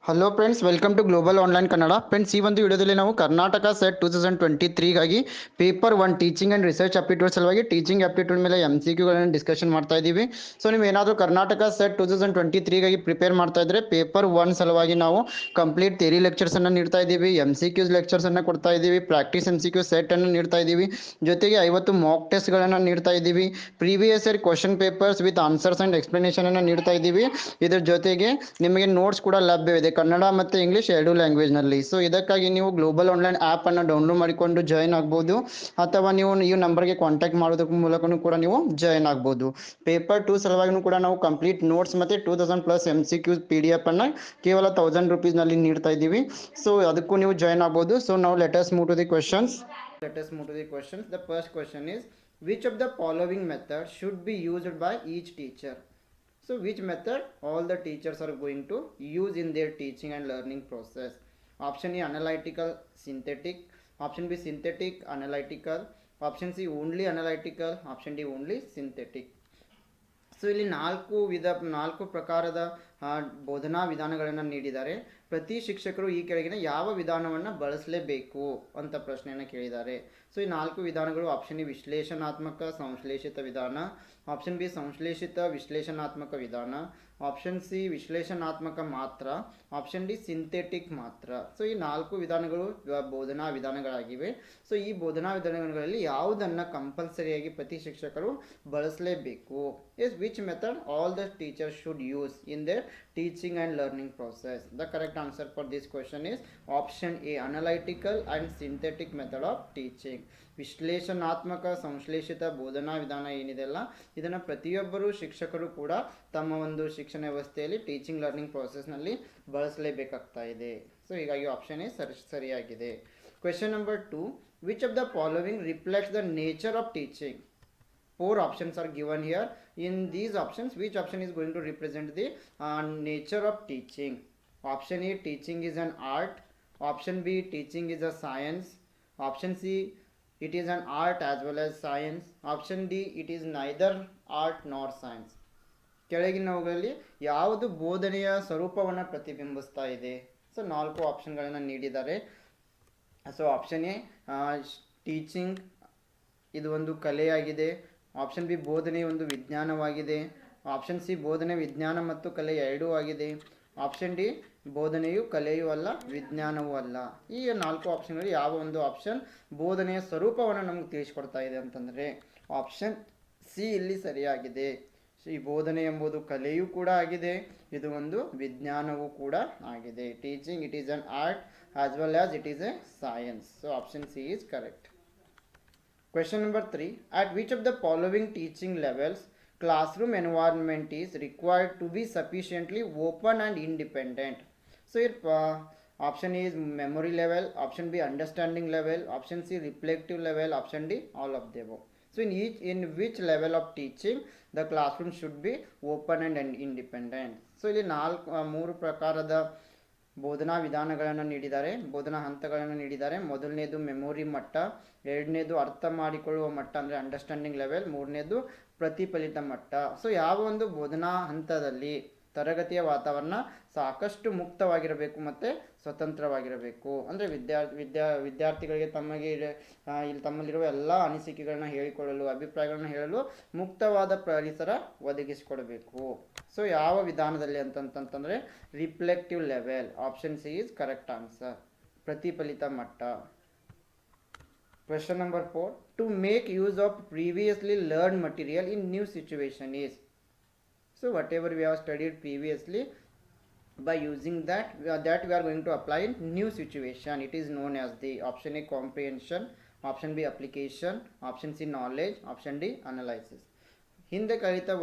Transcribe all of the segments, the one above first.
Hello friends, welcome to Global Online Kannada. Friends, ಈ ಒಂದು ವಿಡಿಯೋದಲ್ಲಿ ನಾವು ಕರ್ನಾಟಕ ಸೆಟ್ 2023ಗಾಗಿ paper 1 teaching and research aptitude ಸಲುವಾಗಿ ಟೀಚಿಂಗ್ ಅಪ್ಟಿಟ್ಯೂಡ್ ಮೇಲೆ MCQಗಳನ್ನು ಡಿಸ್ಕಷನ್ ಮಾಡ್ತಾ ಇದ್ದೀವಿ. ಸೊ ನೀವು ಏನಾದರೂ ಕರ್ನಾಟಕ ಸೆಟ್ 2023ಗಾಗಿ ಪ್ರಿಪೇರ್ ಮಾಡ್ತಾ ಇದ್ದರೆ ಪೇಪರ್ 1 ಸಲುವಾಗಿ ನಾವು ಕಂಪ್ಲೀಟ್ ಥಿಯರಿ ಲೆಕ್ಚರ್ಸನ್ನು ನೀಡ್ತಾ ಇದ್ದೀವಿ, MCQs ಲೆಕ್ಚರ್ಸನ್ನು ಕೊಡ್ತಾ ಇದ್ದೀವಿ, ಪ್ರಾಕ್ಟೀಸ್ MCQ ಸೆಟ್ಟನ್ನು ನೀಡ್ತಾ ಇದ್ದೀವಿ, ಜೊತೆಗೆ 50 ಮಾಕ್ ಟೆಸ್ಟ್ಗಳನ್ನು ನೀಡ್ತಾ ಇದ್ದೀವಿ, previous year question papers with answers and ಎಕ್ಸ್ಪ್ಲನೇಷನನ್ನು ನೀಡ್ತಾ ಇದ್ದೀವಿ. ಇದರ ಜೊತೆಗೆ ನಿಮಗೆ ನೋಟ್ಸ್ ಕೂಡ ಲಭ್ಯವಿದೆ ಕನ್ನಡ ಮತ್ತು ಇಂಗ್ಲೀಷ್ ಎರಡೂ ಲ್ಯಾಂಗ್ವೇಜ್ನಲ್ಲಿ. ಸೊ ಇದಕ್ಕಾಗಿ ನೀವು ಗ್ಲೋಬಲ್ ಆನ್ಲೈನ್ ಆ್ಯಪನ್ನು ಡೌನ್ಲೋಡ್ ಮಾಡಿಕೊಂಡು ಜಾಯ್ನ್ ಆಗ್ಬೋದು, ಅಥವಾ ನೀವು ಈ ನಂಬರ್ಗೆ ಕಾಂಟ್ಯಾಕ್ಟ್ ಮಾಡೋದಕ್ಕೆ ಮೂಲಕನೂ ಕೂಡ ನೀವು ಜಾಯ್ನ್ ಆಗ್ಬೋದು. ಪೇಪರ್ 2 ಸಲುವಾಗಿ ಕೂಡ ನಾವು ಕಂಪ್ಲೀಟ್ ನೋಟ್ಸ್ ಮತ್ತು 2000+ MCQ PDF ಅನ್ನು ಕೇವಲ 1000 ರೂಪೀಸ್ನಲ್ಲಿ ನೀಡ್ತಾ ಇದ್ದೀವಿ. ಸೊ ಅದಕ್ಕೂ ನೀವು ಜಾಯ್ನ್ ಆಗ್ಬೋದು. ಸೊ ನಾವು let us move to the questions. The first question is, which of the following methods should be used by each teacher? So which method all the teachers are going to use in their teaching and learning process? Option A analytical synthetic, option B synthetic analytical, option C only analytical, option D only synthetic. So ಇಲ್ಲಿ ನಾಲ್ಕು ಪ್ರಕಾರದ ಬೋಧನಾ ವಿಧಾನಗಳನ್ನು ನೀಡಿದ್ದಾರೆ. ಪ್ರತಿ ಶಿಕ್ಷಕರು ಈ ಕೆಳಗಿನ ಯಾವ ವಿಧಾನವನ್ನು ಬಳಸಲೇಬೇಕು ಅಂತ ಪ್ರಶ್ನೆಯನ್ನು ಕೇಳಿದ್ದಾರೆ. ಸೊ ಈ 4 ವಿಧಾನಗಳು: ಆಪ್ಷನ್ ಎ ವಿಶ್ಲೇಷಣಾತ್ಮಕ ಸಂಶ್ಲೇಷಿತ ವಿಧಾನ, ಆಪ್ಷನ್ ಬಿ ಸಂಶ್ಲೇಷಿತ ವಿಶ್ಲೇಷಣಾತ್ಮಕ ವಿಧಾನ, ಆಪ್ಷನ್ ಸಿ ವಿಶ್ಲೇಷಣಾತ್ಮಕ ಮಾತ್ರ, ಆಪ್ಷನ್ ಡಿ ಸಿಂಥೆಟಿಕ್ ಮಾತ್ರ. ಸೊ ಈ 4 ವಿಧಾನಗಳು ಬೋಧನಾ ವಿಧಾನಗಳಾಗಿವೆ. ಸೊ ಈ ಬೋಧನಾ ವಿಧಾನಗಳಲ್ಲಿ ಯಾವುದನ್ನು ಕಂಪಲ್ಸರಿಯಾಗಿ ಪ್ರತಿ ಶಿಕ್ಷಕರು ಬಳಸಲೇಬೇಕು? Is which method all the teachers should use in their teaching and learning process? The correct answer for this question is option A analytical and synthetic method of teaching. ವಿಶ್ಲೇಷಣಾತ್ಮಕ ಸಂಶ್ಲೇಷಿತ ಬೋಧನಾ ವಿಧಾನ ಏನಿದೆಲ್ಲ ಇದನ್ನು ಪ್ರತಿಯೊಬ್ಬರು ಶಿಕ್ಷಕರು ಕೂಡ ತಮ್ಮ ಒಂದು ಶಿಕ್ಷಣ ವ್ಯವಸ್ಥೆಯಲ್ಲಿ ಟೀಚಿಂಗ್ ಲರ್ನಿಂಗ್ ಪ್ರೋಸೆಸ್ನಲ್ಲಿ ಬಳಸಲೇಬೇಕಾಗ್ತಾ ಇದೆ. ಸೊ ಹೀಗಾಗಿ ಆಪ್ಷನ್ ಎ ಸರಿಯಾಗಿದೆ. Question number 2, which of the following reflects the nature of teaching? 4 options are given here. In these options, which option is going to represent the nature of teaching? Option A, teaching is an art. Option B, teaching is a science. Option C, it is an art as well as science. Option D, it is neither art nor science. ಕೆಳಗಿನವುಗಳಲ್ಲಿ ಯಾವುದು ಬೋಧನೆಯ ಸ್ವರೂಪವನ್ನು ಪ್ರತಿಬಿಂಬಿಸ್ತಾ ಇದೆ? So 4 ಆಪ್ಷನ್ಗಳನ್ನು ನೀಡಿದ್ದಾರೆ. So option A teaching ಇದು ಒಂದು ಕಲೆಯಾಗಿದೆ. Option B ಬೋಧನೆ ಒಂದು ವಿಜ್ಞಾನವಾಗಿದೆ. ಆಪ್ಷನ್ ಸಿ ಬೋಧನೆ ವಿಜ್ಞಾನ ಮತ್ತು ಕಲೆ ಎರಡೂ ಆಗಿದೆ. ಆಪ್ಷನ್ ಡಿ ಬೋಧನೆಯು ಕಲೆಯೂ ಅಲ್ಲ ವಿಜ್ಞಾನವೂ ಅಲ್ಲ. ಈ 4 ಆಪ್ಷನ್ಗಳು ಯಾವ ಒಂದು ಆಪ್ಷನ್ ಬೋಧನೆಯ ಸ್ವರೂಪವನ್ನು ನಮಗೆ ತಿಳಿಸ್ಕೊಡ್ತಾ ಇದೆ ಅಂತಂದರೆ ಆಪ್ಷನ್ ಸಿ ಇಲ್ಲಿ ಸರಿಯಾಗಿದೆ. ಈ ಬೋಧನೆ ಎಂಬುದು ಕಲೆಯೂ ಕೂಡ ಆಗಿದೆ, ಇದು ಒಂದು ವಿಜ್ಞಾನವೂ ಕೂಡ ಆಗಿದೆ. Teaching it is an art as well as it is A science. So option C is correct. Question number 3, at which of the following teaching levels classroom environment is required to be sufficiently open and independent? So here option A is memory level, option B understanding level, option C reflective level, option D all of the above. So in which level of teaching the classroom should be open and independent? So ಇಲ್ಲಿ 3 ಪ್ರಕಾರದ ಬೋಧನಾ ವಿಧಾನಗಳನ್ನು ನೀಡಿದ್ದಾರೆ, ಬೋಧನಾ ಹಂತಗಳನ್ನು ನೀಡಿದ್ದಾರೆ. ಮೊದಲನೇದು memory ಮಟ್ಟ, ಎರಡನೇದು ಅರ್ಥ ಮಾಡಿಕೊಳ್ಳುವ ಮಟ್ಟ ಅಂದರೆ ಅಂಡರ್ಸ್ಟ್ಯಾಂಡಿಂಗ್ ಲೆವೆಲ್, ಮೂರನೇದು ಪ್ರತಿಫಲಿತ ಮಟ್ಟ. ಸೊ ಯಾವ ಒಂದು ಬೋಧನಾ ಹಂತದಲ್ಲಿ ತರಗತಿಯ ವಾತಾವರಣ ಸಾಕಷ್ಟು ಮುಕ್ತವಾಗಿರಬೇಕು ಮತ್ತು ಸ್ವತಂತ್ರವಾಗಿರಬೇಕು. ಅಂದರೆ ವಿದ್ಯಾರ್ಥಿಗಳಿಗೆ ತಮ್ಮಲ್ಲಿರುವ ಎಲ್ಲ ಅನಿಸಿಕೆಗಳನ್ನ ಹೇಳಿಕೊಳ್ಳಲು, ಅಭಿಪ್ರಾಯಗಳನ್ನ ಹೇಳಲು ಮುಕ್ತವಾದ ಪರಿಸರ ಒದಗಿಸಿಕೊಡಬೇಕು. ಸೊ ಯಾವ ವಿಧಾನದಲ್ಲಿ ಅಂತಂತಂದರೆ reflective level. Option C is correct answer, ಪ್ರತಿಫಲಿತ ಮಟ್ಟ. Question number 4, to make use of previously learned material in new situation is? So whatever we have studied previously, by using that we are going to apply in new situation. It is known as the option A comprehension, option B application, option C knowledge, option D analysis. ಹಿಂದೆ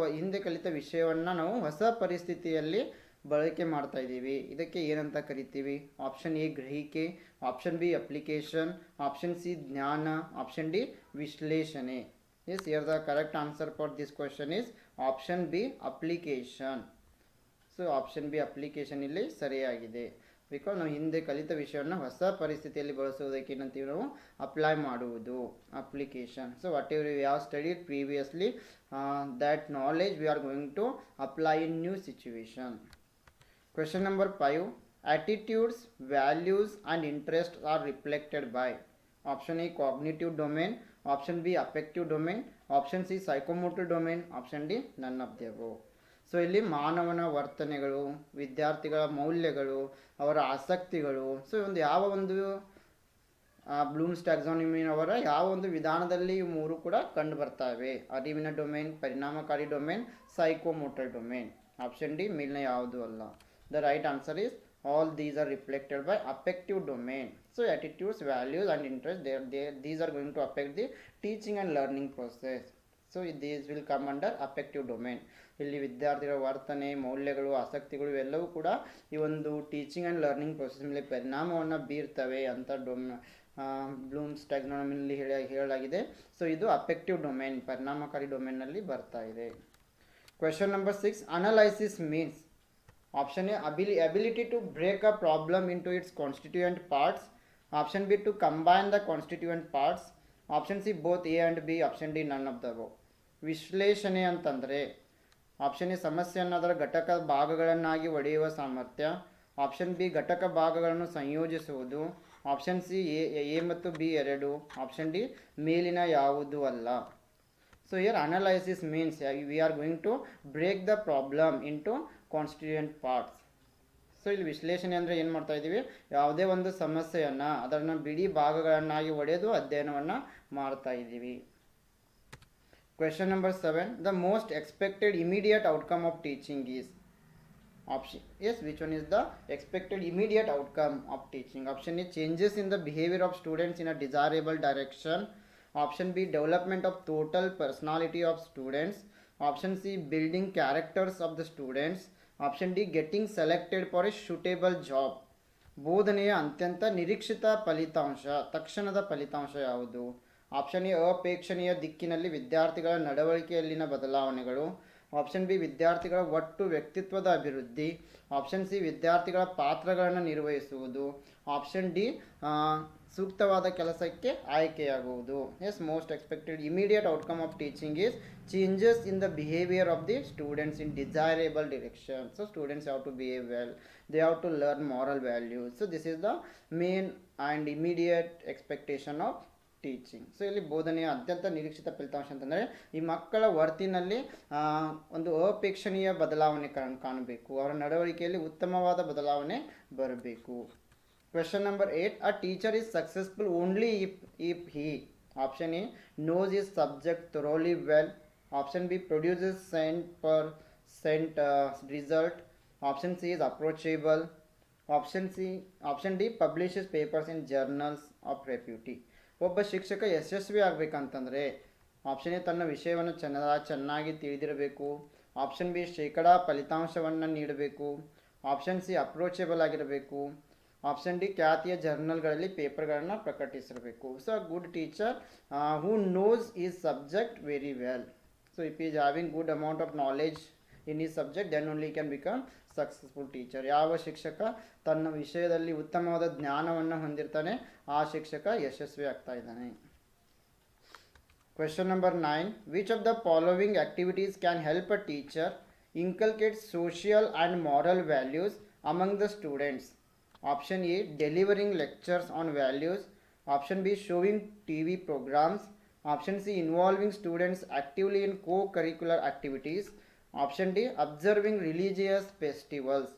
ಕಲಿತ ವಿಷಯವನ್ನು ನಾವು ಹೊಸ ಪರಿಸ್ಥಿತಿಯಲ್ಲಿ ಬಳಕೆ ಮಾಡ್ತಾ ಇದ್ದೀವಿ. ಇದಕ್ಕೆ ಏನಂತ ಕರಿತೀವಿ? ಆಪ್ಷನ್ ಎ ಗ್ರಹಿಕೆ, option B application, option C ಜ್ಞಾನ, ಆಪ್ಷನ್ ಡಿ ವಿಶ್ಲೇಷಣೆ. Yes, here the correct answer for this question is option B application. So option B application ಇಲ್ಲಿ ಸರಿಯಾಗಿದೆ. ಬಿಕಾಸ್ ನಾವು ಹಿಂದೆ ಕಲಿತ ವಿಷಯವನ್ನು ಹೊಸ ಪರಿಸ್ಥಿತಿಯಲ್ಲಿ ಬಳಸುವುದಕ್ಕೆ ಏನಂತೀವಿ ನಾವು? ಅಪ್ಲೈ ಮಾಡುವುದು, application. So what ever we have studied previously, that knowledge we are going to apply in new situation. Question number 5, attitudes, values, and interests are reflected by. Option A cognitive domain, option B affective domain, option C psychomotor domain, option D none of the above. So ಇಲ್ಲಿ ಮಾನವನ ವರ್ತನೆಗಳು, ವಿದ್ಯಾರ್ಥಿಗಳ ಮೌಲ್ಯಗಳು, ಅವರ ಆಸಕ್ತಿಗಳು, so ಒಂದು ಯಾವ ಒಂದು Bloom's ಟ್ಯಾಕ್ಸಾನಮಿಯವರ ಯಾವ ಒಂದು ವಿಧಾನದಲ್ಲಿ ಇವು ಮೂರು ಕೂಡ ಕಂಡು ಬರ್ತವೆ. ಅರಿವಿನ ಡೊಮೇನ್, ಪರಿಣಾಮಕಾರಿ domain, psychomotor domain. Option D ಮೇಲಿನ ಯಾವುದು ಅಲ್ಲ. The right answer is all these are reflected by affective domain. So attitudes, values and interests, these are going to affect the teaching and learning process. So these will come under affective domain. ಇಲ್ಲಿ ವಿದ್ಯಾರ್ಥಿಗಳ ವರ್ತನೆ, ಮೌಲ್ಯಗಳು, ಆಸಕ್ತಿಗಳು ಇವೆಲ್ಲವೂ ಕೂಡ ಈ ಒಂದು teaching and learning process ಮೇಲೆ ಪರಿಣಾಮವನ್ನು ಬೀರ್ತವೆ ಅಂತ ಬ್ಲೂಮ್ಸ್ ಟ್ಯಾಕ್ಸಾನಮಿಯಲ್ಲಿ ಹೇಳಲಾಗಿದೆ. ಸೊ ಇದು ಅಫೆಕ್ಟಿವ್ ಡೊಮೇನ್, ಪರಿಣಾಮಕಾರಿ ಡೊಮೇನ್ನಲ್ಲಿ ಬರ್ತಾ ಇದೆ. Question number 6, analysis means. Option A ability to break a problem into its constituent parts. Option B to combine the constituent parts. Option C both A and B. Option D none of the above. ವಿಶ್ಲೇಷಣೆ ಅಂತಂದರೆ option A ಸಮಸ್ಯೆಯನ್ನು ಅದರ ಘಟಕ ಭಾಗಗಳನ್ನಾಗಿ ಒಡೆಯುವ ಸಾಮರ್ಥ್ಯ. Option B ಘಟಕ ಭಾಗಗಳನ್ನು ಸಂಯೋಜಿಸುವುದು. ಆಪ್ಷನ್ ಸಿ ಎ ಮತ್ತು ಬಿ ಎರಡು. ಆಪ್ಷನ್ ಡಿ ಮೇಲಿನ ಯಾವುದೂ ಅಲ್ಲ. So here analysis means we are going to break the problem into constituent parts. So ಇಲ್ಲಿ ವಿಶ್ಲೇಷಣೆ ಅಂದರೆ ಏನು ಮಾಡ್ತಾ ಇದ್ದೀವಿ, ಯಾವುದೇ ಒಂದು ಸಮಸ್ಯೆಯನ್ನು ಅದನ್ನು ಬಿಡಿ ಭಾಗಗಳನ್ನಾಗಿ ಒಡೆದು ಅಧ್ಯಯನವನ್ನು ಮಾಡ್ತಾ ಇದ್ದೀವಿ. Question number 7, the most expected immediate outcome of teaching is. Options which one is the expected immediate outcome of teaching. Option A changes in the behaviour of students in a desirable direction. Option B development of total personality of students. Option C building characters of the students. Option D getting selected for a suitable job. ಬೋಧನೆಯ ಅತ್ಯಂತ ನಿರೀಕ್ಷಿತ ಫಲಿತಾಂಶ, ತಕ್ಷಣದ ಫಲಿತಾಂಶ ಯಾವುದು? Option A ಅಪೇಕ್ಷಣೀಯ ದಿಕ್ಕಿನಲ್ಲಿ ವಿದ್ಯಾರ್ಥಿಗಳ ನಡವಳಿಕೆಯಲ್ಲಿನ ಬದಲಾವಣೆಗಳು. ಆಪ್ಷನ್ ಬಿ ವಿದ್ಯಾರ್ಥಿಗಳ ಒಟ್ಟು ವ್ಯಕ್ತಿತ್ವದ ಅಭಿವೃದ್ಧಿ. ಆಪ್ಷನ್ ಸಿ ವಿದ್ಯಾರ್ಥಿಗಳ ಪಾತ್ರಗಳನ್ನು ನಿರ್ವಹಿಸುವುದು. ಆಪ್ಷನ್ ಡಿ ಸೂಕ್ತವಾದ ಕೆಲಸಕ್ಕೆ ಆಯ್ಕೆಯಾಗುವುದು. Yes, most expected immediate outcome of teaching is changes in the behaviour of the students in desirable direction. So students have to behave well, they have to learn moral values. So this is the main and immediate expectation of teaching. So ಇಲ್ಲಿ ಬೋಧನೆಯ ಅತ್ಯಂತ ನಿರೀಕ್ಷಿತ ಫಲಿತಾಂಶ ಅಂತಂದರೆ ಈ ಮಕ್ಕಳ ವರ್ತಿನಲ್ಲಿ ಒಂದು ಅಪೇಕ್ಷಣೀಯ ಬದಲಾವಣೆ ಕಾಣಬೇಕು, ಅವರ ನಡವಳಿಕೆಯಲ್ಲಿ ಉತ್ತಮವಾದ ಬದಲಾವಣೆ ಬರಬೇಕು. Question number 8, a teacher is successful only if he. Option A knows his subject thoroughly well. Option B produces cent result. Option C is approachable. Option D publishes papers in journals of repute. ಒಬ್ಬ ಶಿಕ್ಷಕ ಯಶಸ್ವಿ ಆಗಬೇಕಂತಂದರೆ option A ತನ್ನ ವಿಷಯವನ್ನು ಚೆನ್ನಾಗಿ ತಿಳಿದಿರಬೇಕು. Option B ಶೇಕಡಾ ಫಲಿತಾಂಶವನ್ನು ನೀಡಬೇಕು. Option C ಅಪ್ರೋಚೇಬಲ್ ಆಗಿರಬೇಕು. ಆಪ್ಷನ್ ಡಿ ಖ್ಯಾತಿಯ ಜರ್ನಲ್ಗಳಲ್ಲಿ ಪೇಪರ್ಗಳನ್ನು ಪ್ರಕಟಿಸಿರಬೇಕು. So good teacher who knows is subject very well. So if is having good amount of knowledge in ಈ subject then only can become successful teacher. ಯಾವ ಶಿಕ್ಷಕ ತನ್ನ ವಿಷಯದಲ್ಲಿ ಉತ್ತಮವಾದ ಜ್ಞಾನವನ್ನು ಹೊಂದಿರ್ತಾನೆ ಆ ಶಿಕ್ಷಕ ಯಶಸ್ವಿ ಆಗ್ತಾ ಇದ್ದಾನೆ. Question number 9, which of the following activities can help a teacher inculcate social and moral values among the students? Option A delivering lectures on values. Option B showing TV programs. Option C involving students actively in co-curricular activities. Option D observing religious festivals.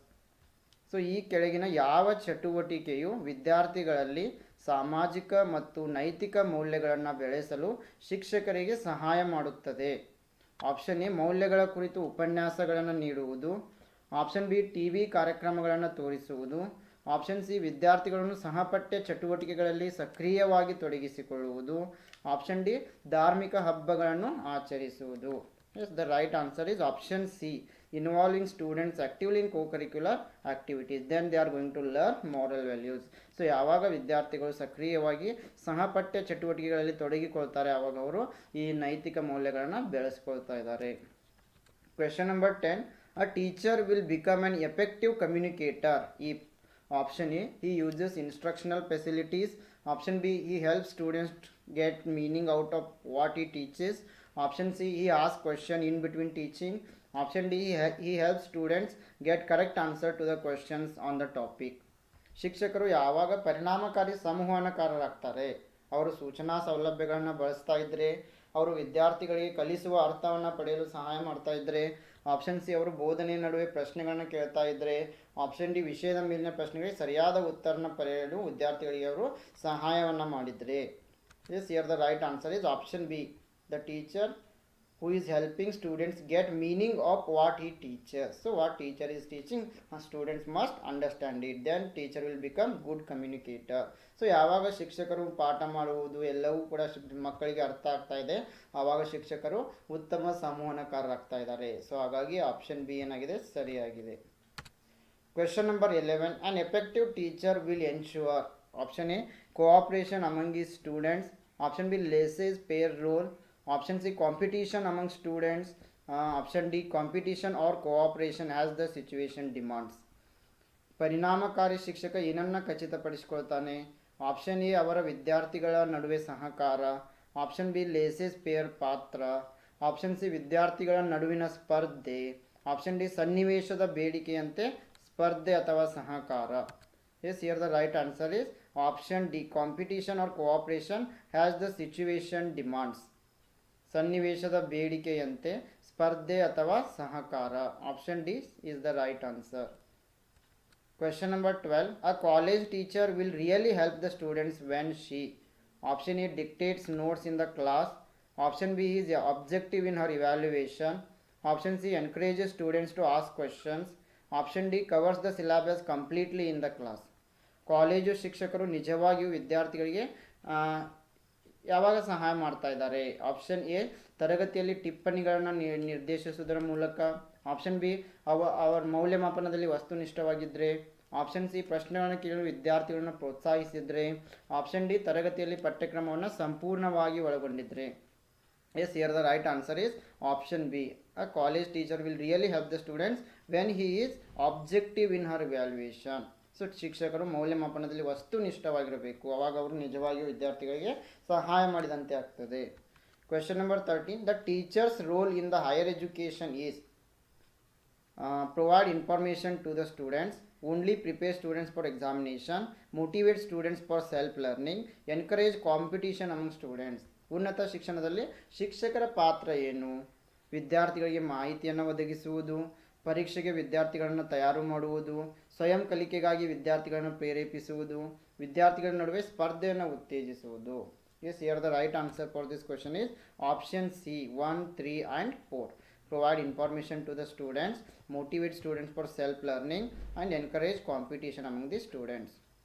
So ಈ ಕೆಳಗಿನ ಯಾವ ಚಟುವಟಿಕೆಯು ವಿದ್ಯಾರ್ಥಿಗಳಲ್ಲಿ ಸಾಮಾಜಿಕ ಮತ್ತು ನೈತಿಕ ಮೌಲ್ಯಗಳನ್ನು ಬೆಳೆಸಲು ಶಿಕ್ಷಕರಿಗೆ ಸಹಾಯ ಮಾಡುತ್ತದೆ? ಆಪ್ಷನ್ ಎ ಮೌಲ್ಯಗಳ ಕುರಿತು ಉಪನ್ಯಾಸಗಳನ್ನು ನೀಡುವುದು. ಆಪ್ಷನ್ ಬಿ ಟಿವಿ ಕಾರ್ಯಕ್ರಮಗಳನ್ನು ತೋರಿಸುವುದು. ಆಪ್ಷನ್ ಸಿ ವಿದ್ಯಾರ್ಥಿಗಳನ್ನು ಸಹಪಠ್ಯ ಚಟುವಟಿಕೆಗಳಲ್ಲಿ ಸಕ್ರಿಯವಾಗಿ ತೊಡಗಿಸಿಕೊಳ್ಳುವುದು. ಆಪ್ಷನ್ ಡಿ ಧಾರ್ಮಿಕ ಹಬ್ಬಗಳನ್ನು ಆಚರಿಸುವುದು. Yes, the right answer is option C, involving students actively in co-curricular activities, then they are going to learn moral values. So ಯಾವಾಗ ವಿದ್ಯಾರ್ಥಿಗಳು ಸಕ್ರಿಯವಾಗಿ ಸಹಪಠ್ಯ ಚಟುವಟಿಕೆಗಳಲ್ಲಿ ತೊಡಗಿಕೊಳ್ತಾರೆ ಆವಾಗ ಅವರು ಈ ನೈತಿಕ ಮೌಲ್ಯಗಳನ್ನು ಬೆಳೆಸ್ಕೊಳ್ತಾ ಇದ್ದಾರೆ. Question number 10, a teacher will become on effective communicator if. Option A he uses instructional facilities. Option B he helps students get meaning out of what he teaches. Option C he asks question in between teaching. Option D he helps students get correct answer to the questions on the topic. ಶಿಕ್ಷಕರು ಯಾವಾಗ ಪರಿಣಾಮಕಾರಿ ಸಂವಹನಕಾರರಾಗ್ತಾರೆ, ಅವರು ಸೂಚನಾ ಸೌಲಭ್ಯಗಳನ್ನು ಬಳಸ್ತಾ ಇದ್ದರೆ, ಅವರು ವಿದ್ಯಾರ್ಥಿಗಳಿಗೆ ಕಲಿಸುವ ಅರ್ಥವನ್ನು ಪಡೆಯಲು ಸಹಾಯ ಮಾಡ್ತಾ ಇದ್ದರೆ, ಆಪ್ಷನ್ ಸಿ ಅವರು ಬೋಧನೆ ನಡುವೆ ಪ್ರಶ್ನೆಗಳನ್ನು ಕೇಳ್ತಾ ಇದ್ದರೆ, ಆಪ್ಷನ್ ಡಿ ವಿಷಯದ ಮೇಲಿನ ಪ್ರಶ್ನೆಗಳಿಗೆ ಸರಿಯಾದ ಉತ್ತರನ ಪಡೆಯಲು ವಿದ್ಯಾರ್ಥಿಗಳಿಗೆ ಅವರು ಸಹಾಯವನ್ನು ಮಾಡಿದರೆ. Yes, here the right answer is option B, the teacher who is helping students get meaning of what he teaches. So what teacher is teaching, students must understand it, then teacher will become good communicator. So ಯಾವಾಗ ಶಿಕ್ಷಕರು ಪಾಠ ಮಾಡುವುದು ಎಲ್ಲವೂ ಕೂಡ ಮಕ್ಕಳಿಗೆ ಅರ್ಥ ಆಗ್ತಾ ಇದೆ, ಆವಾಗ ಶಿಕ್ಷಕರು ಉತ್ತಮ ಸಂವಹನಕಾರರಾಗ್ತಾ ಇದ್ದಾರೆ. ಸೊ ಹಾಗಾಗಿ ಆಪ್ಷನ್ ಬಿ ಏನಾಗಿದೆ, ಸರಿಯಾಗಿದೆ. Question number 11, an effective teacher will ensure, option A cooperation among his students, option B laissez faire role, option C competition among students, option D competition or cooperation as the situation demands. ಪರಿಣಾಮಕಾರಿ ಶಿಕ್ಷಕ ಏನನ್ನ ಖಚಿತಪಡಿಸಿಕೊಳ್ತಾನೆ? Option A ಅವರ ವಿದ್ಯಾರ್ಥಿಗಳ ನಡುವೆ ಸಹಕಾರ, option B ಲೇಸೆಸ್ peer ಪಾತ್ರ, option C ವಿದ್ಯಾರ್ಥಿಗಳ ನಡುವಿನ ಸ್ಪರ್ಧೆ, ಆಪ್ಷನ್ ಡಿ ಸನ್ನಿವೇಶದ ಬೇಡಿಕೆಯಂತೆ ಸ್ಪರ್ಧೆ ಅಥವಾ ಸಹಕಾರ. Yes, here the right answer is option D, competition or cooperation has the situation demands. ಸನ್ನಿವೇಶದ ಬೇಡಿಕೆಯಂತೆ ಸ್ಪರ್ಧೆ ಅಥವಾ ಸಹಕಾರ. Option D is the right answer. Question number 12, a college teacher will really help the students when she, option A dictates notes in the class, option B is objective in her evaluation, option C encourages students to ask questions, option D covers the syllabus completely in the class. College ಶಿಕ್ಷಕರು ನಿಜವಾಗಿಯೂ ವಿದ್ಯಾರ್ಥಿಗಳಿಗೆ ಯಾವಾಗ ಸಹಾಯ ಮಾಡ್ತಾ ಇದ್ದಾರೆ? Option A ತರಗತಿಯಲ್ಲಿ ಟಿಪ್ಪಣಿಗಳನ್ನು ನಿರ್ದೇಶಿಸುವುದರ ಮೂಲಕ, ಆಪ್ಷನ್ ಬಿ ಅವರ ಮೌಲ್ಯಮಾಪನದಲ್ಲಿ ವಸ್ತುನಿಷ್ಠವಾಗಿದ್ದರೆ, ಆಪ್ಷನ್ ಸಿ ಪ್ರಶ್ನೆಗಳನ್ನು ಕೇಳಲು ವಿದ್ಯಾರ್ಥಿಗಳನ್ನು ಪ್ರೋತ್ಸಾಹಿಸಿದರೆ, ಆಪ್ಷನ್ ಡಿ ತರಗತಿಯಲ್ಲಿ ಪಠ್ಯಕ್ರಮವನ್ನು ಸಂಪೂರ್ಣವಾಗಿ ಒಳಗೊಂಡಿದ್ದರೆ. Yes, here the right answer is option B, a college teacher will really help the students when he is objective in her valuation. So ಶಿಕ್ಷಕರು ಮೌಲ್ಯಮಾಪನದಲ್ಲಿ ವಸ್ತುನಿಷ್ಠವಾಗಿರಬೇಕು, ಅವಾಗ ಅವರು ನಿಜವಾಗಿಯೂ ವಿದ್ಯಾರ್ಥಿಗಳಿಗೆ ಸಹಾಯ ಮಾಡಿದಂತೆ ಆಗ್ತದೆ. Question number 13, the teachers role in the higher education is provide information to the students, only prepare students for examination, motivate students for self learning, encourage competition among students. ಉನ್ನತ ಶಿಕ್ಷಣದಲ್ಲಿ ಶಿಕ್ಷಕರ ಪಾತ್ರ ಏನು? ವಿದ್ಯಾರ್ಥಿಗಳಿಗೆ ಮಾಹಿತಿಯನ್ನು ಒದಗಿಸುವುದು, ಪರೀಕ್ಷೆಗೆ ವಿದ್ಯಾರ್ಥಿಗಳನ್ನು ತಯಾರು ಮಾಡುವುದು, ಸ್ವಯಂ ಕಲಿಕೆಗಾಗಿ ವಿದ್ಯಾರ್ಥಿಗಳನ್ನು ಪ್ರೇರೇಪಿಸುವುದು, ವಿದ್ಯಾರ್ಥಿಗಳ ನಡುವೆ ಸ್ಪರ್ಧೆಯನ್ನು ಉತ್ತೇಜಿಸುವುದು. Yes, here the right answer for this question is option C 1, 3 and 4. Provide information to the students, motivate students for self learning and encourage competition among the students.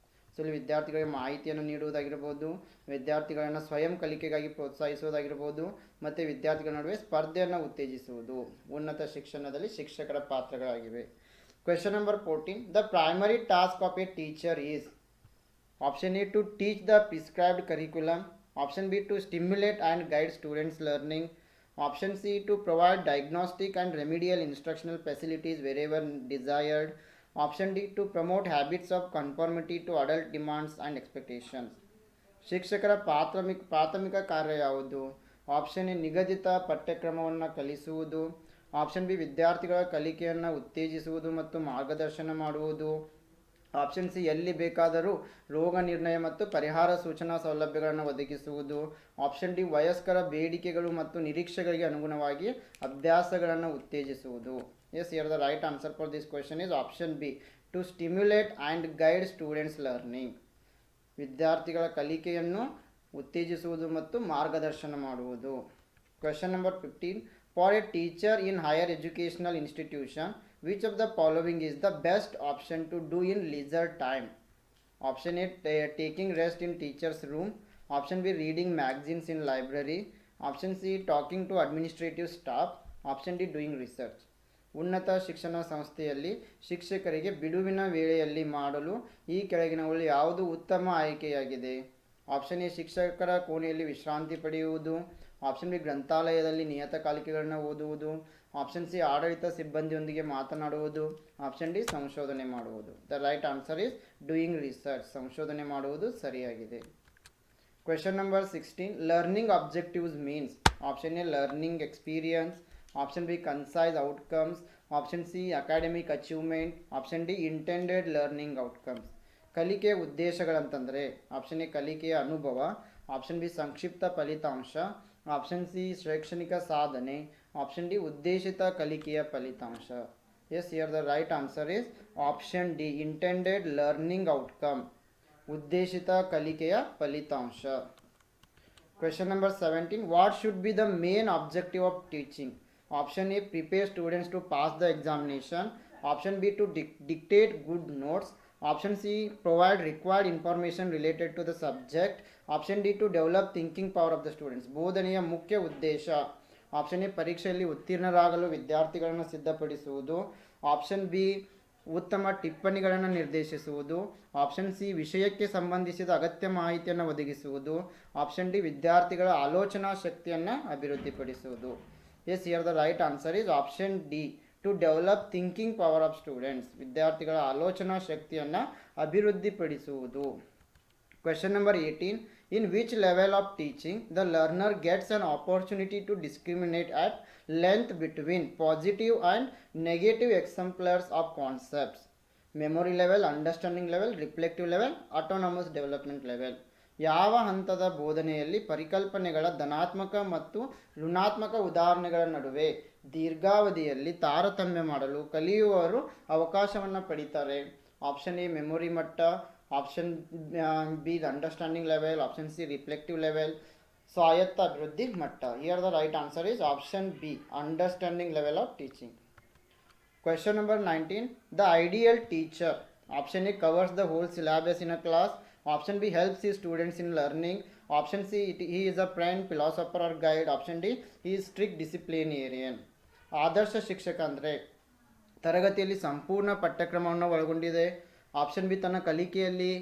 So ಇಲ್ಲಿ ವಿದ್ಯಾರ್ಥಿಗಳಿಗೆ ಮಾಹಿತಿಯನ್ನು ನೀಡುವುದಾಗಿರ್ಬೋದು, ವಿದ್ಯಾರ್ಥಿಗಳನ್ನು ಸ್ವಯಂ ಕಲಿಕೆಗಾಗಿ ಪ್ರೋತ್ಸಾಹಿಸುವುದಾಗಿರ್ಬೋದು, ಮತ್ತು ವಿದ್ಯಾರ್ಥಿಗಳ ನಡುವೆ ಸ್ಪರ್ಧೆಯನ್ನು ಉತ್ತೇಜಿಸುವುದು ಉನ್ನತ ಶಿಕ್ಷಣದಲ್ಲಿ ಶಿಕ್ಷಕರ ಪಾತ್ರಗಳಾಗಿವೆ. Question number 14, the primary task of a teacher is, option A to teach the prescribed curriculum, option B to stimulate and guide students learning, option C to provide diagnostic and remedial instructional facilities wherever desired, option D to promote habits of conformity to adult demands and expectations. ಶಿಕ್ಷಕರ ಪ್ರಾಥಮಿಕ ಕಾರ್ಯ ಯಾವುದು? Option A ನಿಗದಿತ ಪಠ್ಯಕ್ರಮವನ್ನು ಕಲಿಸುವುದು, option B ವಿದ್ಯಾರ್ಥಿಗಳ ಕಲಿಕೆಯನ್ನು ಉತ್ತೇಜಿಸುವುದು ಮತ್ತು ಮಾರ್ಗದರ್ಶನ ಮಾಡುವುದು, ಆಪ್ಷನ್ ಸಿ ಎಲ್ಲಿ ಬೇಕಾದರೂ ರೋಗ ನಿರ್ಣಯ ಮತ್ತು ಪರಿಹಾರ ಸೂಚನಾ ಸೌಲಭ್ಯಗಳನ್ನು ಒದಗಿಸುವುದು, ಆಪ್ಷನ್ ಡಿ ವಯಸ್ಕರ ಬೇಡಿಕೆಗಳು ಮತ್ತು ನಿರೀಕ್ಷೆಗಳಿಗೆ ಅನುಗುಣವಾಗಿ ಅಭ್ಯಾಸಗಳನ್ನು ಉತ್ತೇಜಿಸುವುದು. Yes, here the right answer for this question is option B, to stimulate and guide students learning. ವಿದ್ಯಾರ್ಥಿಗಳ ಕಲಿಕೆಯನ್ನು ಉತ್ತೇಜಿಸುವುದು ಮತ್ತು ಮಾರ್ಗದರ್ಶನ ಮಾಡುವುದು. Question number 15, for a teacher in higher educational institution, which of the following is the best option to do in leisure time? Option A, taking rest in teacher's room, option B, reading magazines in library, option C, talking to administrative staff, option D, doing research. ಉನ್ನತ ಶಿಕ್ಷಣ ಸಂಸ್ಥೆಯಲ್ಲಿ ಶಿಕ್ಷಕರಿಗೆ ಬಿಡುವಿನ ವೇಳೆಯಲ್ಲಿ ಮಾಡಲು ಈ ಕೆಳಗಿನವುಗಳಲ್ಲಿ ಯಾವುದು ಉತ್ತಮ ಆಯ್ಕೆಯಾಗಿದೆ? ಆಪ್ಷನ್ ಎ ಶಿಕ್ಷಕರ ಕೋಣೆಯಲ್ಲಿ ವಿಶ್ರಾಂತಿ ಪಡೆಯುವುದು, ಆಪ್ಷನ್ ಬಿ ಗ್ರಂಥಾಲಯದಲ್ಲಿ ನಿಯತಕಾಲಿಕೆಗಳನ್ನು ಓದುವುದು, ಆಪ್ಷನ್ ಸಿ ಆಡಳಿತ ಸಿಬ್ಬಂದಿಯೊಂದಿಗೆ ಮಾತನಾಡುವುದು, ಆಪ್ಷನ್ ಡಿ ಸಂಶೋಧನೆ ಮಾಡುವುದು. The right answer is doing research, ಸಂಶೋಧನೆ ಮಾಡುವುದು ಸರಿಯಾಗಿದೆ. Question number 16, learning objectives means, option A learning experience, option B concise outcomes, option C academic achievement, option D intended learning outcomes. ಕಲಿಕೆಯ ಉದ್ದೇಶಗಳಂತಂದರೆ option A ಕಲಿಕೆಯ ಅನುಭವ, option B ಸಂಕ್ಷಿಪ್ತ ಫಲಿತಾಂಶ, option C ಶೈಕ್ಷಣಿಕ ಸಾಧನೆ, ಆಪ್ಷನ್ ಡಿ ಉದ್ದೇಶಿತ ಕಲಿಕೆಯ ಫಲಿತಾಂಶ. Yes, here the right answer is option D intended learning outcome, ಉದ್ದೇಶಿತ ಕಲಿಕೆಯ ಫಲಿತಾಂಶ. Question number 17. What should be the main objective of teaching? Option A, prepare students to pass the examination. Option B, to dictate good notes. Option C, provide required information related to the subject. Option D, to develop thinking power of the students. ಬೋಧನೆಯ ಮುಖ್ಯ ಉದ್ದೇಶ. Option A ಪರೀಕ್ಷೆಯಲ್ಲಿ ಉತ್ತೀರ್ಣರಾಗಲು ವಿದ್ಯಾರ್ಥಿಗಳನ್ನು ಸಿದ್ಧಪಡಿಸುವುದು. Option B ಉತ್ತಮ ಟಿಪ್ಪಣಿಗಳನ್ನು ನಿರ್ದೇಶಿಸುವುದು. Option C ವಿಷಯಕ್ಕೆ ಸಂಬಂಧಿಸಿದ ಅಗತ್ಯ ಮಾಹಿತಿಯನ್ನು ಒದಗಿಸುವುದು. ಆಪ್ಷನ್ ಡಿ ವಿದ್ಯಾರ್ಥಿಗಳ ಆಲೋಚನಾ ಶಕ್ತಿಯನ್ನು ಅಭಿವೃದ್ಧಿಪಡಿಸುವುದು. Yes, here the right answer is option D, to develop thinking power of students, ವಿದ್ಯಾರ್ಥಿಗಳ ಆಲೋಚನಾ ಶಕ್ತಿಯನ್ನು ಅಭಿವೃದ್ಧಿಪಡಿಸುವುದು. Question number 18. In which level of teaching the learner gets an opportunity to discriminate at length between positive and negative exemplars of concepts? Memory level, understanding level, reflective level, autonomous development level. ಯಾವ ಹಂತದ ಬೋಧನೆಯಲ್ಲಿ ಪರಿಕಲ್ಪನೆಗಳ ಧನಾತ್ಮಕ ಮತ್ತು ಋಣಾತ್ಮಕ ಉದಾಹರಣೆಗಳ ನಡುವೆ ದೀರ್ಘಾವಧಿಯಲ್ಲಿ ತಾರತಮ್ಯ ಮಾಡಲು ಕಲಿಯುವವರು ಅವಕಾಶವನ್ನು ಪಡೀತಾರೆ? ಆಪ್ಷನ್ ಎ ಮೆಮೊರಿ ಮಟ್ಟ, option B understanding level, option C reflective level, ಸ್ವಾಯತ್ತ ಅಭಿವೃದ್ಧಿ ಮಟ್ಟ. Here the right answer is option B, understanding level of teaching. Question number 19. The ideal teacher. Option A, covers the whole syllabus in a class. Option B, helps his students in learning. Option C, he is a friend, philosopher or guide. Option D, he is strict disciplinarian. ಆದರ್ಶ ಶಿಕ್ಷಕ ಅಂದರೆ ತರಗತಿಯಲ್ಲಿ ಸಂಪೂರ್ಣ ಪಠ್ಯಕ್ರಮವನ್ನು ಒಳಗೊಂಡಿದೆ. Option B ತನ್ನ ಕಲಿಕೆಯಲ್ಲಿ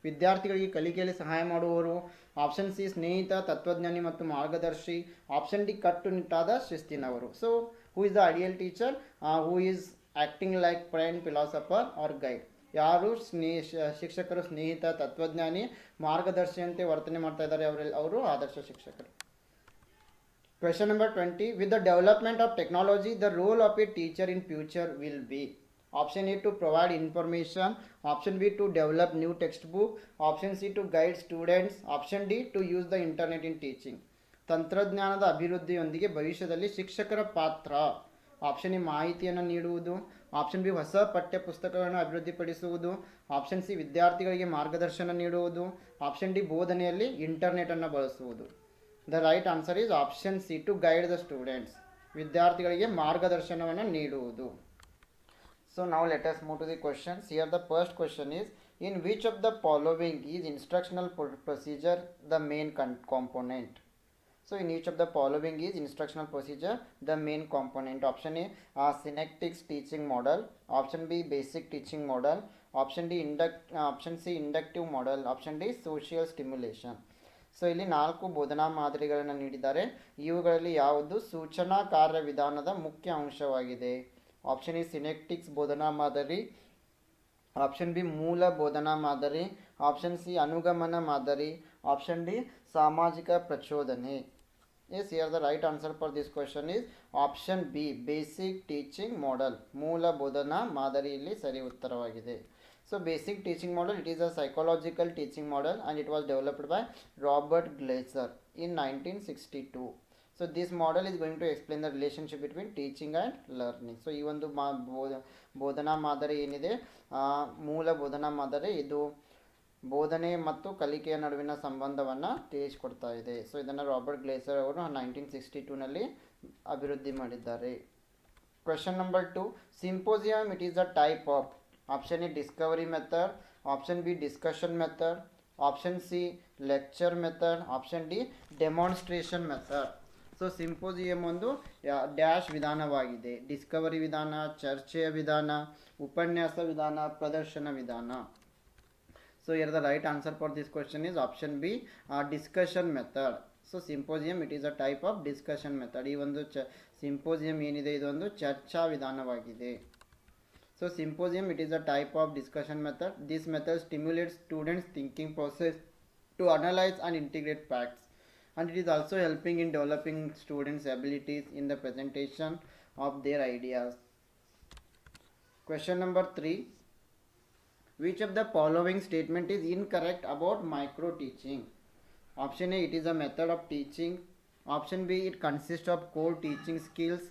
ವಿದ್ಯಾರ್ಥಿಗಳಿಗೆ ಕಲಿಕೆಯಲ್ಲಿ ಸಹಾಯ ಮಾಡುವವರು. ಆಪ್ಷನ್ ಸಿ ಸ್ನೇಹಿತ, ತತ್ವಜ್ಞಾನಿ ಮತ್ತು ಮಾರ್ಗದರ್ಶಿ. ಆಪ್ಷನ್ ಡಿ ಕಟ್ಟುನಿಟ್ಟಾದ ಶಿಸ್ತಿನವರು. So who is the ideal teacher? Who is acting like friend, philosopher or guide. ಯಾರು ಶಿಕ್ಷಕರು ಸ್ನೇಹಿತ, ತತ್ವಜ್ಞಾನಿ, ಮಾರ್ಗದರ್ಶಿಯಂತೆ ವರ್ತನೆ ಮಾಡ್ತಾ ಇದ್ದಾರೆ ಅವರು ಆದರ್ಶ ಶಿಕ್ಷಕರು. Question number 20. With the development of technology, the role of a teacher in future will be? Option A, to provide information. Option B, to develop new textbook. Option C, to guide students. Option D, to use the internet in teaching. ತಂತ್ರಜ್ಞಾನದ ಅಭಿವೃದ್ಧಿಯೊಂದಿಗೆ ಭವಿಷ್ಯದಲ್ಲಿ ಶಿಕ್ಷಕರ ಪಾತ್ರ. Option A ಮಾಹಿತಿಯನ್ನು ನೀಡುವುದು. Option B ಹೊಸ ಪಠ್ಯ ಪುಸ್ತಕಗಳನ್ನು ಅಭಿವೃದ್ಧಿಪಡಿಸುವುದು. ಆಪ್ಷನ್ ಸಿ ವಿದ್ಯಾರ್ಥಿಗಳಿಗೆ ಮಾರ್ಗದರ್ಶನ ನೀಡುವುದು. ಆಪ್ಷನ್ ಡಿ ಬೋಧನೆಯಲ್ಲಿ ಇಂಟರ್ನೆಟನ್ನು ಬಳಸುವುದು. The right answer is option C, to guide the students, ವಿದ್ಯಾರ್ಥಿಗಳಿಗೆ ಮಾರ್ಗದರ್ಶನವನ್ನು ನೀಡುವುದು. So now let us move to the questions. Here the first question is, in which of the following is instructional procedure the main component? So in each of the following is instructional procedure the main component. Option A, synaptics teaching model. Option B, basic teaching model. Option C, inductive model. Option D, social stimulation. So ಇಲ್ಲಿ 4 ಬೋಧನಾ ಮಾದರಿಗಳನ್ನು ನೀಡಿದ್ದಾರೆ. ಇವುಗಳಲ್ಲಿ ಯಾವುದು ಸೂಚನಾ ಕಾರ್ಯವಿಧಾನದ ಮುಖ್ಯ ಅಂಶವಾಗಿದೆ? ಆಪ್ಷನ್ ಎ ಸಿನೆಕ್ಟಿಕ್ಸ್ ಬೋಧನಾ ಮಾದರಿ. ಆಪ್ಷನ್ ಬಿ ಮೂಲ ಬೋಧನಾ ಮಾದರಿ. ಆಪ್ಷನ್ ಸಿ ಅನುಗಮನ ಮಾದರಿ. ಆಪ್ಷನ್ ಡಿ ಸಾಮಾಜಿಕ ಪ್ರಚೋದನೆ. Yes, here the right answer for this question is option B, basic teaching model, ಮೂಲ ಬೋಧನಾ ಮಾದರಿಯಲ್ಲಿ ಸರಿ ಉತ್ತರವಾಗಿದೆ. So basic teaching model, it is a psychological teaching model and it was developed by Robert Glaser in 1962. So this model is going to explain the relationship between teaching and learning. So ಈ ಒಂದು ಬೋಧನಾ ಮಾದರಿ ಏನಿದೆ, ಮೂಲ ಬೋಧನಾ ಮಾದರಿ, ಇದು ಬೋಧನೆ ಮತ್ತು ಕಲಿಕೆಯ ನಡುವಿನ ಸಂಬಂಧವನ್ನು ತಿಳಿಸಿಕೊಡ್ತಾ ಇದೆ. ಸೊ ಇದನ್ನು ರಾಬರ್ಟ್ ಗ್ಲೇಸರ್ ಅವರು 1962ನಲ್ಲಿ ಅಭಿವೃದ್ಧಿ ಮಾಡಿದ್ದಾರೆ. Question number 2. Symposium, it is a type of? Option A, discovery method. Option B, discussion method. Option C, lecture method. Option D, demonstration method. So symposium ಒಂದು ಡ್ಯಾಶ್ ವಿಧಾನವಾಗಿದೆ. ಡಿಸ್ಕವರಿ ವಿಧಾನ, ಚರ್ಚೆಯ ವಿಧಾನ, ಉಪನ್ಯಾಸ ವಿಧಾನ, ಪ್ರದರ್ಶನ ವಿಧಾನ. So here the right answer for this question is option B, discussion method. So symposium, it is a type of discussion method. ಈ ಒಂದು ಸಿಂಪೋಸಿಯಂ ಏನಿದೆ, ಇದೊಂದು ಚರ್ಚಾ ವಿಧಾನವಾಗಿದೆ. So symposium, it is a type of discussion method. This method stimulates students' thinking process to analyze and integrate facts. and it is also helping in developing students' abilities in the presentation of their ideas. Question number 3. Which of the following statement is incorrect about micro teaching? Option A, it is a method of teaching. Option B, it consists of core teaching skills.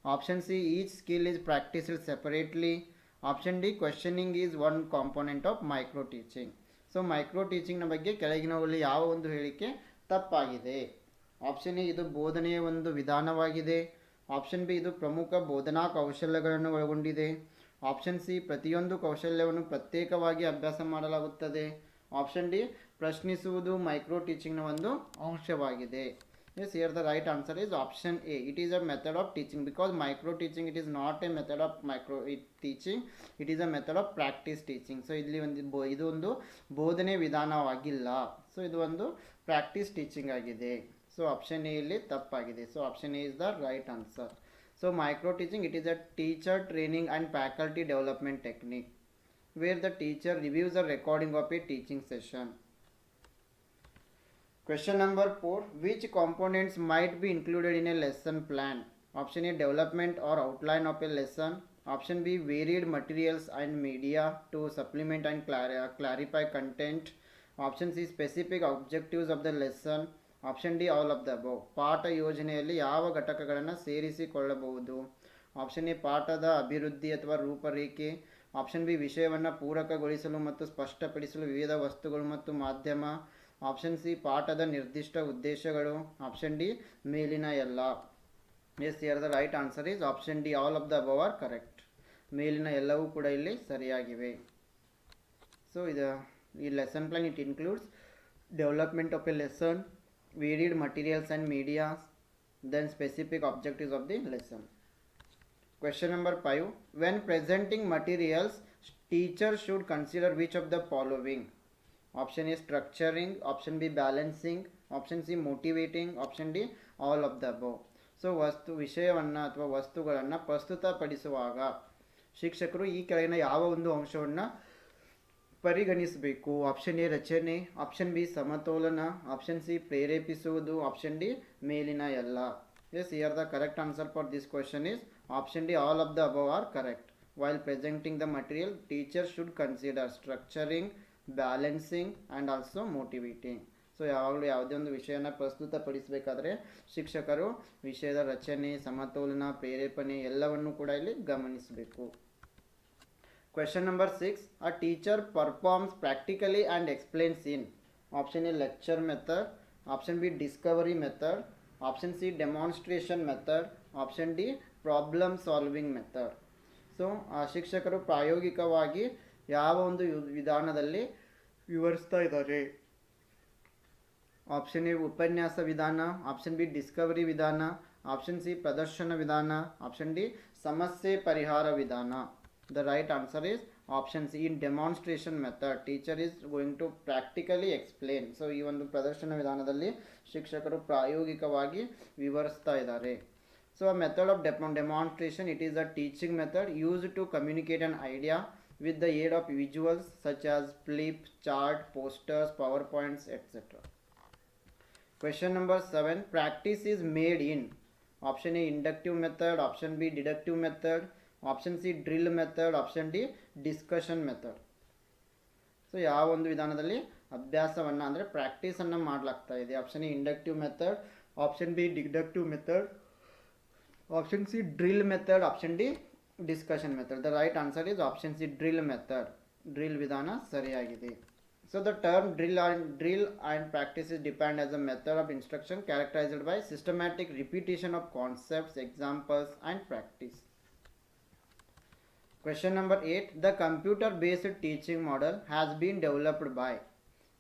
Option C, each skill is practiced separately. Option D, questioning is one component of micro teaching. So micro ಟೀಚಿಂಗ್ನ ಬಗ್ಗೆ ಕೆಳಗಿನವುಗಳಲ್ಲಿ ಯಾವ ಒಂದು ಹೇಳಿಕೆ ತಪ್ಪಾಗಿದೆ? Option A, ಇದು ಬೋಧನೆಯ ಒಂದು ವಿಧಾನವಾಗಿದೆ. ಆಪ್ಷನ್ ಬಿ, ಇದು ಪ್ರಮುಖ ಬೋಧನಾ ಕೌಶಲ್ಯಗಳನ್ನು ಒಳಗೊಂಡಿದೆ. ಆಪ್ಷನ್ ಸಿ, ಪ್ರತಿಯೊಂದು ಕೌಶಲ್ಯವನ್ನು ಪ್ರತ್ಯೇಕವಾಗಿ ಅಭ್ಯಾಸ ಮಾಡಲಾಗುತ್ತದೆ. ಆಪ್ಷನ್ ಡಿ, ಪ್ರಶ್ನಿಸುವುದು ಮೈಕ್ರೋ ಟೀಚಿಂಗ್ನ ಒಂದು ಅಂಶವಾಗಿದೆ. Yes, here the right answer is option A. It is a method of teaching, because micro teaching, it is not a method of teaching. It is a method of practice teaching. So ಇಲ್ಲಿ ಇದು ಒಂದು ಬೋಧನೆ ವಿಧಾನವಾಗಿಲ್ಲ. So ಇದು ಒಂದು practice teaching ಆಗಿದೆ. So option A ಇಲ್ಲಿ ತಪ್ಪಾಗಿದೆ. So option A is the right answer. So micro teaching, it is a teacher training and faculty development technique where the teacher reviews a recording of a teaching session. Question number 4. Which components might be included in a lesson plan? Option A, development or outline of a lesson. Option B, varied materials and media to supplement and clarify content. Option C, specific objectives of the lesson. Option D, all of the above. ಪಾಠ ಯೋಜನೆಯಲ್ಲಿ ಯಾವ ಘಟಕಗಳನ್ನು ಸೇರಿಸಿಕೊಳ್ಳಬಹುದು? Option A, ಪಾಠದ ಅಭಿವೃದ್ಧಿ ಅಥವಾ ರೂಪರೇಖೆ. Option B, ವಿಷಯವನ್ನು ಪೂರಕಗೊಳಿಸಲು ಮತ್ತು ಸ್ಪಷ್ಟಪಡಿಸಲು ವಿವಿಧ ವಸ್ತುಗಳು ಮತ್ತು ಮಾಧ್ಯಮ. ಆಪ್ಷನ್ ಸಿ, ಪಾಠದ ನಿರ್ದಿಷ್ಟ ಉದ್ದೇಶಗಳು. ಆಪ್ಷನ್ ಡಿ, ಮೇಲಿನ ಎಲ್ಲ. Yes, here the right answer is option D, all of the above are correct. ಮೇಲಿನ ಎಲ್ಲವೂ ಕೂಡ ಇಲ್ಲಿ ಸರಿಯಾಗಿವೆ. ಸೊ ಇದು ಈ lesson plan, it includes development of a lesson, varied materials and medias, then specific objectives of the lesson. Question number 5. When presenting materials, teacher should consider which of the following? Option A, structuring. Option B, balancing. Option C, motivating. Option D, all of the above. So ವಿಷಯವನ್ನು ಅಥವಾ ವಸ್ತುಗಳನ್ನು ಪ್ರಸ್ತುತಪಡಿಸುವಾಗ ಶಿಕ್ಷಕರು ಈ ಕೆಳಗಿನ ಯಾವ ಒಂದು ಅಂಶವನ್ನು ಪರಿಗಣಿಸಬೇಕು? ಆಪ್ಷನ್ ಎ, ರಚನೆ. ಆಪ್ಷನ್ ಬಿ, ಸಮತೋಲನ. ಆಪ್ಷನ್ ಸಿ, ಪ್ರೇರೇಪಿಸುವುದು. ಆಪ್ಷನ್ ಡಿ, ಮೇಲಿನ ಎಲ್ಲ. Yes, here the correct answer for this question is option D, all of the above are correct. While presenting the material, teachers should consider structuring, balancing and also motivating. So ಯಾವಾಗಲೂ ಯಾವುದೇ ಒಂದು ವಿಷಯನ ಪ್ರಸ್ತುತಪಡಿಸಬೇಕಾದ್ರೆ ಶಿಕ್ಷಕರು ವಿಷಯದ ರಚನೆ, ಸಮತೋಲನ, ಪ್ರೇರೇಪಣೆ ಎಲ್ಲವನ್ನು ಕೂಡ ಇಲ್ಲಿ ಗಮನಿಸಬೇಕು. Question number 6. A teacher performs practically and explains in option A, lecture method. Option B, discovery method. Option C, demonstration method. Option D, problem solving method. So ಶಿಕ್ಷಕರು ಪ್ರಾಯೋಗಿಕವಾಗಿ ಯಾವ ಒಂದು ವಿಧಾನದಲ್ಲಿ ವಿವರಿಸ್ತಾ ಇದ್ದಾರೆ? ಆಪ್ಷನ್ ಎ, ಉಪನ್ಯಾಸ ವಿಧಾನ. ಆಪ್ಷನ್ ಬಿ, ಡಿಸ್ಕವರಿ ವಿಧಾನ. Option C, ಪ್ರದರ್ಶನ ವಿಧಾನ. ಆಪ್ಷನ್ ಡಿ, ಸಮಸ್ಯೆ ಪರಿಹಾರ ವಿಧಾನ. The right answer is option C, in demonstration method. Teacher is going to practically explain. So ಈ ಒಂದು ಪ್ರದರ್ಶನ ವಿಧಾನದಲ್ಲಿ ಶಿಕ್ಷಕರು ಪ್ರಾಯೋಗಿಕವಾಗಿ ವಿವರಿಸ್ತಾ ಇದ್ದಾರೆ. So a method of demonstration, it is a teaching method used to communicate an idea with the aid of visuals such as flip, chart, posters, powerpoints, etc. Question number 7. Practice is made in option A, inductive method. Option B, deductive method. Option C, drill method. Option D, discussion method. So ಯಾವ ಒಂದು ವಿಧಾನದಲ್ಲಿ ಅಭ್ಯಾಸವನ್ನು ಅಂದರೆ ಪ್ರಾಕ್ಟೀಸನ್ನು ಮಾಡಲಾಗ್ತಾ ಇದೆ? Option A, inductive method. Option B, deductive method. Option C, drill method. Option D, discussion method. The right answer is option C, drill method. Drill ವಿಧಾನ ಸರಿಯಾಗಿದೆ. So the term drill and practice is depend as a method of instruction characterised by systematic repetition of concepts, examples and practice. Question number 8. The computer based teaching model has been developed by.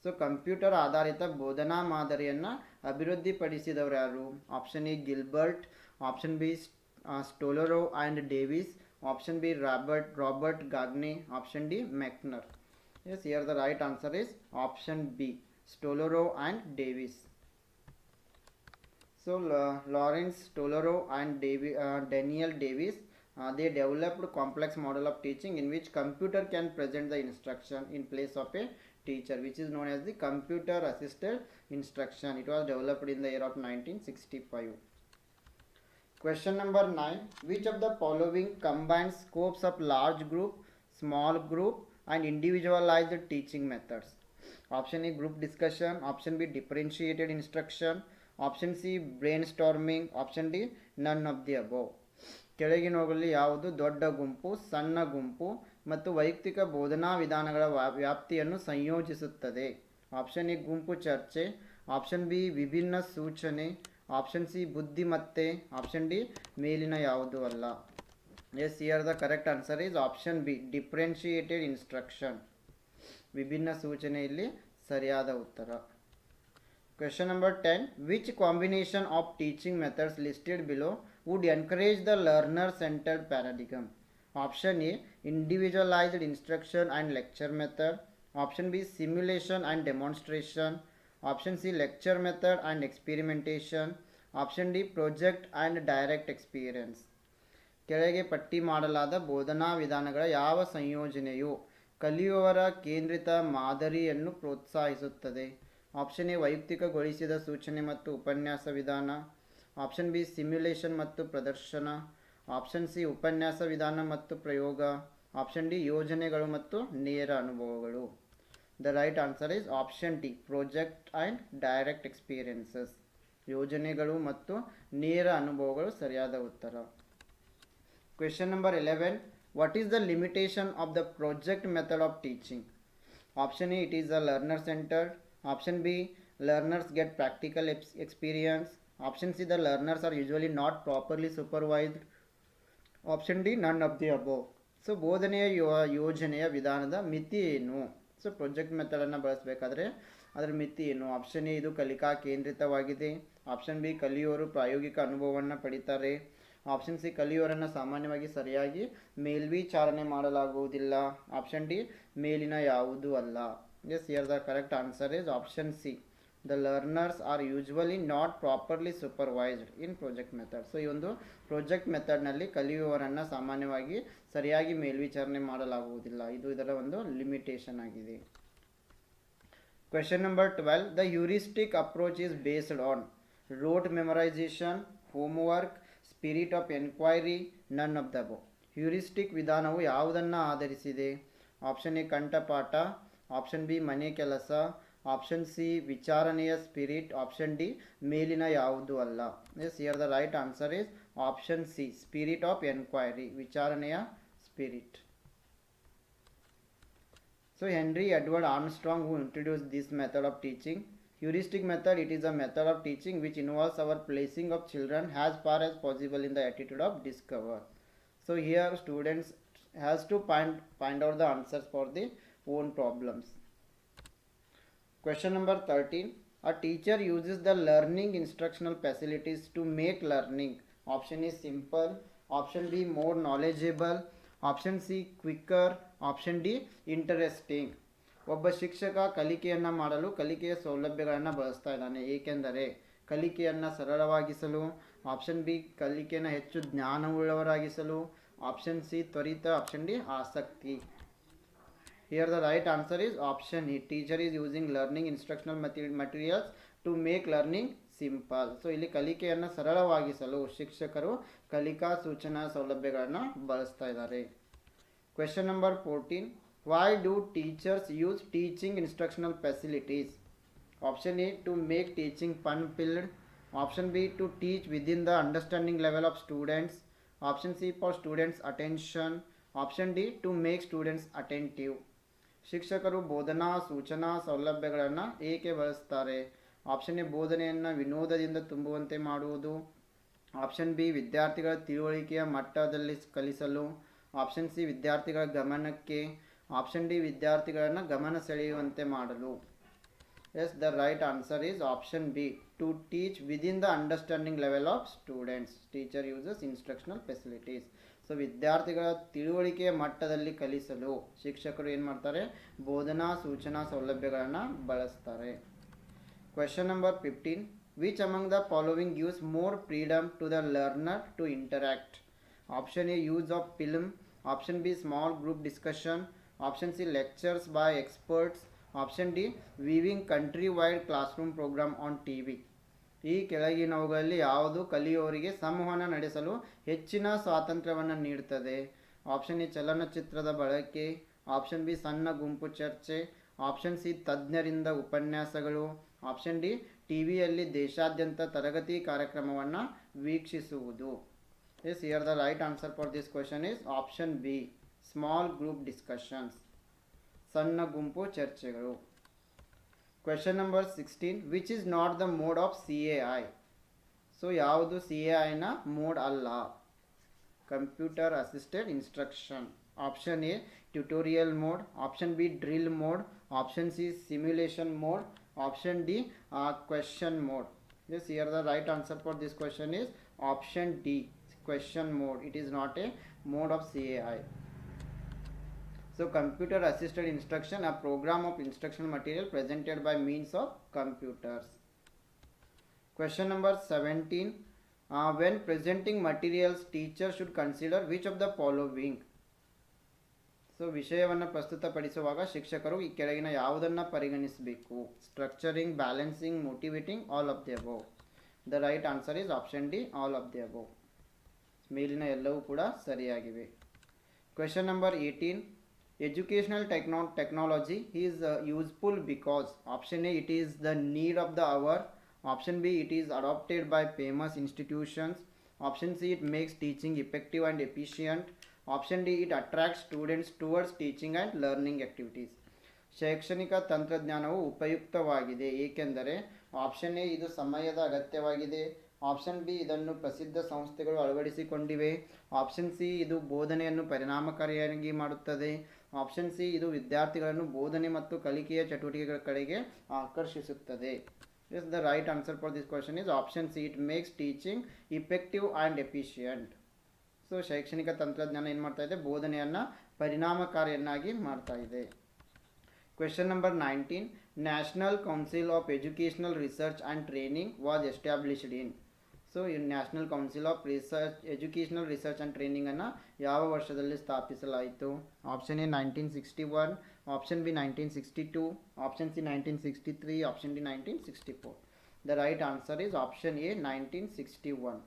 So computer ಆಧಾರಿತ ಬೋಧನಾ ಮಾದರಿಯನ್ನು ಅಭಿವೃದ್ಧಿಪಡಿಸಿದವರು ಯಾರು? Option A, Gilbert. Option B, Stolurow and Davis. Option B, Robert Gagne. Option D, McNair. Yes, here the right answer is option B, Stolurow and Davis. So Lawrence Stolurow and Daniel Davis They developed complex model of teaching in which computer can present the instruction in place of a teacher, which is known as the computer assisted instruction. It was developed in the year of 1965. Question number 9. Which of the following combines scopes of large group, small group and individualized teaching methods? Option A group discussion, option B differentiated instruction, option C brainstorming, option D none of the above. ಕೆಳಗಿನವುಗಳಲ್ಲಿ ಯಾವುದು ದೊಡ್ಡ ಗುಂಪು, ಸಣ್ಣ ಗುಂಪು ಮತ್ತು ವೈಯಕ್ತಿಕ ಬೋಧನಾ ವಿಧಾನಗಳ ವ್ಯಾಪ್ತಿಯನ್ನು ಸಂಯೋಜಿಸುತ್ತದೆ? ಆಪ್ಷನ್ ಎ ಗುಂಪು ಚರ್ಚೆ, ಆಪ್ಷನ್ ಬಿ ವಿಭಿನ್ನ ಸೂಚನೆ, ಆಪ್ಷನ್ ಸಿ ಬುದ್ಧಿಮತ್ತೆ, ಆಪ್ಷನ್ ಡಿ ಮೇಲಿನ ಯಾವುದು ಅಲ್ಲ. Yes, here the correct answer is option B differentiated instruction. ವಿಭಿನ್ನ ಸೂಚನೆ ಇಲ್ಲಿ ಸರಿಯಾದ ಉತ್ತರ. Question number 10. Which combination of teaching methods listed below would encourage the learner-centered paradigm? Option A individualized instruction and lecture method, option B simulation and demonstration, option C lecture method and experimentation, option D project and direct experience. ಕೆಳಗೆ ಪಟ್ಟಿ ಮಾಡಲಾದ ಬೋಧನಾ ವಿಧಾನಗಳ ಯಾವ ಸಂಯೋಜನೆಯು ಕಲಿಯುವವರ ಕೇಂದ್ರಿತ ಮಾದರಿಯನ್ನು ಪ್ರೋತ್ಸಾಹಿಸುತ್ತದೆ? Option A ವೈಯಕ್ತಿಕಗೊಳಿಸಿದ ಸೂಚನೆ ಮತ್ತು ಉಪನ್ಯಾಸ ವಿಧಾನ, ಆಪ್ಷನ್ ಬಿ ಸಿಮ್ಯುಲೇಷನ್ ಮತ್ತು ಪ್ರದರ್ಶನ, ಆಪ್ಷನ್ ಸಿ ಉಪನ್ಯಾಸ ವಿಧಾನ ಮತ್ತು ಪ್ರಯೋಗ, ಆಪ್ಷನ್ ಡಿ ಯೋಜನೆಗಳು ಮತ್ತು ನೇರ ಅನುಭವಗಳು. The right answer is option D project and direct experiences. ಯೋಜನೆಗಳು ಮತ್ತು ನೇರ ಅನುಭವಗಳು ಸರಿಯಾದ ಉತ್ತರ. Question number 11. What is the limitation of the project method of teaching? Option A, it is a learner centered. Option B, learners get practical experience. Option C, the learners are usually not properly supervised. Option D, none of the above. So ಬೋಧನೆಯ ಯೋಜನೆಯ ವಿಧಾನದ ಮಿತಿ ಏನು? So project ಮೆಥಡನ್ನು ಬಳಸಬೇಕಾದ್ರೆ ಅದರ ಮಿತಿ ಏನು? Option A ಇದು ಕಲಿಕಾ ಕೇಂದ್ರಿತವಾಗಿದೆ, ಆಪ್ಷನ್ ಬಿ ಕಲಿಯೋರು ಪ್ರಾಯೋಗಿಕ ಅನುಭವವನ್ನು ಪಡಿತಾರೆ, ಆಪ್ಷನ್ ಸಿ ಕಲಿಯೋರನ್ನು ಸಾಮಾನ್ಯವಾಗಿ ಸರಿಯಾಗಿ ಮೇಲ್ವಿಚಾರಣೆ ಮಾಡಲಾಗುವುದಿಲ್ಲ, ಆಪ್ಷನ್ ಡಿ ಮೇಲಿನ ಯಾವುದೂ ಅಲ್ಲ. Yes, here the correct answer is option C. The learners are usually not properly supervised in project method. So ಈ ಒಂದು ಪ್ರಾಜೆಕ್ಟ್ ಮೆಥಡ್ನಲ್ಲಿ ಕಲಿಯುವವರನ್ನು ಸಾಮಾನ್ಯವಾಗಿ ಸರಿಯಾಗಿ ಮೇಲ್ವಿಚಾರಣೆ ಮಾಡಲಾಗುವುದಿಲ್ಲ. ಇದು ಇದರ ಒಂದು ಲಿಮಿಟೇಷನ್ ಆಗಿದೆ. Question number 12. The heuristic approach is based on rote memorization, homework, spirit of enquiry, none of the above. Heuristic ವಿಧಾನವು ಯಾವುದನ್ನು ಆಧರಿಸಿದೆ? ಆಪ್ಷನ್ ಎ ಕಂಠಪಾಠ, ಆಪ್ಷನ್ ಬಿ ಮನೆ ಕೆಲಸ, ಆಪ್ಷನ್ ಸಿ ವಿಚಾರಣೆಯ ಸ್ಪಿರಿಟ್, ಆಪ್ಷನ್ ಡಿ ಮೇಲಿನ ಯಾವುದು ಅಲ್ಲ. Yes, here the right answer is option C spirit of enquiry, ವಿಚಾರಣೆಯ spirit. So Henry Edward Armstrong who introduced this method of teaching. Heuristic method, it is a method of teaching which involves our placing of children as far as possible in the attitude of discover. So here students has to find out the answers for the own problems. Question number 13. A teacher uses the learning instructional facilities to make learning. Option is simple, option B more knowledgeable, option C quicker, option D interesting. ಒಬ್ಬ ಶಿಕ್ಷಕ ಕಲಿಕೆಯನ್ನು ಮಾಡಲು ಕಲಿಕೆಯ ಸೌಲಭ್ಯಗಳನ್ನು ಬಳಸ್ತಾ ಇದ್ದಾನೆ, ಏಕೆಂದರೆ ಕಲಿಕೆಯನ್ನು ಸರಳವಾಗಿಸಲು, ಆಪ್ಷನ್ ಬಿ ಕಲಿಕೆಯನ್ನು ಹೆಚ್ಚು ಜ್ಞಾನವುಳ್ಳವರಾಗಿಸಲು, ಆಪ್ಷನ್ ಸಿ ತ್ವರಿತ, ಆಪ್ಷನ್ ಡಿ ಆಸಕ್ತಿ. Here the right answer is option E. Teacher is using learning instructional materials to make learning simple. So ಇಲ್ಲಿ ಕಲಿಕೆಯನ್ನು ಸರಳವಾಗಿಸಲು ಶಿಕ್ಷಕರು ಕಲಿಕಾ ಸೂಚನಾ ಸೌಲಭ್ಯಗಳನ್ನು ಬಳಸ್ತಾ ಇದ್ದಾರೆ. Question number 14. Why do teachers use teaching instructional facilities? Option A, to make teaching fun-filled. Option B, to teach within the understanding level of students. Option C, for students' attention. Option D, to make students attentive. ಶಿಕ್ಷಕರು ಬೋಧನಾ ಸೂಚನಾ ಸೌಲಭ್ಯಗಳನ್ನು ಏಕೆ ಬಳಸ್ತಾರೆ? Option A ಬೋಧನೆಯನ್ನು ವಿನೋದದಿಂದ ತುಂಬುವಂತೆ ಮಾಡುವುದು, option B ವಿದ್ಯಾರ್ಥಿಗಳ ತಿಳುವಳಿಕೆಯ ಮಟ್ಟದಲ್ಲಿ ಕಲಿಸಲು, ಆಪ್ಷನ್ ಸಿ ವಿದ್ಯಾರ್ಥಿಗಳ ಗಮನಕ್ಕೆ, ಆಪ್ಷನ್ ಡಿ ವಿದ್ಯಾರ್ಥಿಗಳನ್ನು ಗಮನ ಸೆಳೆಯುವಂತೆ ಮಾಡಲು. Yes, the right answer is option B to teach within the understanding level of students. Teacher uses instructional facilities. So ವಿದ್ಯಾರ್ಥಿಗಳ ತಿಳುವಳಿಕೆಯ ಮಟ್ಟದಲ್ಲಿ ಕಲಿಸಲು ಶಿಕ್ಷಕರು ಏನು ಮಾಡ್ತಾರೆ? ಬೋಧನಾ ಸೂಚನಾ ಸೌಲಭ್ಯಗಳನ್ನು ಬಳಸ್ತಾರೆ. Question number 15. Which among the following gives more freedom to the learner to interact? Option A, use of film. Option B, small group discussion. Option C, lectures by experts. Option D, viewing countrywide classroom program on TV. ಈ ಕೆಳಗಿನವುಗಳಲ್ಲಿ ಯಾವುದು ಕಲಿಯುವವರಿಗೆ ಸಂವಹನ ನಡೆಸಲು ಹೆಚ್ಚಿನ ಸ್ವಾತಂತ್ರ್ಯವನ್ನು ನೀಡುತ್ತದೆ? Option A, ಚಲನಚಿತ್ರದ ಬಳಕೆ. ಆಪ್ಷನ್ ಬಿ, ಸಣ್ಣ ಗುಂಪು ಚರ್ಚೆ. ಆಪ್ಷನ್ ಸಿ, ತಜ್ಞರಿಂದ ಉಪನ್ಯಾಸಗಳು. ಆಪ್ಷನ್ ಡಿ, ಟಿವಿಯಲ್ಲಿ ದೇಶಾದ್ಯಂತ ತರಗತಿ ಕಾರ್ಯಕ್ರಮವನ್ನು ವೀಕ್ಷಿಸುವುದು. Yes, here the right answer for this question is option B, small group discussions, ಸಣ್ಣ ಗುಂಪು ಚರ್ಚೆಗಳು. Question number 16, which is not the mode of CAI? So ಯಾವುದು CAI ನ ಮೋಡ್ ಅಲ್ಲ? Computer assisted instruction. Option A, tutorial mode. Option B, drill mode. Option C, simulation mode. Option D, question mode. Yes, here the right answer for this question is option D, question mode. It is not a mode of CAI. So computer assisted instruction, a program of instructional material presented by means of computers. Question number 17, when presenting materials, teacher should consider which of the following? So ವಿಷಯವನ್ನು ಪ್ರಸ್ತುತಪಡಿಸುವಾಗ ಶಿಕ್ಷಕರು ಈ ಕೆಳಗಿನ ಯಾವುದನ್ನು ಪರಿಗಣಿಸಬೇಕು? Structuring, balancing, motivating, all of the above. The right answer is option D, all of the above. ಮೇಲಿನ ಎಲ್ಲವೂ ಕೂಡ ಸರಿಯಾಗಿವೆ. Question number 18, educational technology is useful because option A, it is the need of the hour. Option B, it is adopted by famous institutions. Option C, it makes teaching effective and efficient. Option D, it attracts students towards teaching and learning activities. ಶೈಕ್ಷಣಿಕ ತಂತ್ರಜ್ಞಾನವು ಉಪಯುಕ್ತವಾಗಿದೆ ಏಕೆಂದರೆ option A, ಇದು ಸಮಯದ ಅಗತ್ಯವಾಗಿದೆ. Option B, ಇದನ್ನು ಪ್ರಸಿದ್ಧ ಸಂಸ್ಥೆಗಳು ಅಳವಡಿಸಿಕೊಂಡಿವೆ. ಆಪ್ಷನ್ ಸಿ, ಇದು ಬೋಧನೆಯನ್ನು ಪರಿಣಾಮಕಾರಿಯಾಗಿ ಮಾಡುತ್ತದೆ. ಆಪ್ಷನ್ ಸಿ, ಇದು ವಿದ್ಯಾರ್ಥಿಗಳನ್ನು ಬೋಧನೆ ಮತ್ತು ಕಲಿಕೆಯ ಚಟುವಟಿಕೆಗಳ ಕಡೆಗೆ ಆಕರ್ಷಿಸುತ್ತದೆ. Yes, the right answer for this question is option C, it makes teaching effective and efficient. So ಶೈಕ್ಷಣಿಕ ತಂತ್ರಜ್ಞಾನ ಏನು ಮಾಡ್ತಾ ಇದೆ? ಬೋಧನೆಯನ್ನು ಪರಿಣಾಮಕಾರಿಯನ್ನಾಗಿ ಮಾಡ್ತಾ ಇದೆ. Question number 19, National Council of Educational Research and Training was established in. So ಈ National Council of Educational Research and ಟ್ರೈನಿಂಗನ್ನು ಯಾವ ವರ್ಷದಲ್ಲಿ ಸ್ಥಾಪಿಸಲಾಯಿತು? Option A 1961, option B 1962, option C 1963, option D 1964. The right answer is option A 1961.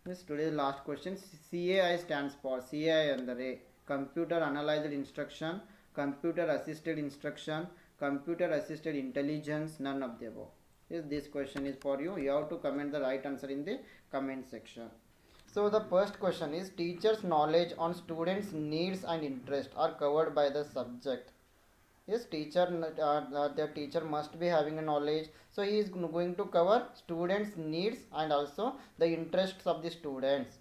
This today's last question. CAI stands for, CAI ಅಂದರೆ computer analysed instruction, computer assisted instruction, computer assisted intelligence, none of the above. Yes, this question is for you. You have to comment the right answer in the comment section. So the first question is, teachers' knowledge on students' needs and interest are covered by the subject. Yes, the teacher must be having a knowledge, so he is going to cover students' needs and also the interests of the students.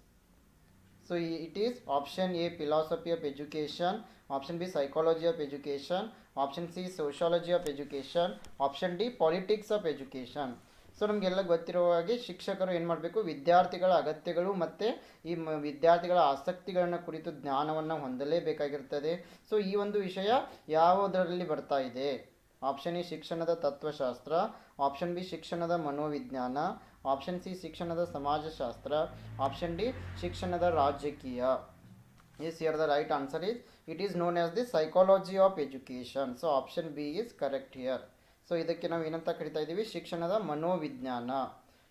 So it is option A, philosophy of education. Option B, psychology of education. Option C, sociology of education. Option D, politics of education. So ನಮಗೆಲ್ಲ ಗೊತ್ತಿರುವ ಹಾಗೆ ಶಿಕ್ಷಕರು ಏನು ಮಾಡಬೇಕು? ವಿದ್ಯಾರ್ಥಿಗಳ ಅಗತ್ಯಗಳು ಮತ್ತು ಈ ವಿದ್ಯಾರ್ಥಿಗಳ ಆಸಕ್ತಿಗಳನ್ನು ಕುರಿತು ಜ್ಞಾನವನ್ನು ಹೊಂದಲೇಬೇಕಾಗಿರ್ತದೆ. ಸೊ ಈ ಒಂದು ವಿಷಯ ಯಾವುದರಲ್ಲಿ ಬರ್ತಾ ಇದೆ? ಆಪ್ಷನ್ ಎ, ಶಿಕ್ಷಣದ ತತ್ವಶಾಸ್ತ್ರ. ಆಪ್ಷನ್ ಬಿ, ಶಿಕ್ಷಣದ ಮನೋವಿಜ್ಞಾನ. ಆಪ್ಷನ್ ಸಿ, ಶಿಕ್ಷಣದ ಸಮಾಜಶಾಸ್ತ್ರ. ಆಪ್ಷನ್ ಡಿ, ಶಿಕ್ಷಣದ ರಾಜಕೀಯ. Yes, here the right answer is, it is known as the psychology of education. So option B is correct here. So ಇದಕ್ಕೆ ನಾವು ಏನಂತ ಕರಿತಾ ಇದ್ದೀವಿ? ಶಿಕ್ಷಣದ ಮನೋವಿಜ್ಞಾನ.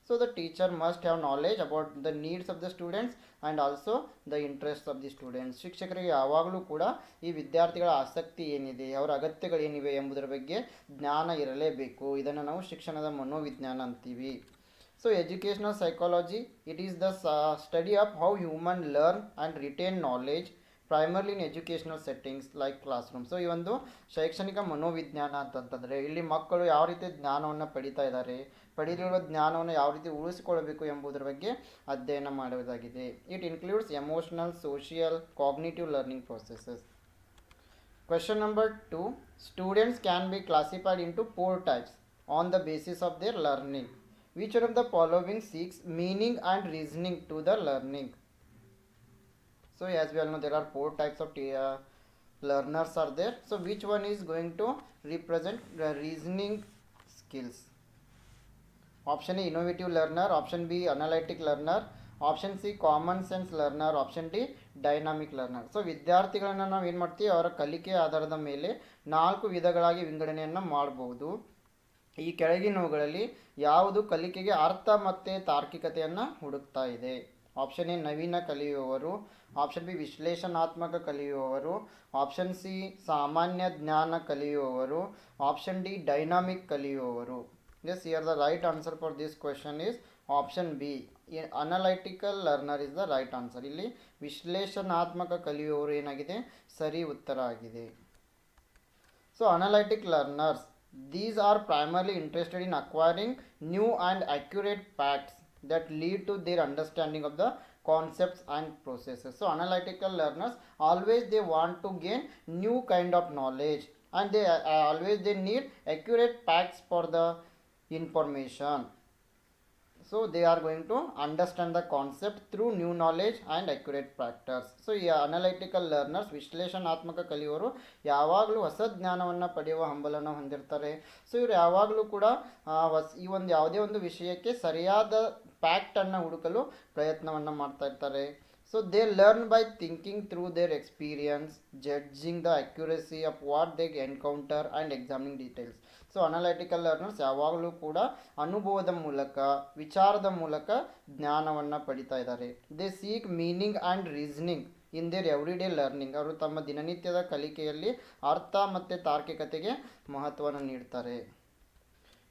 So the teacher must have knowledge about the needs of the students and also the interest of the students. ಶಿಕ್ಷಕರಿಗೆ ಯಾವಾಗಲೂ ಕೂಡ ಈ ವಿದ್ಯಾರ್ಥಿಗಳ ಆಸಕ್ತಿ ಏನಿದೆ, ಅವರ ಅಗತ್ಯಗಳೇನಿವೆ ಎಂಬುದರ ಬಗ್ಗೆ ಜ್ಞಾನ ಇರಲೇಬೇಕು. ಇದನ್ನು ನಾವು ಶಿಕ್ಷಣದ ಮನೋವಿಜ್ಞಾನ ಅಂತೀವಿ. So educational psychology, it is the study of how human learn and retain knowledge primarily in educational settings like class room. So ಈ ಒಂದು ಶೈಕ್ಷಣಿಕ ಮನೋವಿಜ್ಞಾನ ಅಂತಂತಂದರೆ ಇಲ್ಲಿ ಮಕ್ಕಳು ಯಾವ ರೀತಿ ಜ್ಞಾನವನ್ನು ಪಡಿತಾ ಇದ್ದಾರೆ, ಪಡೆದಿರುವ ಜ್ಞಾನವನ್ನು ಯಾವ ರೀತಿ ಉಳಿಸಿಕೊಳ್ಳಬೇಕು ಎಂಬುದರ ಬಗ್ಗೆ ಅಧ್ಯಯನ ಮಾಡುವುದಾಗಿದೆ. It includes emotional, social, cognitive learning processes. Question number 2, students can be classified into 4 types on the basis of their learning. Which one of the following seeks meaning and reasoning to the learning? So as we all know, there are 4 types of learners are there. So which one is going to represent the reasoning skills? Option A, innovative learner. Option B, analytic learner. Option C common sense learner, option D dynamic learner. So ವಿದ್ಯಾರ್ಥಿಗಳನ್ನು ನಾವು ಏನು ಮಾಡ್ತೀವಿ, ಅವರ ಕಲಿಕೆ ಆಧಾರದ ಮೇಲೆ 4 ವಿಧಗಳಾಗಿ ವಿಂಗಡಣೆಯನ್ನು ಮಾಡಬಹುದು. ಈ ಕೆಳಗಿನವುಗಳಲ್ಲಿ ಯಾವುದು ಕಲಿಕೆಗೆ ಅರ್ಥ ಮತ್ತು ತಾರ್ಕಿಕತೆಯನ್ನು ಹುಡುಕ್ತಾ ಇದೆ? ಆಪ್ಷನ್ ಎ ನವೀನ ಕಲಿಯುವವರು, ಆಪ್ಷನ್ ಬಿ ವಿಶ್ಲೇಷಣಾತ್ಮಕ ಕಲಿಯುವವರು, ಆಪ್ಷನ್ ಸಿ ಸಾಮಾನ್ಯ ಜ್ಞಾನ ಕಲಿಯುವವರು, ಆಪ್ಷನ್ ಡಿ ಡೈನಾಮಿಕ್ ಕಲಿಯುವವರು. Yes, here the right answer for this question is option B, analytical learner is the right answer. ಇಲ್ಲಿ ವಿಶ್ಲೇಷಣಾತ್ಮಕ ಕಲಿಯುವವರು ಏನಾಗಿದೆ, ಸರಿ ಉತ್ತರ ಆಗಿದೆ. So analytic learners, these are primarily interested in acquiring new and accurate facts that lead to their understanding of the concepts and processes. So analytical learners always they want to gain new kind of knowledge, and they always they need accurate facts for the information. So they are going to understand the concept through new knowledge and accurate factors. So ಈ analytical learners, ವಿಶ್ಲೇಷಣಾತ್ಮಕ ಕಲಿಯುವವರು ಯಾವಾಗಲೂ ಹೊಸ ಜ್ಞಾನವನ್ನು ಪಡೆಯುವ ಹಂಬಲನ್ನು ಹೊಂದಿರ್ತಾರೆ. So ಇವರು ಯಾವಾಗಲೂ ಕೂಡ ಈ ಒಂದು ಯಾವುದೇ ಒಂದು ವಿಷಯಕ್ಕೆ ಸರಿಯಾದ ಫ್ಯಾಕ್ಟನ್ನು ಹುಡುಕಲು ಪ್ರಯತ್ನವನ್ನು ಮಾಡ್ತಾ ಇರ್ತಾರೆ. So they learn by thinking through their experience, judging the accuracy of what they encounter and examining details. So analytical learners ಯಾವಾಗಲೂ ಕೂಡ ಅನುಭವದ ಮೂಲಕ, ವಿಚಾರದ ಮೂಲಕ ಜ್ಞಾನವನ್ನು ಪಡಿತಾ ಇದ್ದಾರೆ. They seek meaning and reasoning in their everyday learning. ಅವರು ತಮ್ಮ ದಿನನಿತ್ಯದ ಕಲಿಕೆಯಲ್ಲಿ ಅರ್ಥ ಮತ್ತು ತಾರ್ಕಿಕತೆಗೆ ಮಹತ್ವವನ್ನು ನೀಡ್ತಾರೆ.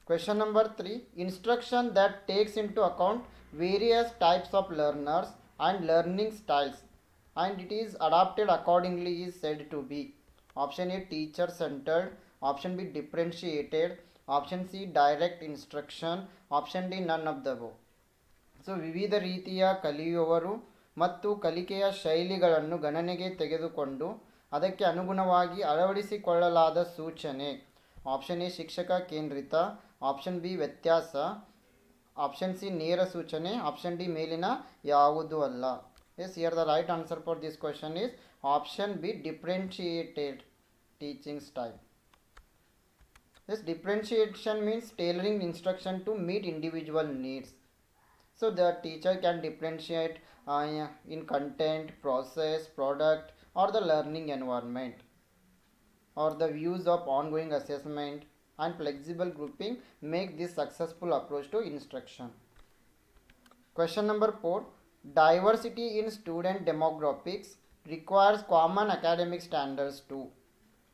Question number 3, instruction that takes into account various types of learners and learning styles and it is adapted accordingly is said to be. Option A teacher centered, option B differentiated, option C direct instruction, option D none of the above. So ವಿವಿಧ ರೀತಿಯ ಕಲಿಯುವವರು ಮತ್ತು ಕಲಿಕೆಯ ಶೈಲಿಗಳನ್ನು ಗಣನೆಗೆ ತೆಗೆದುಕೊಂಡು ಅದಕ್ಕೆ ಅನುಗುಣವಾಗಿ ಅಳವಡಿಸಿಕೊಳ್ಳಲಾದ ಸೂಚನೆ. ಆಪ್ಷನ್ ಎ ಶಿಕ್ಷಕ ಕೇಂದ್ರಿತ, ಆಪ್ಷನ್ ಬಿ ವ್ಯತ್ಯಾಸ, ಆಪ್ಷನ್ ಸಿ ನೇರ ಸೂಚನೆ, ಆಪ್ಷನ್ ಡಿ ಮೇಲಿನ ಯಾವುದೂ ಅಲ್ಲ. Yes, here the right answer for this question is option B differentiated teaching style. Yes, differentiation means tailoring instruction to meet individual needs. So the teacher can differentiate in content, process, product or the learning environment or the views of ongoing assessment and flexible grouping make this successful approach to instruction. Question number 4, diversity in student demographics requires common academic standards too.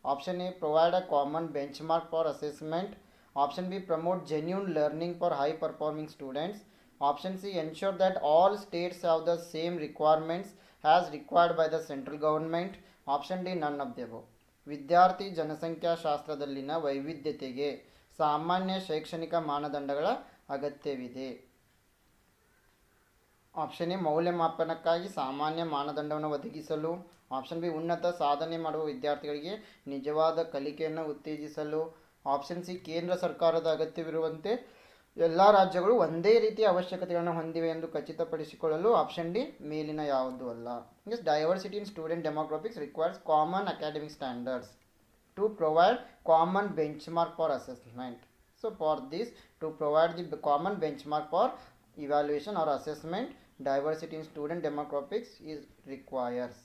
Option A provide a common benchmark for assessment, option B promote genuine learning for high performing students, option C ensure that all states have the same requirements as required by the central government, option D none of the above. ವಿದ್ಯಾರ್ಥಿ ಜನಸಂಖ್ಯಾಶಾಸ್ತ್ರದಲ್ಲಿನ ವೈವಿಧ್ಯತೆಗೆ ಸಾಮಾನ್ಯ ಶೈಕ್ಷಣಿಕ ಮಾನದಂಡಗಳ ಅಗತ್ಯವಿದೆ. Option A ಮೌಲ್ಯಮಾಪನಕ್ಕಾಗಿ ಸಾಮಾನ್ಯ ಮಾನದಂಡವನ್ನು ಒದಗಿಸಲು, option B ಉನ್ನತ ಸಾಧನೆ ಮಾಡುವ ವಿದ್ಯಾರ್ಥಿಗಳಿಗೆ ನಿಜವಾದ ಕಲಿಕೆಯನ್ನು ಉತ್ತೇಜಿಸಲು, ಆಪ್ಷನ್ ಸಿ ಕೇಂದ್ರ ಸರ್ಕಾರದ ಅಗತ್ಯವಿರುವಂತೆ ಎಲ್ಲ ರಾಜ್ಯಗಳು ಒಂದೇ ರೀತಿಯ ಅವಶ್ಯಕತೆಗಳನ್ನು ಹೊಂದಿವೆ ಎಂದು ಖಚಿತಪಡಿಸಿಕೊಳ್ಳಲು, ಆಪ್ಷನ್ ಡಿ ಮೇಲಿನ ಯಾವುದೂ ಅಲ್ಲ. Yes, diversity in student demographics requires common academic standards to provide common benchmark for assessment. So for this, to provide the common benchmark for evaluation or assessment, diversity in student demographics is requires.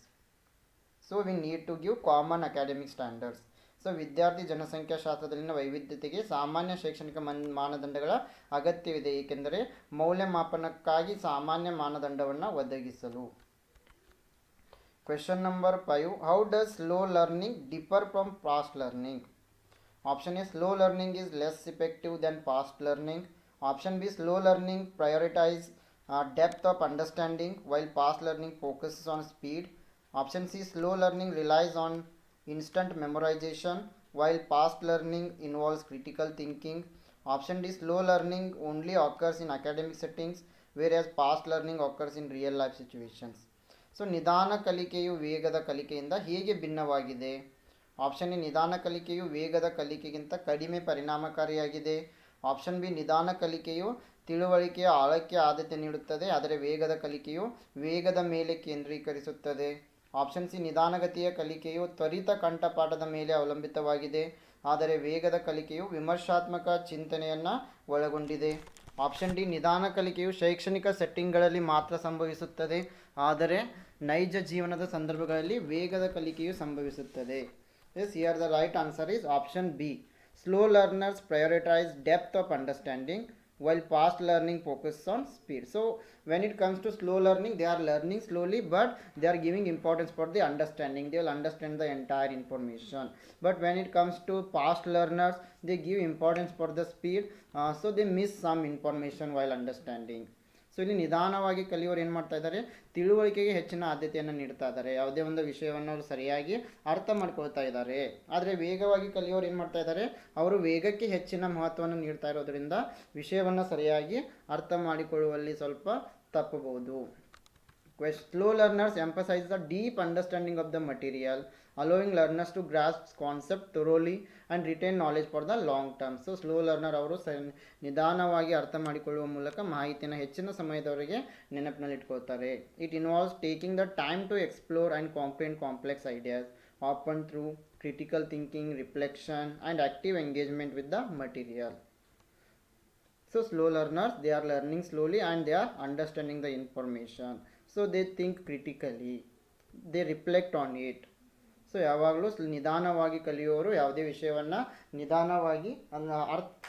So we need to give common academic standards. So ವಿದ್ಯಾರ್ಥಿ ಜನಸಂಖ್ಯಾಶಾಸ್ತ್ರದಲ್ಲಿನ ವೈವಿಧ್ಯತೆಗೆ ಸಾಮಾನ್ಯ ಶೈಕ್ಷಣಿಕ ಮಾನದಂಡಗಳ ಅಗತ್ಯವಿದೆ, ಏಕೆಂದರೆ ಮೌಲ್ಯಮಾಪನಕ್ಕಾಗಿ ಸಾಮಾನ್ಯ ಮಾನದಂಡವನ್ನು ಒದಗಿಸಲು. Question number 5, how does slow learning differ from fast learning? Option A slow learning is less effective than fast learning, option B slow learning prioritize depth of understanding while fast learning focuses on speed, option C slow learning relies on instant memorization while fast learning involves critical thinking, option D slow learning only occurs in academic settings whereas fast learning occurs in real life situations. So ನಿಧಾನ ಕಲಿಕೆಯು ವೇಗದ ಕಲಿಕೆಯಿಂದ ಹೇಗೆ ಭಿನ್ನವಾಗಿದೆ? Option A ನಿಧಾನ ಕಲಿಕೆಯು ವೇಗದ ಕಲಿಕೆಗಿಂತ ಕಡಿಮೆ ಪರಿಣಾಮಕಾರಿಯಾಗಿದೆ, ಆಪ್ಷನ್ ಬಿ ನಿಧಾನ ಕಲಿಕೆಯು ತಿಳುವಳಿಕೆಯ ಆಳಕ್ಕೆ ಆದ್ಯತೆ ನೀಡುತ್ತದೆ ಆದರೆ ವೇಗದ ಕಲಿಕೆಯು ವೇಗದ ಮೇಲೆ ಕೇಂದ್ರೀಕರಿಸುತ್ತದೆ, ಆಪ್ಷನ್ ಸಿ ನಿಧಾನಗತಿಯ ಕಲಿಕೆಯು ತ್ವರಿತ ಕಂಠಪಾಠದ ಮೇಲೆ ಅವಲಂಬಿತವಾಗಿದೆ ಆದರೆ ವೇಗದ ಕಲಿಕೆಯು ವಿಮರ್ಶಾತ್ಮಕ ಚಿಂತನೆಯನ್ನು ಒಳಗೊಂಡಿದೆ, ಆಪ್ಷನ್ ಡಿ ನಿಧಾನ ಕಲಿಕೆಯು ಶೈಕ್ಷಣಿಕ ಸೆಟ್ಟಿಂಗ್ಗಳಲ್ಲಿ ಮಾತ್ರ ಸಂಭವಿಸುತ್ತದೆ, ಆದರೆ ನೈಜ ಜೀವನದ ಸಂದರ್ಭಗಳಲ್ಲಿ ವೇಗದ ಕಲಿಕೆಯು ಸಂಭವಿಸುತ್ತದೆ. Yes, here the right answer is option B. Slow learners prioritise depth of understanding while fast learning focuses on speed. So when it comes to slow learning, they are learning slowly, but they are giving importance for the understanding. They will understand the entire information. But when it comes to fast learners, they give importance for the speed, so they miss some information while understanding. So ಇಲ್ಲಿ ನಿಧಾನವಾಗಿ ಕಲಿಯೋರು ಏನು ಮಾಡ್ತಾ ಇದ್ದಾರೆ, ತಿಳುವಳಿಕೆಗೆ ಹೆಚ್ಚಿನ ಆದ್ಯತೆಯನ್ನು ನೀಡ್ತಾ ಇದ್ದಾರೆ. ಯಾವುದೇ ಒಂದು ವಿಷಯವನ್ನು ಅವರು ಸರಿಯಾಗಿ ಅರ್ಥ ಮಾಡ್ಕೊಳ್ತಾ ಇದ್ದಾರೆ. ಆದರೆ ವೇಗವಾಗಿ ಕಲಿಯೋರು ಏನು ಮಾಡ್ತಾ ಇದ್ದಾರೆ, ಅವರು ವೇಗಕ್ಕೆ ಹೆಚ್ಚಿನ ಮಹತ್ವವನ್ನು ನೀಡ್ತಾ ಇರೋದ್ರಿಂದ ವಿಷಯವನ್ನು ಸರಿಯಾಗಿ ಅರ್ಥ ಮಾಡಿಕೊಳ್ಳುವಲ್ಲಿ ಸ್ವಲ್ಪ ತಪ್ಪಬಹುದು. Slow learners emphasize the deep understanding of the material, allowing learners to grasp concept thoroughly and retain knowledge for the long term. So slow learner ಅವರು ನಿಧಾನವಾಗಿ ಅರ್ಥ ಮಾಡಿಕೊಳ್ಳುವ ಮೂಲಕ ಮಾಹಿತಿಯನ್ನು ಹೆಚ್ಚಿನ ಸಮಯದವರೆಗೆ ನೆನಪಿನಲ್ಲಿಟ್ಕೊಳ್ತಾರೆ. It involves taking the time to explore and comprehend complex ideas, often through critical thinking, reflection and active engagement with the material. So slow learners, they are learning slowly and they are understanding the information. So they think critically, they reflect on it. So ಯಾವಾಗಲೂ ನಿಧಾನವಾಗಿ ಕಲಿಯೋರು ಯಾವುದೇ ವಿಷಯವನ್ನು ನಿಧಾನವಾಗಿ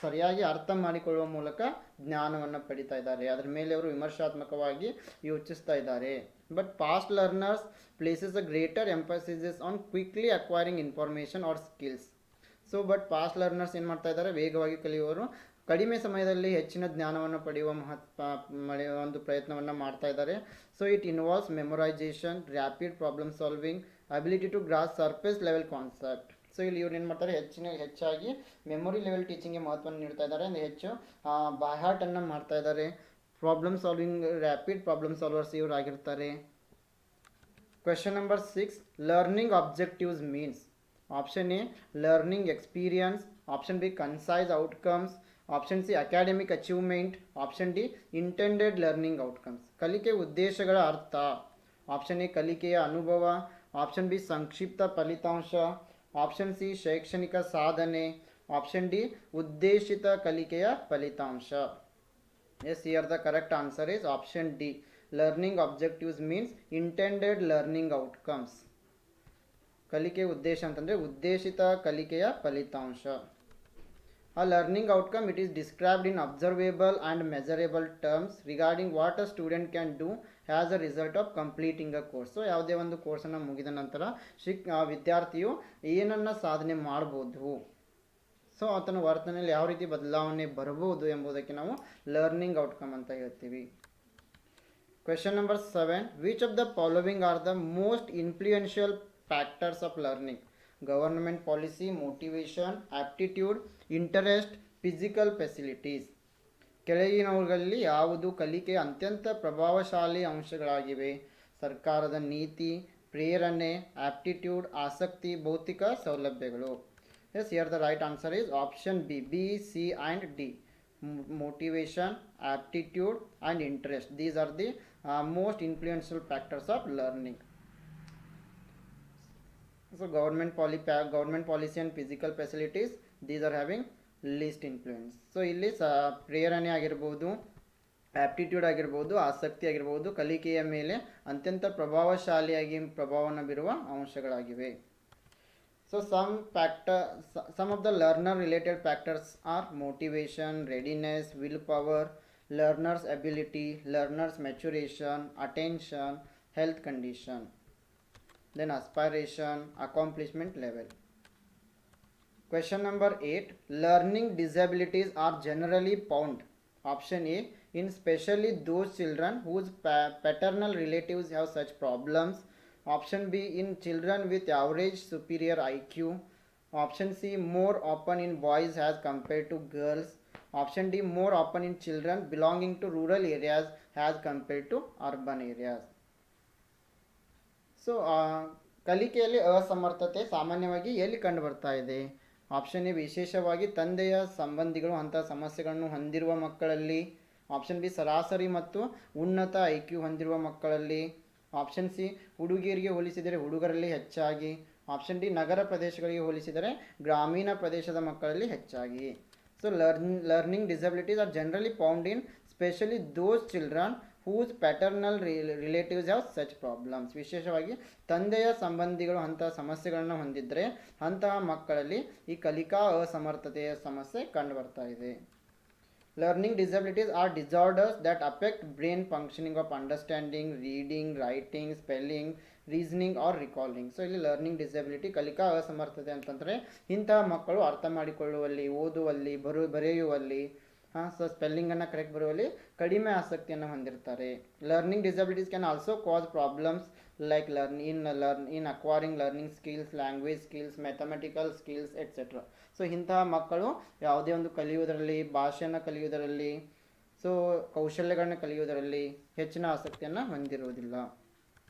ಸರಿಯಾಗಿ ಅರ್ಥ ಮಾಡಿಕೊಳ್ಳುವ ಮೂಲಕ ಜ್ಞಾನವನ್ನು ಪಡಿತಾ ಇದ್ದಾರೆ. ಅದರ ಮೇಲೆ ಅವರು ವಿಮರ್ಶಾತ್ಮಕವಾಗಿ ಯೋಚಿಸ್ತಾ ಇದ್ದಾರೆ. But fast learners places a greater emphasis on quickly acquiring information or skills. So but fast learners ಏನು ಮಾಡ್ತಾ ಇದ್ದಾರೆ, ವೇಗವಾಗಿ ಕಲಿಯೋರು ಕಡಿಮೆ ಸಮಯದಲ್ಲಿ ಹೆಚ್ಚಿನ ಜ್ಞಾನವನ್ನು ಪಡೆಯುವ ಒಂದು ಪ್ರಯತ್ನವನ್ನು ಮಾಡ್ತಾ ಇದ್ದಾರೆ. So it involves memorisation, rapid problem solving, ability to grasp surface level concept. So ಇಲ್ಲಿ ಇವ್ರು ಏನು ಮಾಡ್ತಾರೆ, ಹೆಚ್ಚಾಗಿ ಮೆಮೊರಿ ಲೆವೆಲ್ ಟೀಚಿಂಗ್ಗೆ ಮಹತ್ವವನ್ನು ನೀಡ್ತಾ ಇದ್ದಾರೆ. ಅಂದರೆ ಹೆಚ್ಚು ಬಾಯ್ಹಾರ್ಟನ್ನು ಮಾಡ್ತಾ ಇದ್ದಾರೆ. Problem solving, rapid problem solvers ಇವರು ಆಗಿರ್ತಾರೆ. Question number 6, learning objectives means. Option A learning experience, option B concise outcomes, option C academic achievement, option D intended learning outcomes. ಕಲಿಕೆ ಉದ್ದೇಶಗಳ ಅರ್ಥ. ಆಪ್ಷನ್ ಎ ಕಲಿಕೆಯ ಅನುಭವ, ಆಪ್ಷನ್ ಬಿ ಸಂಕ್ಷಿಪ್ತ ಫಲಿತಾಂಶ, option C ಶೈಕ್ಷಣಿಕ ಸಾಧನೆ, ಆಪ್ಷನ್ ಡಿ ಉದ್ದೇಶಿತ ಕಲಿಕೆಯ ಫಲಿತಾಂಶ. Yes, here the correct answer is option D. Learning objectives means intended learning outcomes. ಕಲಿಕೆ ಉದ್ದೇಶ ಅಂತಂದರೆ ಉದ್ದೇಶಿತ ಕಲಿಕೆಯ ಫಲಿತಾಂಶ. A learning outcome, it is described in observable and measurable terms regarding what a student can do as a result of completing a course. So ಯಾವುದೇ ಒಂದು ಕೋರ್ಸನ್ನು ಮುಗಿದ ನಂತರ ವಿದ್ಯಾರ್ಥಿಯು ಏನನ್ನು ಸಾಧನೆ ಮಾಡ್ಬೋದು, ಸೊ ಆತನ ವರ್ತನೆಯಲ್ಲಿ ಯಾವ ರೀತಿ ಬದಲಾವಣೆ ಬರಬಹುದು ಎಂಬುದಕ್ಕೆ ನಾವು ಲರ್ನಿಂಗ್ ಔಟ್ಕಮ್ ಅಂತ ಹೇಳ್ತೀವಿ. Question number 7, which of the following are the most influential factors of learning? Government policy, motivation, aptitude, interest, physical facilities. ಕೆಳಗಿನವುಗಳಲ್ಲಿ ಯಾವುದು ಕಲಿಕೆಯ ಅತ್ಯಂತ ಪ್ರಭಾವಶಾಲಿ ಅಂಶಗಳಾಗಿವೆ? ಸರ್ಕಾರದ ನೀತಿ, ಪ್ರೇರಣೆ, ಆಪ್ಟಿಟ್ಯೂಡ್, ಆಸಕ್ತಿ, ಭೌತಿಕ ಸೌಲಭ್ಯಗಳು. Yes, here the right answer is option B. B, C and D. motivation, aptitude and interest, these are the most influential factors of learning. So government policy and physical facilities, these are having least influence. So ಇಲ್ಲಿ ಪ್ರೇರಣೆ ಆಗಿರ್ಬೋದು, aptitude ಆಗಿರ್ಬೋದು, ಆಸಕ್ತಿ ಆಗಿರ್ಬೋದು, ಕಲಿಕೆಯ ಮೇಲೆ ಅತ್ಯಂತ ಪ್ರಭಾವಶಾಲಿಯಾಗಿ ಪ್ರಭಾವವನ್ನು ಬೀರುವ ಅಂಶಗಳಾಗಿವೆ. So some of the learner related factors are motivation, readiness, willpower, learner's ability, learner's maturation, attention, health condition, then aspiration, accomplishment level. Question number 8, learning disabilities are generally found. Option A, in specially those children whose paternal relatives have such problems. Option B, in children with average superior IQ. Option C, more often in boys as compared to girls. Option D, more often in children belonging to rural areas as compared to urban areas. So ಕಲಿಕೆಯಲ್ಲಿ ಅಸಮರ್ಥತೆ ಸಾಮಾನ್ಯವಾಗಿ ಎಲ್ಲಿ ಕಂಡು ಬರ್ತಾ ಇದೆ? Option A, ವಿಶೇಷವಾಗಿ ತಂದೆಯ ಸಂಬಂಧಿಗಳು ಅಂತಹ ಸಮಸ್ಯೆಗಳನ್ನು ಹೊಂದಿರುವ ಮಕ್ಕಳಲ್ಲಿ. ಆಪ್ಷನ್ ಬಿ, ಸರಾಸರಿ ಮತ್ತು ಉನ್ನತ IQ ಹೊಂದಿರುವ ಮಕ್ಕಳಲ್ಲಿ. ಆಪ್ಷನ್ ಸಿ, ಹುಡುಗಿಯರಿಗೆ ಹೋಲಿಸಿದರೆ ಹುಡುಗರಲ್ಲಿ ಹೆಚ್ಚಾಗಿ. ಆಪ್ಷನ್ ಡಿ, ನಗರ ಪ್ರದೇಶಗಳಿಗೆ ಹೋಲಿಸಿದರೆ ಗ್ರಾಮೀಣ ಪ್ರದೇಶದ ಮಕ್ಕಳಲ್ಲಿ ಹೆಚ್ಚಾಗಿ. So learning disabilities are generally found in especially those children whose paternal relatives have such problems. ವಿಶೇಷವಾಗಿ ತಂದೆಯ ಸಂಬಂಧಿಗಳು ಅಂತಹ ಸಮಸ್ಯೆಗಳನ್ನು ಹೊಂದಿದ್ರೆ ಅಂತಹ ಮಕ್ಕಳಲ್ಲಿ ಈ ಕಲಿಕಾ ಅಸಮರ್ಥತೆಯ ಸಮಸ್ಯೆ ಕಂಡುಬರ್ತಾ ಇದೆ. Learning disabilities are disorders that affect brain functioning of understanding, reading, writing, spelling, reasoning or recalling. So ಇಲ್ಲಿ ಲರ್ನಿಂಗ್ ಡಿಸಬಿಲಿಟಿ ಕಲಿಕಾ ಅಸಮರ್ಥತೆ ಅಂತಂದರೆ ಇಂತಹ ಮಕ್ಕಳು ಅರ್ಥ ಮಾಡಿಕೊಳ್ಳುವಲ್ಲಿ, ಓದುವಲ್ಲಿ, ಬರೆಯುವಲ್ಲಿ, ಸೊ ಸ್ಪೆಲ್ಲಿಂಗನ್ನು ಕರೆಕ್ಟ್ ಬರುವಲ್ಲಿ ಕಡಿಮೆ ಆಸಕ್ತಿಯನ್ನು ಹೊಂದಿರ್ತಾರೆ. Learning disabilities can also cause problems like in acquiring learning skills, language skills, mathematical skills etcetera. So ಇಂತಹ ಮಕ್ಕಳು ಯಾವುದೇ ಒಂದು ಕಲಿಯುವುದರಲ್ಲಿ, ಭಾಷೆಯನ್ನು ಕಲಿಯುವುದರಲ್ಲಿ, ಸೊ ಕೌಶಲ್ಯಗಳನ್ನ ಕಲಿಯುವುದರಲ್ಲಿ ಹೆಚ್ಚಿನ ಆಸಕ್ತಿಯನ್ನು ಹೊಂದಿರುವುದಿಲ್ಲ.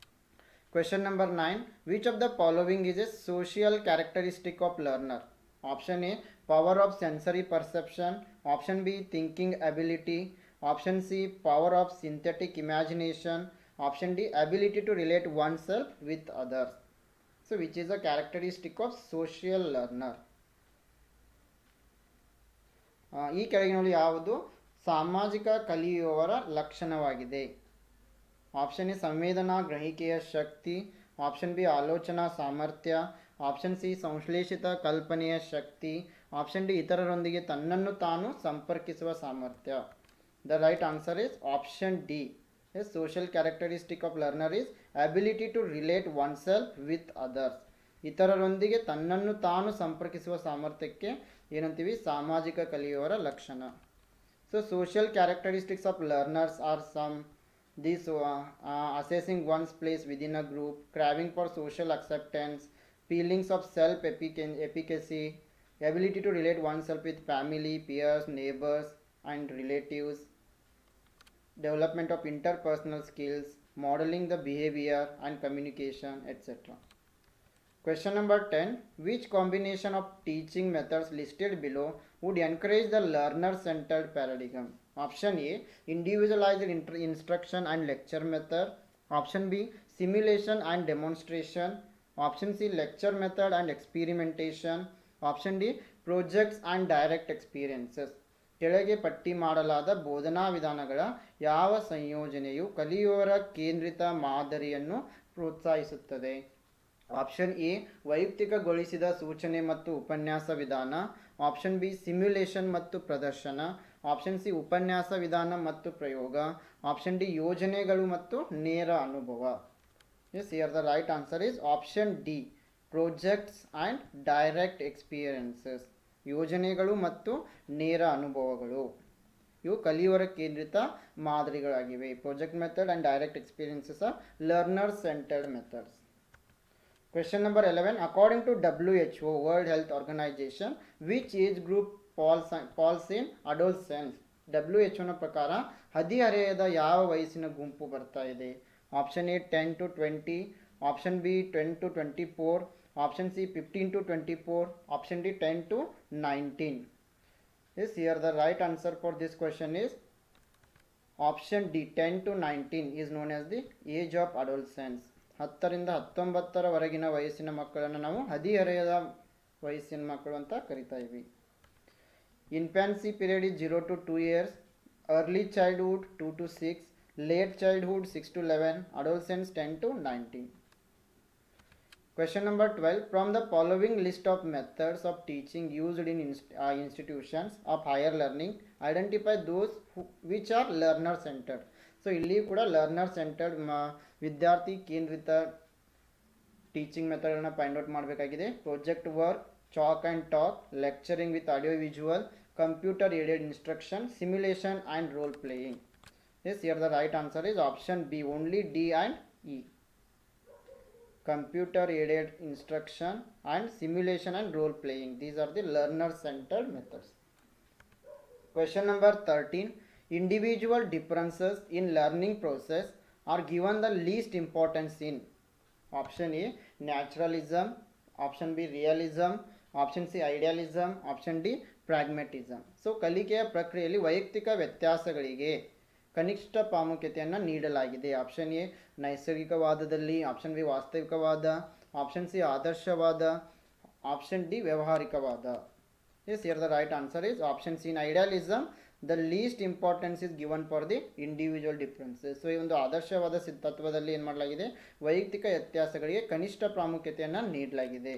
Question number 9. Which of the following is a social characteristic of learner? Option A, power of sensory perception. Option B, thinking ability. Option C, power of synthetic imagination. Option D, ability to relate oneself with others. So which is a characteristic of social learner? ಈ ಕೆಳಗಿನಲ್ಲಿ ಯಾವುದು ಸಾಮಾಜಿಕ ಕಲಿಯುವವರ ಲಕ್ಷಣವಾಗಿದೆ? Option A ಸಂವೇದನಾ ಗ್ರಹಿಕೆಯ ಶಕ್ತಿ. Option B ಆಲೋಚನಾ ಸಾಮರ್ಥ್ಯ. Option C ಸಂಶ್ಲೇಷಿತ ಕಲ್ಪನೆಯ ಶಕ್ತಿ. ಆಪ್ಷನ್ ಡಿ ಇತರರೊಂದಿಗೆ ತನ್ನನ್ನು ತಾನು ಸಂಪರ್ಕಿಸುವ ಸಾಮರ್ಥ್ಯ. The right answer is option D. Social characteristic of learner is ability to relate oneself with others. ಇತರರೊಂದಿಗೆ ತನ್ನನ್ನು ತಾನು ಸಂಪರ್ಕಿಸುವ ಸಾಮರ್ಥ್ಯಕ್ಕೆ ಏನಂತೀವಿ? ಸಾಮಾಜಿಕ ಕಲಿಯುವವರ ಲಕ್ಷಣ. So social characteristics of learners are some this assessing one's place within a group, craving for social acceptance, feelings of self-efficacy, ability to relate oneself with family, peers, neighbors and relatives, development of interpersonal skills, modeling the behavior and communication, etc. Question number 10. Which combination of teaching methods listed below would encourage the learner-centered paradigm? Option A, individualized instruction and lecture method. Option B, simulation and demonstration. Option C, lecture method and experimentation. Option D, projects and direct experiences. ಕೆಳಗೆ ಪಟ್ಟಿ ಮಾಡಲಾದ ಬೋಧನಾ ವಿಧಾನಗಳ ಯಾವ ಸಂಯೋಜನೆಯು ಕಲಿಯುವವರ ಕೇಂದ್ರಿತ ಮಾದರಿಯನ್ನು ಪ್ರೋತ್ಸಾಹಿಸುತ್ತದೆ? Option A, ವೈಯಕ್ತಿಕಗೊಳಿಸಿದ ಸೂಚನೆ ಮತ್ತು ಉಪನ್ಯಾಸ ವಿಧಾನ. ಆಪ್ಷನ್ ಬಿ, ಸಿಮ್ಯುಲೇಷನ್ ಮತ್ತು ಪ್ರದರ್ಶನ. ಆಪ್ಷನ್ ಸಿ, ಉಪನ್ಯಾಸ ವಿಧಾನ ಮತ್ತು ಪ್ರಯೋಗ. ಆಪ್ಷನ್ ಡಿ, ಯೋಜನೆಗಳು ಮತ್ತು ನೇರ ಅನುಭವ. Yes, here the right answer is option D, projects and direct experiences. ಯೋಜನೆಗಳು ಮತ್ತು ನೇರ ಅನುಭವಗಳು ಇವು ಕಲಿಯುವರ ಕೇಂದ್ರಿತ ಮಾದರಿಗಳಾಗಿವೆ. Project method and direct experiences are learner centred methods. Question number 11. According to WHO, World Health Organization, which age group falls in adolescence? WHO ನ ಪ್ರಕಾರ ಹದಿಹರೆಯದ ಯಾವ ವಯಸ್ಸಿನ ಗುಂಪು ಬರ್ತಾ ಇದೆ? Option A 10 to 20, option B 10 to 24, option C 15 to 24, option D 10 to 19. Yes, here the right answer for this question is option D, 10 to 19 is known as the age of adolescence. 10 ರಿಂದ 19 ವಯಸ್ಸಿನ ಮಕ್ಕಳನ್ನು ನಾವು ಹದಿಹರೆಯದ ವಯಸ್ಸಿನ ಮಕ್ಕಳು ಅಂತ ಕರಿತಾ EV. Infancy period is 0 to 2 years, early childhood 2 to 6, late childhood 6 to 11, adolescence 10 to 19. Question number 12. From the following list of methods of teaching used in institutions of higher learning, identify those which are learner centered. So ಇಲ್ಲಿ ಕೂಡ learner centred ವಿದ್ಯಾರ್ಥಿ ಕೇಂದ್ರಿತ teaching ಮೆಥಡನ್ನು find out ಮಾಡಬೇಕಾಗಿದೆ. Project work, chalk and talk, lecturing with audio visual, computer aided instruction, simulation and role playing. Yes, here the right answer is option B, only D and E. Computer aided instruction and simulation and role playing, these are the learner centred methods. Question number 13. Individual differences in learning process are given the least importance in. Option A, naturalism. Option B, realism. Option C, idealism. Option D, pragmatism. So ಕಲಿಕೆಯ ಪ್ರಕ್ರಿಯೆಯಲ್ಲಿ ವೈಯಕ್ತಿಕ ವ್ಯತ್ಯಾಸಗಳಿಗೆ ಕನಿಷ್ಠ ಪ್ರಾಮುಖ್ಯತೆಯನ್ನು ನೀಡಲಾಗಿದೆ. Option A ನೈಸರ್ಗಿಕವಾದದಲ್ಲಿ, option B ವಾಸ್ತವಿಕವಾದ, option C ಆದರ್ಶವಾದ, ಆಪ್ಷನ್ ಡಿ ವ್ಯಾವಹಾರಿಕವಾದ. Yes, here the right answer is option C. In idealism, the least importance is given for the individual differences. So ಈ ಒಂದು ಆದರ್ಶವಾದ ತತ್ವದಲ್ಲಿ ಏನು ಮಾಡಲಾಗಿದೆ, ವೈಯಕ್ತಿಕ ವ್ಯತ್ಯಾಸಗಳಿಗೆ ಕನಿಷ್ಠ ಪ್ರಾಮುಖ್ಯತೆಯನ್ನು ನೀಡಲಾಗಿದೆ.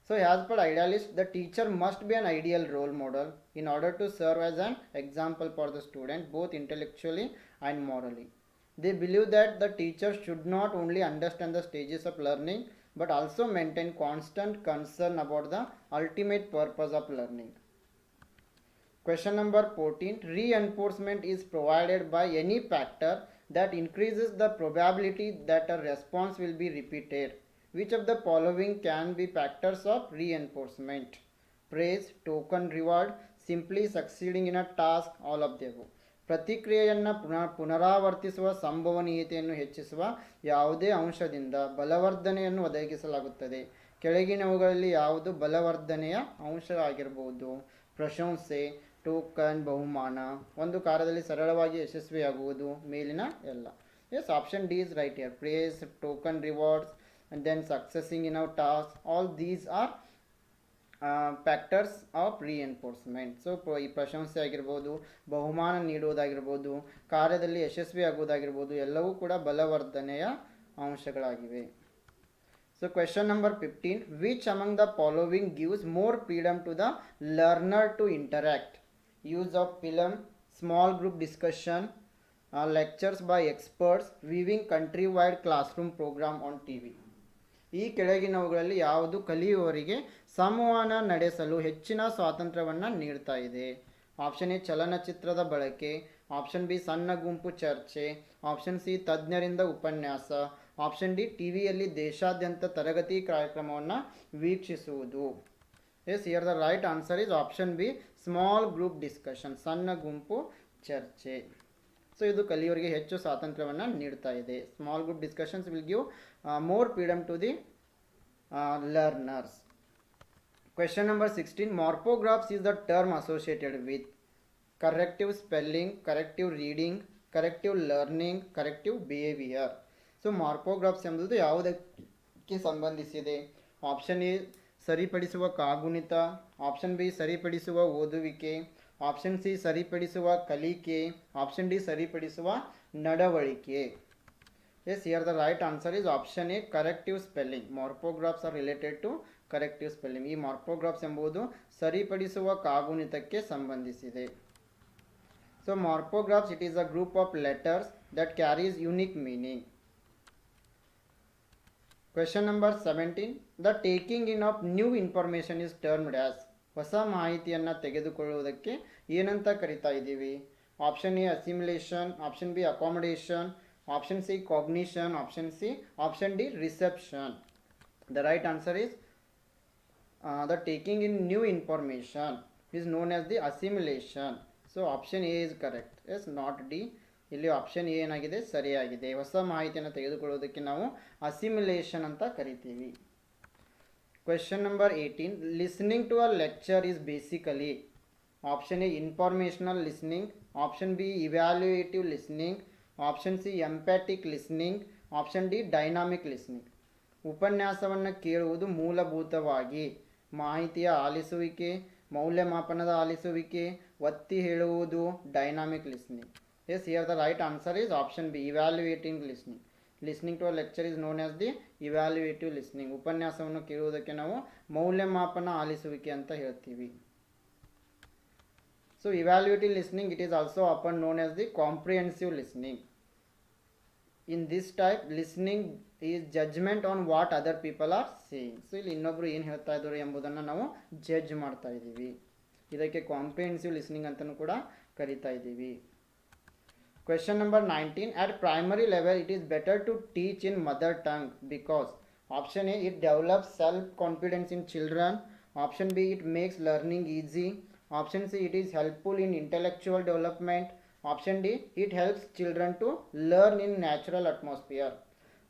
So as per idealist, the teacher must be an ideal role model in order to serve as an example for the student, both intellectually and morally. They believe that the teacher should not only understand the stages of learning but also maintain constant concern about the ultimate purpose of learning. Question number 14. Reinforcement is provided by any factor that increases the probability that a response will be repeated. Which of the following can be factors of reinforcement? Praise, token reward, simply succeeding in a task, all of the above. ಪ್ರತಿಕ್ರಿಯೆಯನ್ನು ಪುನರಾವರ್ತಿಸುವ ಸಂಭವನೀಯತೆಯನ್ನು ಹೆಚ್ಚಿಸುವ ಯಾವುದೇ ಅಂಶದಿಂದ ಬಲವರ್ಧನೆಯನ್ನು ಒದಗಿಸಲಾಗುತ್ತದೆ. ಕೆಳಗಿನವುಗಳಲ್ಲಿ ಯಾವುದು ಬಲವರ್ಧನೆಯ ಅಂಶ ಆಗಿರಬಹುದು? ಪ್ರಶಂಸೆ, ಟೋಕನ್, ಬಹುಮಾನ, ಒಂದು ಕಾರ್ಯದಲ್ಲಿ ಸರಳವಾಗಿ ಯಶಸ್ವಿಯಾಗುವುದು, ಮೇಲಿನ ಎಲ್ಲ. Yes, option D is right here. Praise, token rewards, and then succeeding in our task, all these are factors of reinforcement. So ಈ ಪ್ರಶಂಸೆ ಆಗಿರ್ಬೋದು, ಬಹುಮಾನ ನೀಡುವುದಾಗಿರ್ಬೋದು, ಕಾರ್ಯದಲ್ಲಿ ಯಶಸ್ವಿ ಆಗುವುದಾಗಿರ್ಬೋದು, ಎಲ್ಲವೂ ಕೂಡ ಬಲವರ್ಧನೆಯ ಅಂಶಗಳಾಗಿವೆ. So question number 15. Which among the following gives more freedom to the learner to interact? Use of film, small group discussion, lectures by experts, viewing country-wide classroom program on TV. ಈ ಕೆಳಗಿನವುಗಳಲ್ಲಿ ಯಾವುದು ಕಲಿಯುವವರಿಗೆ ಸಂವಹನ ನಡೆಸಲು ಹೆಚ್ಚಿನ ಸ್ವಾತಂತ್ರ್ಯವನ್ನು ನೀಡ್ತಾ ಇದೆ? ಆಪ್ಷನ್ ಎ ಚಲನಚಿತ್ರದ ಬಳಕೆ, ಆಪ್ಷನ್ ಬಿ ಸಣ್ಣ ಗುಂಪು ಚರ್ಚೆ, ಆಪ್ಷನ್ ಸಿ ತಜ್ಞರಿಂದ ಉಪನ್ಯಾಸ, ಆಪ್ಷನ್ ಡಿ ಟಿವಿಯಲ್ಲಿ ದೇಶಾದ್ಯಂತ ತರಗತಿ ಕಾರ್ಯಕ್ರಮವನ್ನು ವೀಕ್ಷಿಸುವುದು. Yes, here the right answer is option B small group discussion, ಸಣ್ಣ ಗುಂಪು ಚರ್ಚೆ. ಸೊ ಇದು ಕಲಿಯೋರಿಗೆ ಹೆಚ್ಚು ಸ್ವಾತಂತ್ರ್ಯವನ್ನು ನೀಡ್ತಾ ಇದೆ. Small group discussions will give more freedom to the learners. Question number 16. Morphographs is the term associated with corrective spelling, corrective reading, corrective learning, corrective behaviour. So morphographs ಎಂಬುದು ಯಾವುದಕ್ಕೆ ಸಂಬಂಧಿಸಿದೆ? ಆಪ್ಷನ್ ಎ ಸರಿಪಡಿಸುವ ಕಾಗುಣಿತ, ಆಪ್ಷನ್ ಬಿ ಸರಿಪಡಿಸುವ ಓದುವಿಕೆ, option C ಸರಿಪಡಿಸುವ ಕಲಿಕೆ, option D ಸರಿಪಡಿಸುವ ನಡವಳಿಕೆ. Yes, here the right answer is option A corrective spelling. Morphographs are related to corrective spelling. ಈ ಮಾರ್ಫೋಗ್ರಾಫ್ಸ್ ಎಂಬುದು ಸರಿಪಡಿಸುವ ಕಾಗುಣಿತಕ್ಕೆ ಸಂಬಂಧಿಸಿದೆ. So morphographs, it is a group of letters that carries unique meaning. Question number 17. The taking in of new information is termed as. ಹೊಸ ಮಾಹಿತಿಯನ್ನು ತೆಗೆದುಕೊಳ್ಳುವುದಕ್ಕೆ ಏನಂತ ಕರಿತಾ ಇದ್ದೀವಿ? Option A assimilation, option B accommodation, option C cognition, option D reception. The right answer is the taking in new information is known as the assimilation. So option A is correct. Yes, not D. ಇಲ್ಲಿ option A ಏನಾಗಿದೆ? ಸರಿಯಾಗಿದೆ. ಹೊಸ ಮಾಹಿತಿಯನ್ನು ತೆಗೆದುಕೊಳ್ಳುವುದಕ್ಕೆ ನಾವು assimilation ಅಂತ ಕರಿತೀವಿ. Question number 18. Listening to a lecture is basically option A informational listening, option B evaluative listening, option C empathic listening, option D dynamic listening. ಉಪನ್ಯಾಸವನ್ನು ಕೇಳುವುದು ಮೂಲಭೂತವಾಗಿ ಮಾಹಿತಿಯ ಆಲಿಸುವಿಕೆ, ಮೌಲ್ಯಮಾಪನದ ಆಲಿಸುವಿಕೆ, ಒತ್ತಿ ಹೇಳುವುದು dynamic listening. Yes, here the right answer is option B evaluating listening. Listening to a lecture is known as the evaluative listening. ಉಪನ್ಯಾಸವನ್ನು ಕೇಳುವುದಕ್ಕೆ ನಾವು ಮೌಲ್ಯಮಾಪನ ಆಲಿಸುವಿಕೆ ಅಂತ ಹೇಳ್ತೀವಿ. So evaluative listening, it is also often known as the comprehensive listening. In this type listening is judgement on what other people are saying. So ಇಲ್ಲಿ ಇನ್ನೊಬ್ರು ಏನು ಹೇಳ್ತಾ ಇದ್ದಾರೆ ಎಂಬುದನ್ನು ನಾವು ಜಡ್ಜ್ ಮಾಡ್ತಾ ಇದ್ದೀವಿ. ಇದಕ್ಕೆ ಕಾಂಪ್ರಿಹೆನ್ಸಿವ್ ಲಿಸ್ನಿಂಗ್ ಅಂತಲೂ ಕೂಡ ಕರಿತಾ ಇದ್ದೀವಿ. Question number 19. At primary level, it is better to teach in mother tongue because option A, it develops self-confidence in children. Option B, it makes learning easy. Option C, it is helpful in intellectual development. Option D, it helps children to learn in natural atmosphere.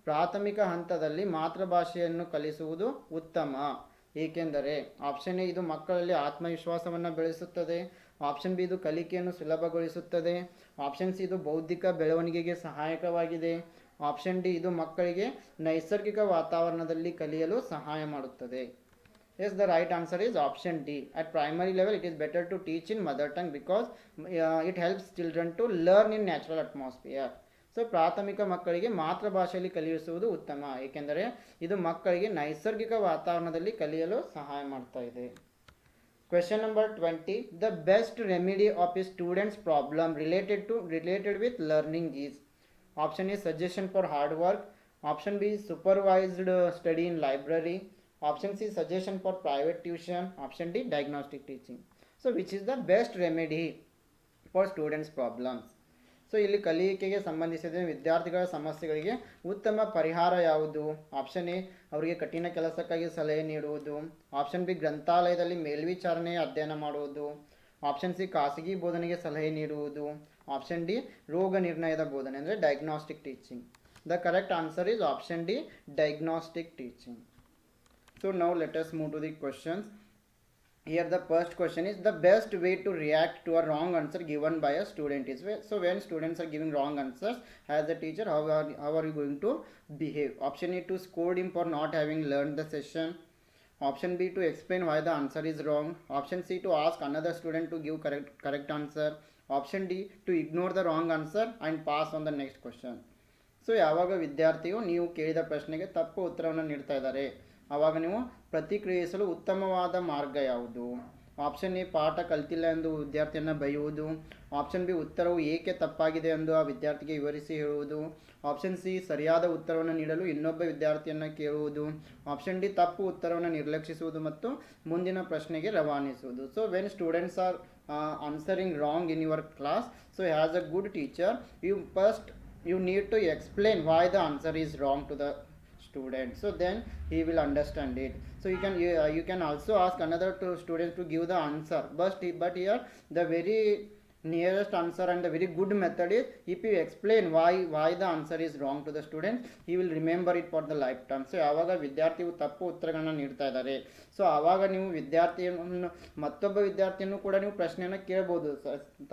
ಪ್ರಾಥಮಿಕ ಹಂತದಲ್ಲಿ ಮಾತೃಭಾಷೆಯನ್ನು ಕಲಿಸುವುದು ಉತ್ತಮ, ಏಕೆಂದರೆ option A ಇದು ಮಕ್ಕಳಲ್ಲಿ ಆತ್ಮವಿಶ್ವಾಸವನ್ನು ಬೆಳೆಸುತ್ತದೆ, option B ಇದು ಕಲಿಕೆಯನ್ನು ಸುಲಭಗೊಳಿಸುತ್ತದೆ, ಆಪ್ಷನ್ ಸಿ ಇದು ಬೌದ್ಧಿಕ ಬೆಳವಣಿಗೆಗೆ ಸಹಾಯಕವಾಗಿದೆ, ಆಪ್ಷನ್ ಡಿ ಇದು ಮಕ್ಕಳಿಗೆ ನೈಸರ್ಗಿಕ ವಾತಾವರಣದಲ್ಲಿ ಕಲಿಯಲು ಸಹಾಯ ಮಾಡುತ್ತದೆ. Yes, the right answer is option D. At primary level, it is better to teach in mother tongue because it helps children to learn in natural atmosphere. So ಪ್ರಾಥಮಿಕ ಮಕ್ಕಳಿಗೆ ಮಾತೃಭಾಷೆಯಲ್ಲಿ ಕಲಿಸುವುದು ಉತ್ತಮ, ಏಕೆಂದರೆ ಇದು ಮಕ್ಕಳಿಗೆ ನೈಸರ್ಗಿಕ ವಾತಾವರಣದಲ್ಲಿ ಕಲಿಯಲು ಸಹಾಯ ಮಾಡ್ತಾ ಇದೆ. Question number 20. The best remedy of a student's problem related with learning is. Option A, suggestion for hard work. Option B, supervised study in library. Option C, suggestion for private tuition. Option D, diagnostic teaching. So which is the best remedy for students problems? So ಇಲ್ಲಿ ಕಲಿಕೆಗೆ ಸಂಬಂಧಿಸಿದ ವಿದ್ಯಾರ್ಥಿಗಳ ಸಮಸ್ಯೆಗಳಿಗೆ ಉತ್ತಮ ಪರಿಹಾರ ಯಾವುದು? Option A, ಅವರಿಗೆ ಕಠಿಣ ಕೆಲಸಕ್ಕಾಗಿ ಸಲಹೆ ನೀಡುವುದು. ಆಪ್ಷನ್ ಬಿ, ಗ್ರಂಥಾಲಯದಲ್ಲಿ ಮೇಲ್ವಿಚಾರಣೆ ಅಧ್ಯಯನ ಮಾಡುವುದು. ಆಪ್ಷನ್ ಸಿ, ಖಾಸಗಿ ಬೋಧನೆಗೆ ಸಲಹೆ ನೀಡುವುದು. ಆಪ್ಷನ್ ಡಿ, ರೋಗ ನಿರ್ಣಯದ ಬೋಧನೆ ಅಂದರೆ diagnostic teaching. The correct answer is option D, diagnostic teaching. So now let us move to the questions. Here the first question is the best way to react to a wrong answer given by a student is. So when students are giving wrong answers, as a teacher, how are you going to behave? Option A, to scold him for not having learned the session. Option B, to explain why the answer is wrong. Option C, to ask another student to give correct answer. Option D, to ignore the wrong answer and pass on the next question. So ಯಾವಾಗ ವಿದ್ಯಾರ್ಥಿಯು ನೀವು ಕೇಳಿದ ಪ್ರಶ್ನೆಗೆ ತಪ್ಪು ಉತ್ತರವನ್ನು ನೀಡ್ತಾ ಇದ್ದಾರೆ, ಆವಾಗ ನೀವು ಪ್ರತಿಕ್ರಿಯಿಸಲು ಉತ್ತಮವಾದ ಮಾರ್ಗ ಯಾವುದು? ಆಪ್ಷನ್ ಎ, ಪಾಠ ಕಲ್ತಿಲ್ಲ ಎಂದು ವಿದ್ಯಾರ್ಥಿಯನ್ನು ಬೈಯುವುದು. ಆಪ್ಷನ್ ಬಿ, ಉತ್ತರವು ಏಕೆ ತಪ್ಪಾಗಿದೆ ಎಂದು ಆ ವಿದ್ಯಾರ್ಥಿಗೆ ವಿವರಿಸಿ ಹೇಳುವುದು. ಆಪ್ಷನ್ ಸಿ, ಸರಿಯಾದ ಉತ್ತರವನ್ನು ನೀಡಲು ಇನ್ನೊಬ್ಬ ವಿದ್ಯಾರ್ಥಿಯನ್ನು ಕೇಳುವುದು. ಆಪ್ಷನ್ ಡಿ, ತಪ್ಪು ಉತ್ತರವನ್ನು ನಿರ್ಲಕ್ಷಿಸುವುದು ಮತ್ತು ಮುಂದಿನ ಪ್ರಶ್ನೆಗೆ ರವಾನಿಸುವುದು. So when students are answering wrong in your class, so as a good teacher you need to explain why the answer is wrong to the student, so then he will understand it. So you can also ask another two students to give the answer, but here the very nearest answer and the very good method is if you explain why the answer is wrong to the student, he will remember it for the lifetime. So ಯಾವಾಗ ವಿದ್ಯಾರ್ಥಿಯು ತಪ್ಪು ಉತ್ತರಗಳನ್ನು ನೀಡ್ತಾ ಇದ್ದಾರೆ, so ಆವಾಗ ನೀವು ವಿದ್ಯಾರ್ಥಿಯನ್ನು ಮತ್ತೊಬ್ಬ ವಿದ್ಯಾರ್ಥಿಯನ್ನು ಕೂಡ ನೀವು ಪ್ರಶ್ನೆಯನ್ನು ಕೇಳ್ಬೋದು,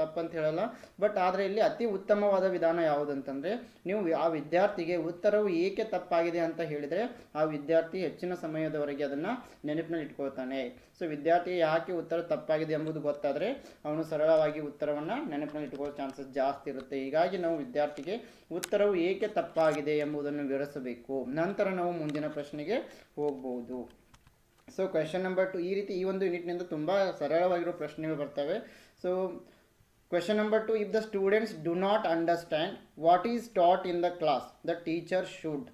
ತಪ್ಪಂತ ಹೇಳಲ್ಲ. ಬಟ್ ಆದರೆ ಇಲ್ಲಿ ಅತಿ ಉತ್ತಮವಾದ ವಿಧಾನ ಯಾವುದಂತಂದರೆ, ನೀವು ಆ ವಿದ್ಯಾರ್ಥಿಗೆ ಉತ್ತರವು ಏಕೆ ತಪ್ಪಾಗಿದೆ ಅಂತ ಹೇಳಿದರೆ ಆ ವಿದ್ಯಾರ್ಥಿ ಹೆಚ್ಚಿನ ಸಮಯದವರೆಗೆ ಅದನ್ನು ನೆನಪಿನಲ್ಲಿ ಇಟ್ಕೊಳ್ತಾನೆ. ಸೊ ವಿದ್ಯಾರ್ಥಿ ಯಾಕೆ ಉತ್ತರ ತಪ್ಪಾಗಿದೆ ಎಂಬುದು ಗೊತ್ತಾದರೆ ಅವನು ಸರಳವಾಗಿ ಉತ್ತರವನ್ನು ನೆನಪಿನಲ್ಲಿ ಇಟ್ಕೊಳ್ಳೋ ಚಾನ್ಸಸ್ ಜಾಸ್ತಿ ಇರುತ್ತೆ. ಹೀಗಾಗಿ ನಾವು ವಿದ್ಯಾರ್ಥಿಗೆ ಉತ್ತರವು ಏಕೆ ತಪ್ಪಾಗಿದೆ ಎಂಬುದನ್ನು ವಿವರಿಸಬೇಕು, ನಂತರ ನಾವು ಮುಂದಿನ ಪ್ರಶ್ನೆಗೆ ಹೋಗ್ಬೋದು. ಸೊ ಕ್ವೆಶನ್ ನಂಬರ್ 2, ಈ ಒಂದು ಯೂನಿಟ್ನಿಂದ ತುಂಬ ಸರಳವಾಗಿರೋ ಪ್ರಶ್ನೆಗಳು ಬರ್ತವೆ. So question number 2, if the students do not understand what is taught in the class, the teacher should.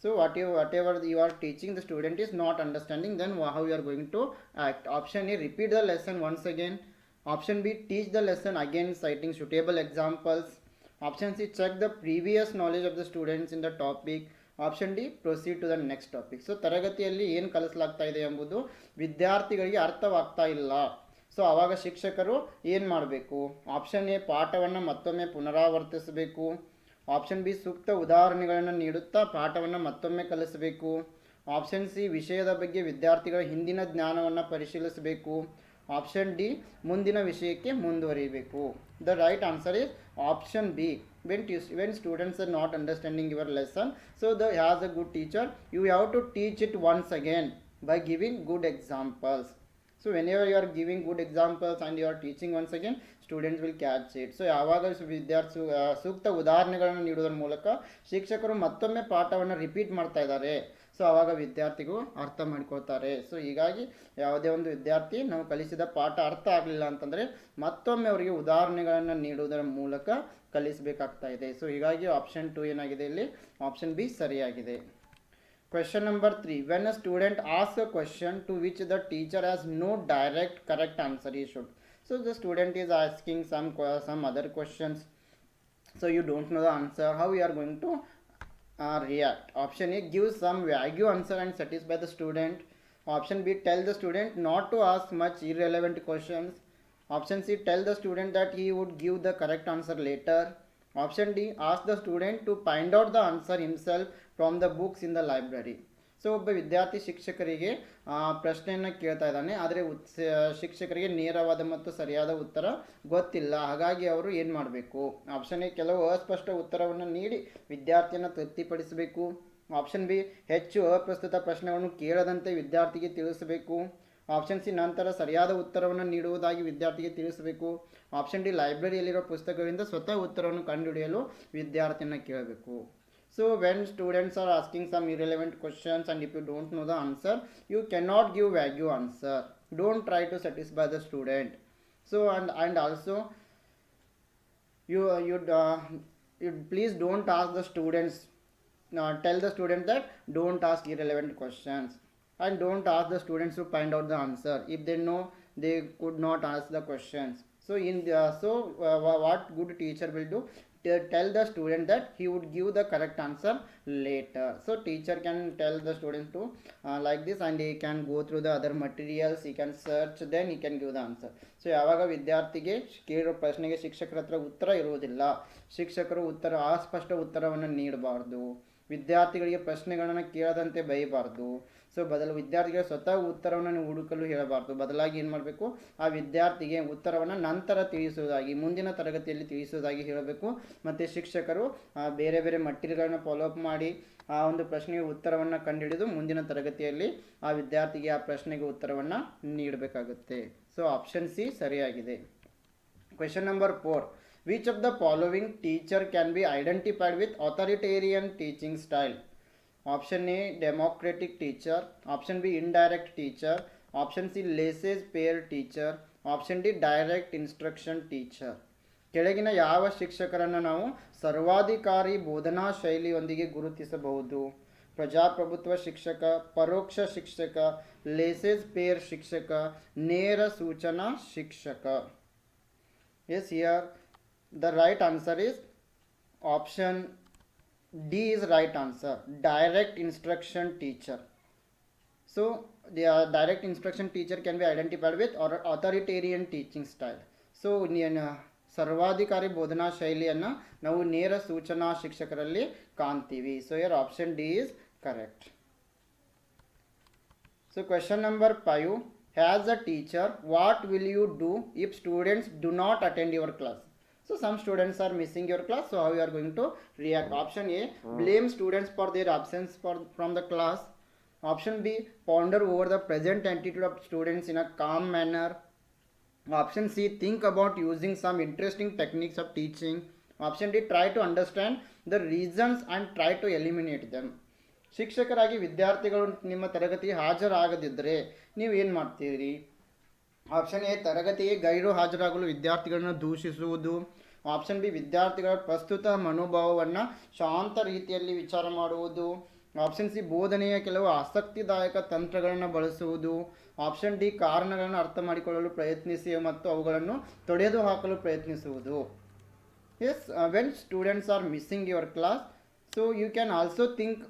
So whatever you are teaching, the student is not understanding, then how you are going to act? Option A, repeat the lesson once again. Option B, teach the lesson again citing suitable examples. Option C, check the previous knowledge of the students in the topic. Option D, proceed to the next topic. So ತರಗತಿಯಲ್ಲಿ ಏನು ಕಲಿಸಲಾಗ್ತಾ ಇದೆ ಎಂಬುದು ವಿದ್ಯಾರ್ಥಿಗಳಿಗೆ ಅರ್ಥವಾಗ್ತಾ ಇಲ್ಲ. So ಆವಾಗ ಶಿಕ್ಷಕರು ಏನು ಮಾಡಬೇಕು? ಆಪ್ಷನ್ ಎ, ಪಾಠವನ್ನು ಮತ್ತೊಮ್ಮೆ ಪುನರಾವರ್ತಿಸಬೇಕು. ಆಪ್ಷನ್ ಬಿ, ಸೂಕ್ತ ಉದಾಹರಣೆಗಳನ್ನು ನೀಡುತ್ತಾ ಪಾಠವನ್ನು ಮತ್ತೊಮ್ಮೆ ಕಲಿಸಬೇಕು. ಆಪ್ಷನ್ ಸಿ, ವಿಷಯದ ಬಗ್ಗೆ ವಿದ್ಯಾರ್ಥಿಗಳ ಹಿಂದಿನ ಜ್ಞಾನವನ್ನು ಪರಿಶೀಲಿಸಬೇಕು. ಆಪ್ಷನ್ ಡಿ, ಮುಂದಿನ ವಿಷಯಕ್ಕೆ ಮುಂದುವರಿಯಬೇಕು. The right answer is option B. when students are not understanding your lesson, so as a good teacher you have to teach it once again by giving good examples. So whenever you are giving good examples and you are teaching once again, students will catch it. So ಯಾವಾಗ ವಿದ್ಯಾರ್ಥಿ ಸೂಕ್ತ ಉದಾಹರಣೆಗಳನ್ನು ನೀಡುವುದರ ಮೂಲಕ ಶಿಕ್ಷಕರು ಮತ್ತೊಮ್ಮೆ ಪಾಠವನ್ನು repeat ಮಾಡ್ತಾ ಇದ್ದಾರೆ, ಸೊ ಆವಾಗ ವಿದ್ಯಾರ್ಥಿಗಳು ಅರ್ಥ ಮಾಡ್ಕೊಳ್ತಾರೆ. ಸೊ ಹೀಗಾಗಿ ಯಾವುದೇ ಒಂದು ವಿದ್ಯಾರ್ಥಿ ನಾವು ಕಲಿಸಿದ ಪಾಠ ಅರ್ಥ ಆಗಲಿಲ್ಲ ಅಂತಂದರೆ ಮತ್ತೊಮ್ಮೆ ಅವರಿಗೆ ಉದಾಹರಣೆಗಳನ್ನು ನೀಡುವುದರ ಮೂಲಕ ಕಲಿಸಬೇಕಾಗ್ತಾ ಇದೆ. ಸೊ ಹೀಗಾಗಿ ಆಪ್ಷನ್ 2 ಏನಾಗಿದೆ ಇಲ್ಲಿ? ಆಪ್ಷನ್ ಬಿ ಸರಿಯಾಗಿದೆ. Question number 3, when a student asks a question to which the teacher has no direct correct answer, he should. So the student is asking some other questions, so you don't know the answer, how you are going to react? Option A, give some vague answer and satisfy the student. Option B, tell the student not to ask much irrelevant questions. Option C, tell the student that he would give the correct answer later. Option D, ask the student to find out the answer himself from the books in the library. So ಒಬ್ಬ ವಿದ್ಯಾರ್ಥಿ ಶಿಕ್ಷಕರಿಗೆ ಪ್ರಶ್ನೆಯನ್ನು ಕೇಳ್ತಾ ಇದ್ದಾನೆ, ಆದರೆ ಶಿಕ್ಷಕರಿಗೆ ನೇರವಾದ ಮತ್ತು ಸರಿಯಾದ ಉತ್ತರ ಗೊತ್ತಿಲ್ಲ. ಹಾಗಾಗಿ ಅವರು ಏನು ಮಾಡಬೇಕು? ಆಪ್ಷನ್ ಎ, ಕೆಲವು ಅಸ್ಪಷ್ಟ ಉತ್ತರವನ್ನು ನೀಡಿ ವಿದ್ಯಾರ್ಥಿಯನ್ನು ತೃಪ್ತಿಪಡಿಸಬೇಕು. ಆಪ್ಷನ್ ಬಿ ಹೆಚ್ಚು ಅಪ್ರಸ್ತುತ ಪ್ರಶ್ನೆಗಳನ್ನು ಕೇಳದಂತೆ ವಿದ್ಯಾರ್ಥಿಗೆ ತಿಳಿಸಬೇಕು. ಆಪ್ಷನ್ ಸಿ ನಂತರ ಸರಿಯಾದ ಉತ್ತರವನ್ನು ನೀಡುವುದಾಗಿ ವಿದ್ಯಾರ್ಥಿಗೆ ತಿಳಿಸಬೇಕು. ಆಪ್ಷನ್ ಡಿ ಲೈಬ್ರರಿಯಲ್ಲಿರೋ ಪುಸ್ತಕಗಳಿಂದ ಸ್ವತಃ ಉತ್ತರವನ್ನು ಕಂಡುಹಿಡಿಯಲು ವಿದ್ಯಾರ್ಥಿಯನ್ನು ಕೇಳಬೇಕು. So when students are asking some irrelevant questions and if you don't know the answer, you cannot give vague answer. Don't try to satisfy the student. So and also you please don't ask the students. Tell the students that don't ask irrelevant questions and don't ask the students to find out the answer. If they know, they could not ask the questions. So what good teacher will do? Tell the student that he would give the correct answer later. So teacher can tell the student to like this, and he can go through the other materials, he can search, then he can give the answer. So ಯಾವಾಗ ವಿದ್ಯಾರ್ಥಿಗೆ ಕೇಳಿರೋ ಪ್ರಶ್ನೆಗೆ ಶಿಕ್ಷಕರ ಹತ್ರ ಉತ್ತರ ಇರುವುದಿಲ್ಲ, ಶಿಕ್ಷಕರು ಅಸ್ಪಷ್ಟ ಉತ್ತರವನ್ನು ನೀಡಬಾರ್ದು, ವಿದ್ಯಾರ್ಥಿಗಳಿಗೆ ಪ್ರಶ್ನೆಗಳನ್ನು ಕೇಳದಂತೆ ಬೈಬಾರ್ದು. ಸೊ ವಿದ್ಯಾರ್ಥಿಗಳಿಗೆ ಸ್ವತಃ ಉತ್ತರವನ್ನು ಹುಡುಕಲು ಹೇಳಬಾರ್ದು. ಬದಲಾಗಿ ಏನು ಮಾಡಬೇಕು, ಆ ವಿದ್ಯಾರ್ಥಿಗೆ ಉತ್ತರವನ್ನು ನಂತರ ತಿಳಿಸುವುದಾಗಿ, ಮುಂದಿನ ತರಗತಿಯಲ್ಲಿ ತಿಳಿಸುವುದಾಗಿ ಹೇಳಬೇಕು. ಮತ್ತು ಶಿಕ್ಷಕರು ಬೇರೆ ಬೇರೆ ಮಟ್ಟಿಲ್ಗಳನ್ನ ಫಾಲೋ ಅಪ್ ಮಾಡಿ ಆ ಒಂದು ಪ್ರಶ್ನೆಗೆ ಉತ್ತರವನ್ನು ಕಂಡುಹಿಡಿದು ಮುಂದಿನ ತರಗತಿಯಲ್ಲಿ ಆ ವಿದ್ಯಾರ್ಥಿಗೆ ಆ ಪ್ರಶ್ನೆಗೆ ಉತ್ತರವನ್ನು ನೀಡಬೇಕಾಗುತ್ತೆ. ಸೊ ಆಪ್ಷನ್ ಸಿ ಸರಿಯಾಗಿದೆ. Question number 4. Which of the following teacher can be identified with authoritarian teaching style? Option A democratic teacher, option B indirect teacher, option C laissez-faire teacher, option D direct instruction teacher. ಕೆಳಗಿನ ಯಾವ ಶಿಕ್ಷಕರನ್ನು ನಾವು ಸರ್ವಾಧಿಕಾರಿ ಬೋಧನಾ ಶೈಲಿಯೊಂದಿಗೆ ಗುರುತಿಸಬಹುದು? ಪ್ರಜಾಪ್ರಭುತ್ವ ಶಿಕ್ಷಕ, ಪರೋಕ್ಷ ಶಿಕ್ಷಕ, ಲೇಸೆಸ್-ಫೇರ್ ಶಿಕ್ಷಕ, ನೇರ ಸೂಚನಾ ಶಿಕ್ಷಕ. Yes, here the right answer is option D is right answer, direct instruction teacher. So the direct instruction teacher can be identified with authoritarian teaching style. So ಸರ್ವಾಧಿಕಾರಿ ಬೋಧನಾ ಶೈಲಿಯನ್ನು ನಾವು ನೇರ ಸೂಚನಾ ಶಿಕ್ಷಕರಲ್ಲಿ ಕಾಣ್ತೀವಿ. So here option D is correct. So question number 5. As a teacher, what will you do if students do not attend your class? So some students are missing your class, so how you are going to react? Option A, blame students for their absence from the class. Option B, ponder over the present attitude of students in a calm manner. Option C, think about using some interesting techniques of teaching. Option D, try to understand the reasons and try to eliminate them. ಶಿಕ್ಷಕರಾಗಿ ವಿದ್ಯಾರ್ಥಿಗಳು ನಿಮ್ಮ ತರಗತಿಗೆ ಹಾಜರಾಗದಿದ್ದರೆ ನೀವು ಏನು ಮಾಡ್ತೀರಿ? Option A, ತರಗತಿಗೆ ಗೈರು ಹಾಜರಾಗಲು ವಿದ್ಯಾರ್ಥಿಗಳನ್ನು ದೂಷಿಸುವುದು. ಆಪ್ಷನ್ ಬಿ, ವಿದ್ಯಾರ್ಥಿಗಳ ಪ್ರಸ್ತುತ ಮನೋಭಾವವನ್ನು ಶಾಂತ ರೀತಿಯಲ್ಲಿ ವಿಚಾರ ಮಾಡುವುದು. ಆಪ್ಷನ್ ಸಿ, ಬೋಧನೆಯ ಕೆಲವು ಆಸಕ್ತಿದಾಯಕ ತಂತ್ರಗಳನ್ನು ಬಳಸುವುದು. ಆಪ್ಷನ್ ಡಿ, ಕಾರಣಗಳನ್ನು ಅರ್ಥ ಮಾಡಿಕೊಳ್ಳಲು ಪ್ರಯತ್ನಿಸಿ ಮತ್ತು ಅವುಗಳನ್ನು ತೊಡೆದು ಹಾಕಲು ಪ್ರಯತ್ನಿಸುವುದು. Yes, when students are missing your class, so you can also think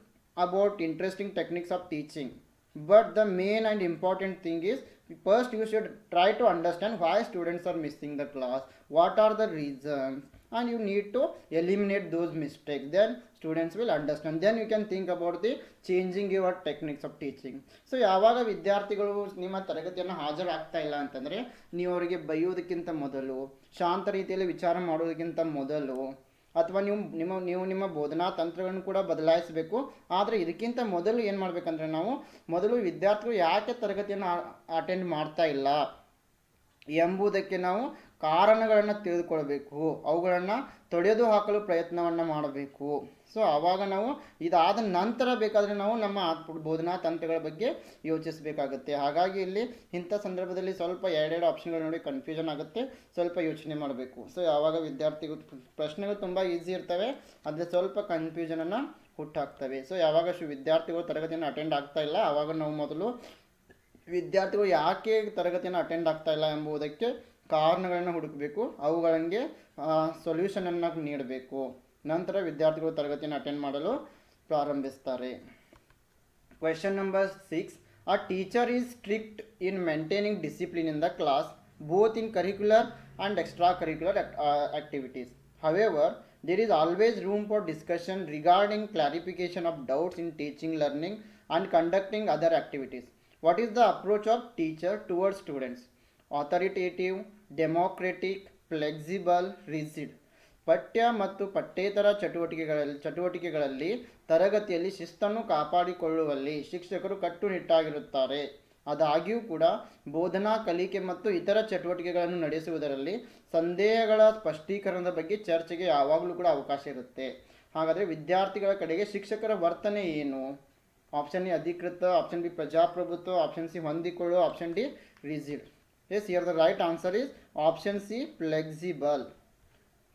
about interesting techniques of teaching, but the main and important thing is first you should try to understand why students are missing the class, what are the reasons, and you need to eliminate those mistakes. Then students will understand, then you can think about the changing your techniques of teaching. So ಯಾವಾಗ ವಿದ್ಯಾರ್ಥಿಗಳು ನಿಮ್ಮ ತರಗತಿಯನ್ನು ಹಾಜರಾಗ್ತಾ ಇಲ್ಲ ಅಂತಂದರೆ ನೀವು ಅವರಿಗೆ ಬೈಯೋದಕ್ಕಿಂತ ಮೊದಲು, ಶಾಂತ ರೀತಿಯಲ್ಲಿ ವಿಚಾರ ಮಾಡೋದಕ್ಕಿಂತ ಮೊದಲು, ಅಥವಾ ನಿಮ್ಮ ಬೋಧನಾ ತಂತ್ರಗಳನ್ನು ಕೂಡ ಬದಲಾಯಿಸಬೇಕು. ಆದರೆ ಇದಕ್ಕಿಂತ ಮೊದಲು ಏನು ಮಾಡಬೇಕಂದ್ರೆ ನಾವು ಮೊದಲು ವಿದ್ಯಾರ್ಥಿಗಳು ಯಾಕೆ ತರಗತಿಯನ್ನು ಅಟೆಂಡ್ ಮಾಡ್ತಾ ಇಲ್ಲ ಎಂಬುದಕ್ಕೆ ನಾವು ಕಾರಣಗಳನ್ನು ತಿಳಿದುಕೊಳ್ಬೇಕು, ಅವುಗಳನ್ನು ತೊಡೆದು ಹಾಕಲು ಪ್ರಯತ್ನವನ್ನು ಮಾಡಬೇಕು. ಸೊ ಆವಾಗ ನಾವು ಇದಾದ ನಂತರ ಬೇಕಾದರೆ ನಾವು ನಮ್ಮ ಬೋಧನಾ ತಂತ್ರಗಳ ಬಗ್ಗೆ ಯೋಚಿಸಬೇಕಾಗುತ್ತೆ. ಹಾಗಾಗಿ ಇಲ್ಲಿ ಇಂಥ ಸಂದರ್ಭದಲ್ಲಿ ಸ್ವಲ್ಪ ಎರಡೆರಡು ಆಪ್ಷನ್ಗಳು ನೋಡಿ ಕನ್ಫ್ಯೂಷನ್ ಆಗುತ್ತೆ, ಸ್ವಲ್ಪ ಯೋಚನೆ ಮಾಡಬೇಕು. ಸೊ ಯಾವಾಗ ವಿದ್ಯಾರ್ಥಿಗಳು ಪ್ರಶ್ನೆಗಳು ತುಂಬ ಈಸಿ ಇರ್ತವೆ, ಆದರೆ ಸ್ವಲ್ಪ ಕನ್ಫ್ಯೂಷನನ್ನು ಹುಟ್ಟಾಕ್ತವೆ. ಸೊ ಯಾವಾಗ ವಿದ್ಯಾರ್ಥಿಗಳು ತರಗತಿಯನ್ನು ಅಟೆಂಡ್ ಆಗ್ತಾ ಇಲ್ಲ ಆವಾಗ ನಾವು ಮೊದಲು ವಿದ್ಯಾರ್ಥಿಗಳು ಯಾಕೆ ತರಗತಿಯನ್ನು ಅಟೆಂಡ್ ಆಗ್ತಾ ಇಲ್ಲ ಎಂಬುದಕ್ಕೆ ಕಾರಣಗಳನ್ನು ಹುಡುಕಬೇಕು, ಅವುಗಳಿಗೆ ಸೊಲ್ಯೂಷನನ್ನು ನೀಡಬೇಕು. ನಂತರ ವಿದ್ಯಾರ್ಥಿಗಳು ತರಗತಿಯನ್ನು ಅಟೆಂಡ್ ಮಾಡಲು ಪ್ರಾರಂಭಿಸ್ತಾರೆ. Question number 6. A teacher is strict in maintaining discipline in the class, both in curricular and extracurricular activities. However, there is always room for discussion regarding clarification of doubts in teaching, learning, and conducting other activities. What is the approach of teacher towards students? Authoritative, democratic, flexible, rigid. ಪಠ್ಯ ಮತ್ತು ಪಠ್ಯೇತರ ಚಟುವಟಿಕೆಗಳಲ್ಲಿ ತರಗತಿಯಲ್ಲಿ ಶಿಸ್ತನ್ನು ಕಾಪಾಡಿಕೊಳ್ಳುವಲ್ಲಿ ಶಿಕ್ಷಕರು ಕಟ್ಟುನಿಟ್ಟಾಗಿರುತ್ತಾರೆ. ಆದಾಗ್ಯೂ ಕೂಡ ಬೋಧನಾ ಕಲಿಕೆ ಮತ್ತು ಇತರ ಚಟುವಟಿಕೆಗಳನ್ನು ನಡೆಸುವುದರಲ್ಲಿ ಸಂದೇಹಗಳ ಸ್ಪಷ್ಟೀಕರಣದ ಬಗ್ಗೆ ಚರ್ಚೆಗೆ ಯಾವಾಗಲೂ ಕೂಡ ಅವಕಾಶ ಇರುತ್ತೆ. ಹಾಗಾದರೆ ವಿದ್ಯಾರ್ಥಿಗಳ ಕಡೆಗೆ ಶಿಕ್ಷಕರ ವರ್ತನೆ ಏನು? ಆಪ್ಷನ್ ಎ ಅಧಿಕೃತ, ಆಪ್ಷನ್ ಬಿ ಪ್ರಜಾಪ್ರಭುತ್ವ, ಆಪ್ಷನ್ ಸಿ ಹೊಂದಿಕೊಳ್ಳುವ, option D rigid. Yes, here the right answer is option C flexible,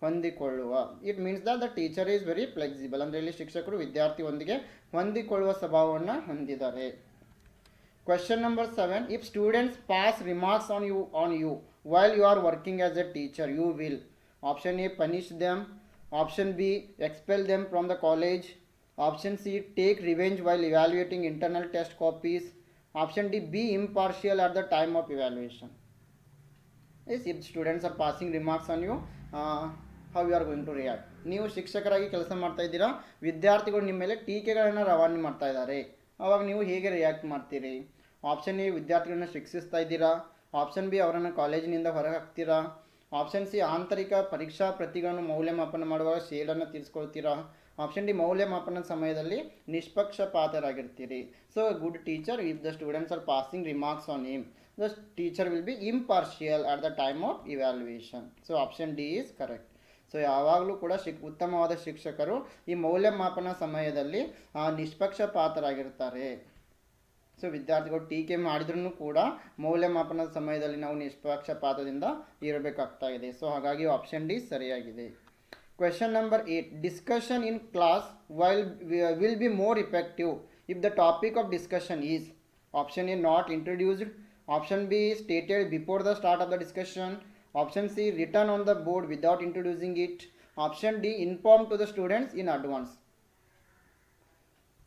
ಹೊಂದಿಕೊಳ್ಳುವ. It means that the teacher is very flexible. ಅಂದರೆ ಇಲ್ಲಿ ಶಿಕ್ಷಕರು ವಿದ್ಯಾರ್ಥಿಯೊಂದಿಗೆ ಹೊಂದಿಕೊಳ್ಳುವ ಸ್ವಭಾವವನ್ನು ಹೊಂದಿದ್ದಾರೆ. Question number 7. If students pass remarks on you while you are working as a teacher, you will option A punish them, option B expel them from the college, option C take revenge while evaluating internal test copies, option D be impartial at the time of evaluation. Yes, if students are passing remarks on you, how you are going to react? ನೀವು ಶಿಕ್ಷಕರಾಗಿ ಕೆಲಸ ಮಾಡ್ತಾ ಇದ್ದೀರಾ, ವಿದ್ಯಾರ್ಥಿಗಳು ನಿಮ್ಮ ಮೇಲೆ ಟೀಕೆಗಳನ್ನು ರವಾನೆ ಮಾಡ್ತಾ ಇದ್ದಾರೆ, ಆವಾಗ ನೀವು ಹೇಗೆ ರಿಯಾಕ್ಟ್ ಮಾಡ್ತೀರಿ? ಆಪ್ಷನ್ ಎ ವಿದ್ಯಾರ್ಥಿಗಳನ್ನ ಶಿಕ್ಷಿಸ್ತಾ ಇದ್ದೀರಾ, ಆಪ್ಷನ್ ಬಿ ಅವರನ್ನು ಕಾಲೇಜಿನಿಂದ ಹೊರಗೆ ಹಾಕ್ತೀರಾ, ಆಪ್ಷನ್ ಸಿ ಆಂತರಿಕ ಪರೀಕ್ಷಾ ಪ್ರತಿಗಳನ್ನು ಮೌಲ್ಯಮಾಪನ ಮಾಡುವಾಗ ಶೇಡನ್ನು ತೀರಿಸ್ಕೊಳ್ತೀರಾ, ಆಪ್ಷನ್ ಡಿ ಮೌಲ್ಯಮಾಪನ ಸಮಯದಲ್ಲಿ ನಿಷ್ಪಕ್ಷಪಾತರಾಗಿರ್ತೀರಿ. So good teacher, if the students are passing remarks on him, the teacher will be impartial at the time of evaluation. So option D is correct. So ಯಾವಾಗಲೂ ಕೂಡ ಉತ್ತಮವಾದ ಶಿಕ್ಷಕರು ಈ ಮೌಲ್ಯಮಾಪನ ಸಮಯದಲ್ಲಿ ನಿಷ್ಪಕ್ಷಪಾತರಾಗಿರ್ತಾರೆ. ಸೊ ವಿದ್ಯಾರ್ಥಿಗಳು ಟೀಕೆ ಮಾಡಿದ್ರೂ ಕೂಡ ಮೌಲ್ಯಮಾಪನದ ಸಮಯದಲ್ಲಿ ನಾವು ನಿಷ್ಪಕ್ಷಪಾತದಿಂದ ಇರಬೇಕಾಗ್ತಾ ಇದೆ. ಸೊ ಹಾಗಾಗಿ ಆಪ್ಷನ್ ಡಿ ಸರಿಯಾಗಿದೆ. Question number 8. Discussion in class will be more effective if the topic of discussion is option A not introduced, option B stated before the start of the discussion, option C written on the board without introducing it, option D inform to the students in advance.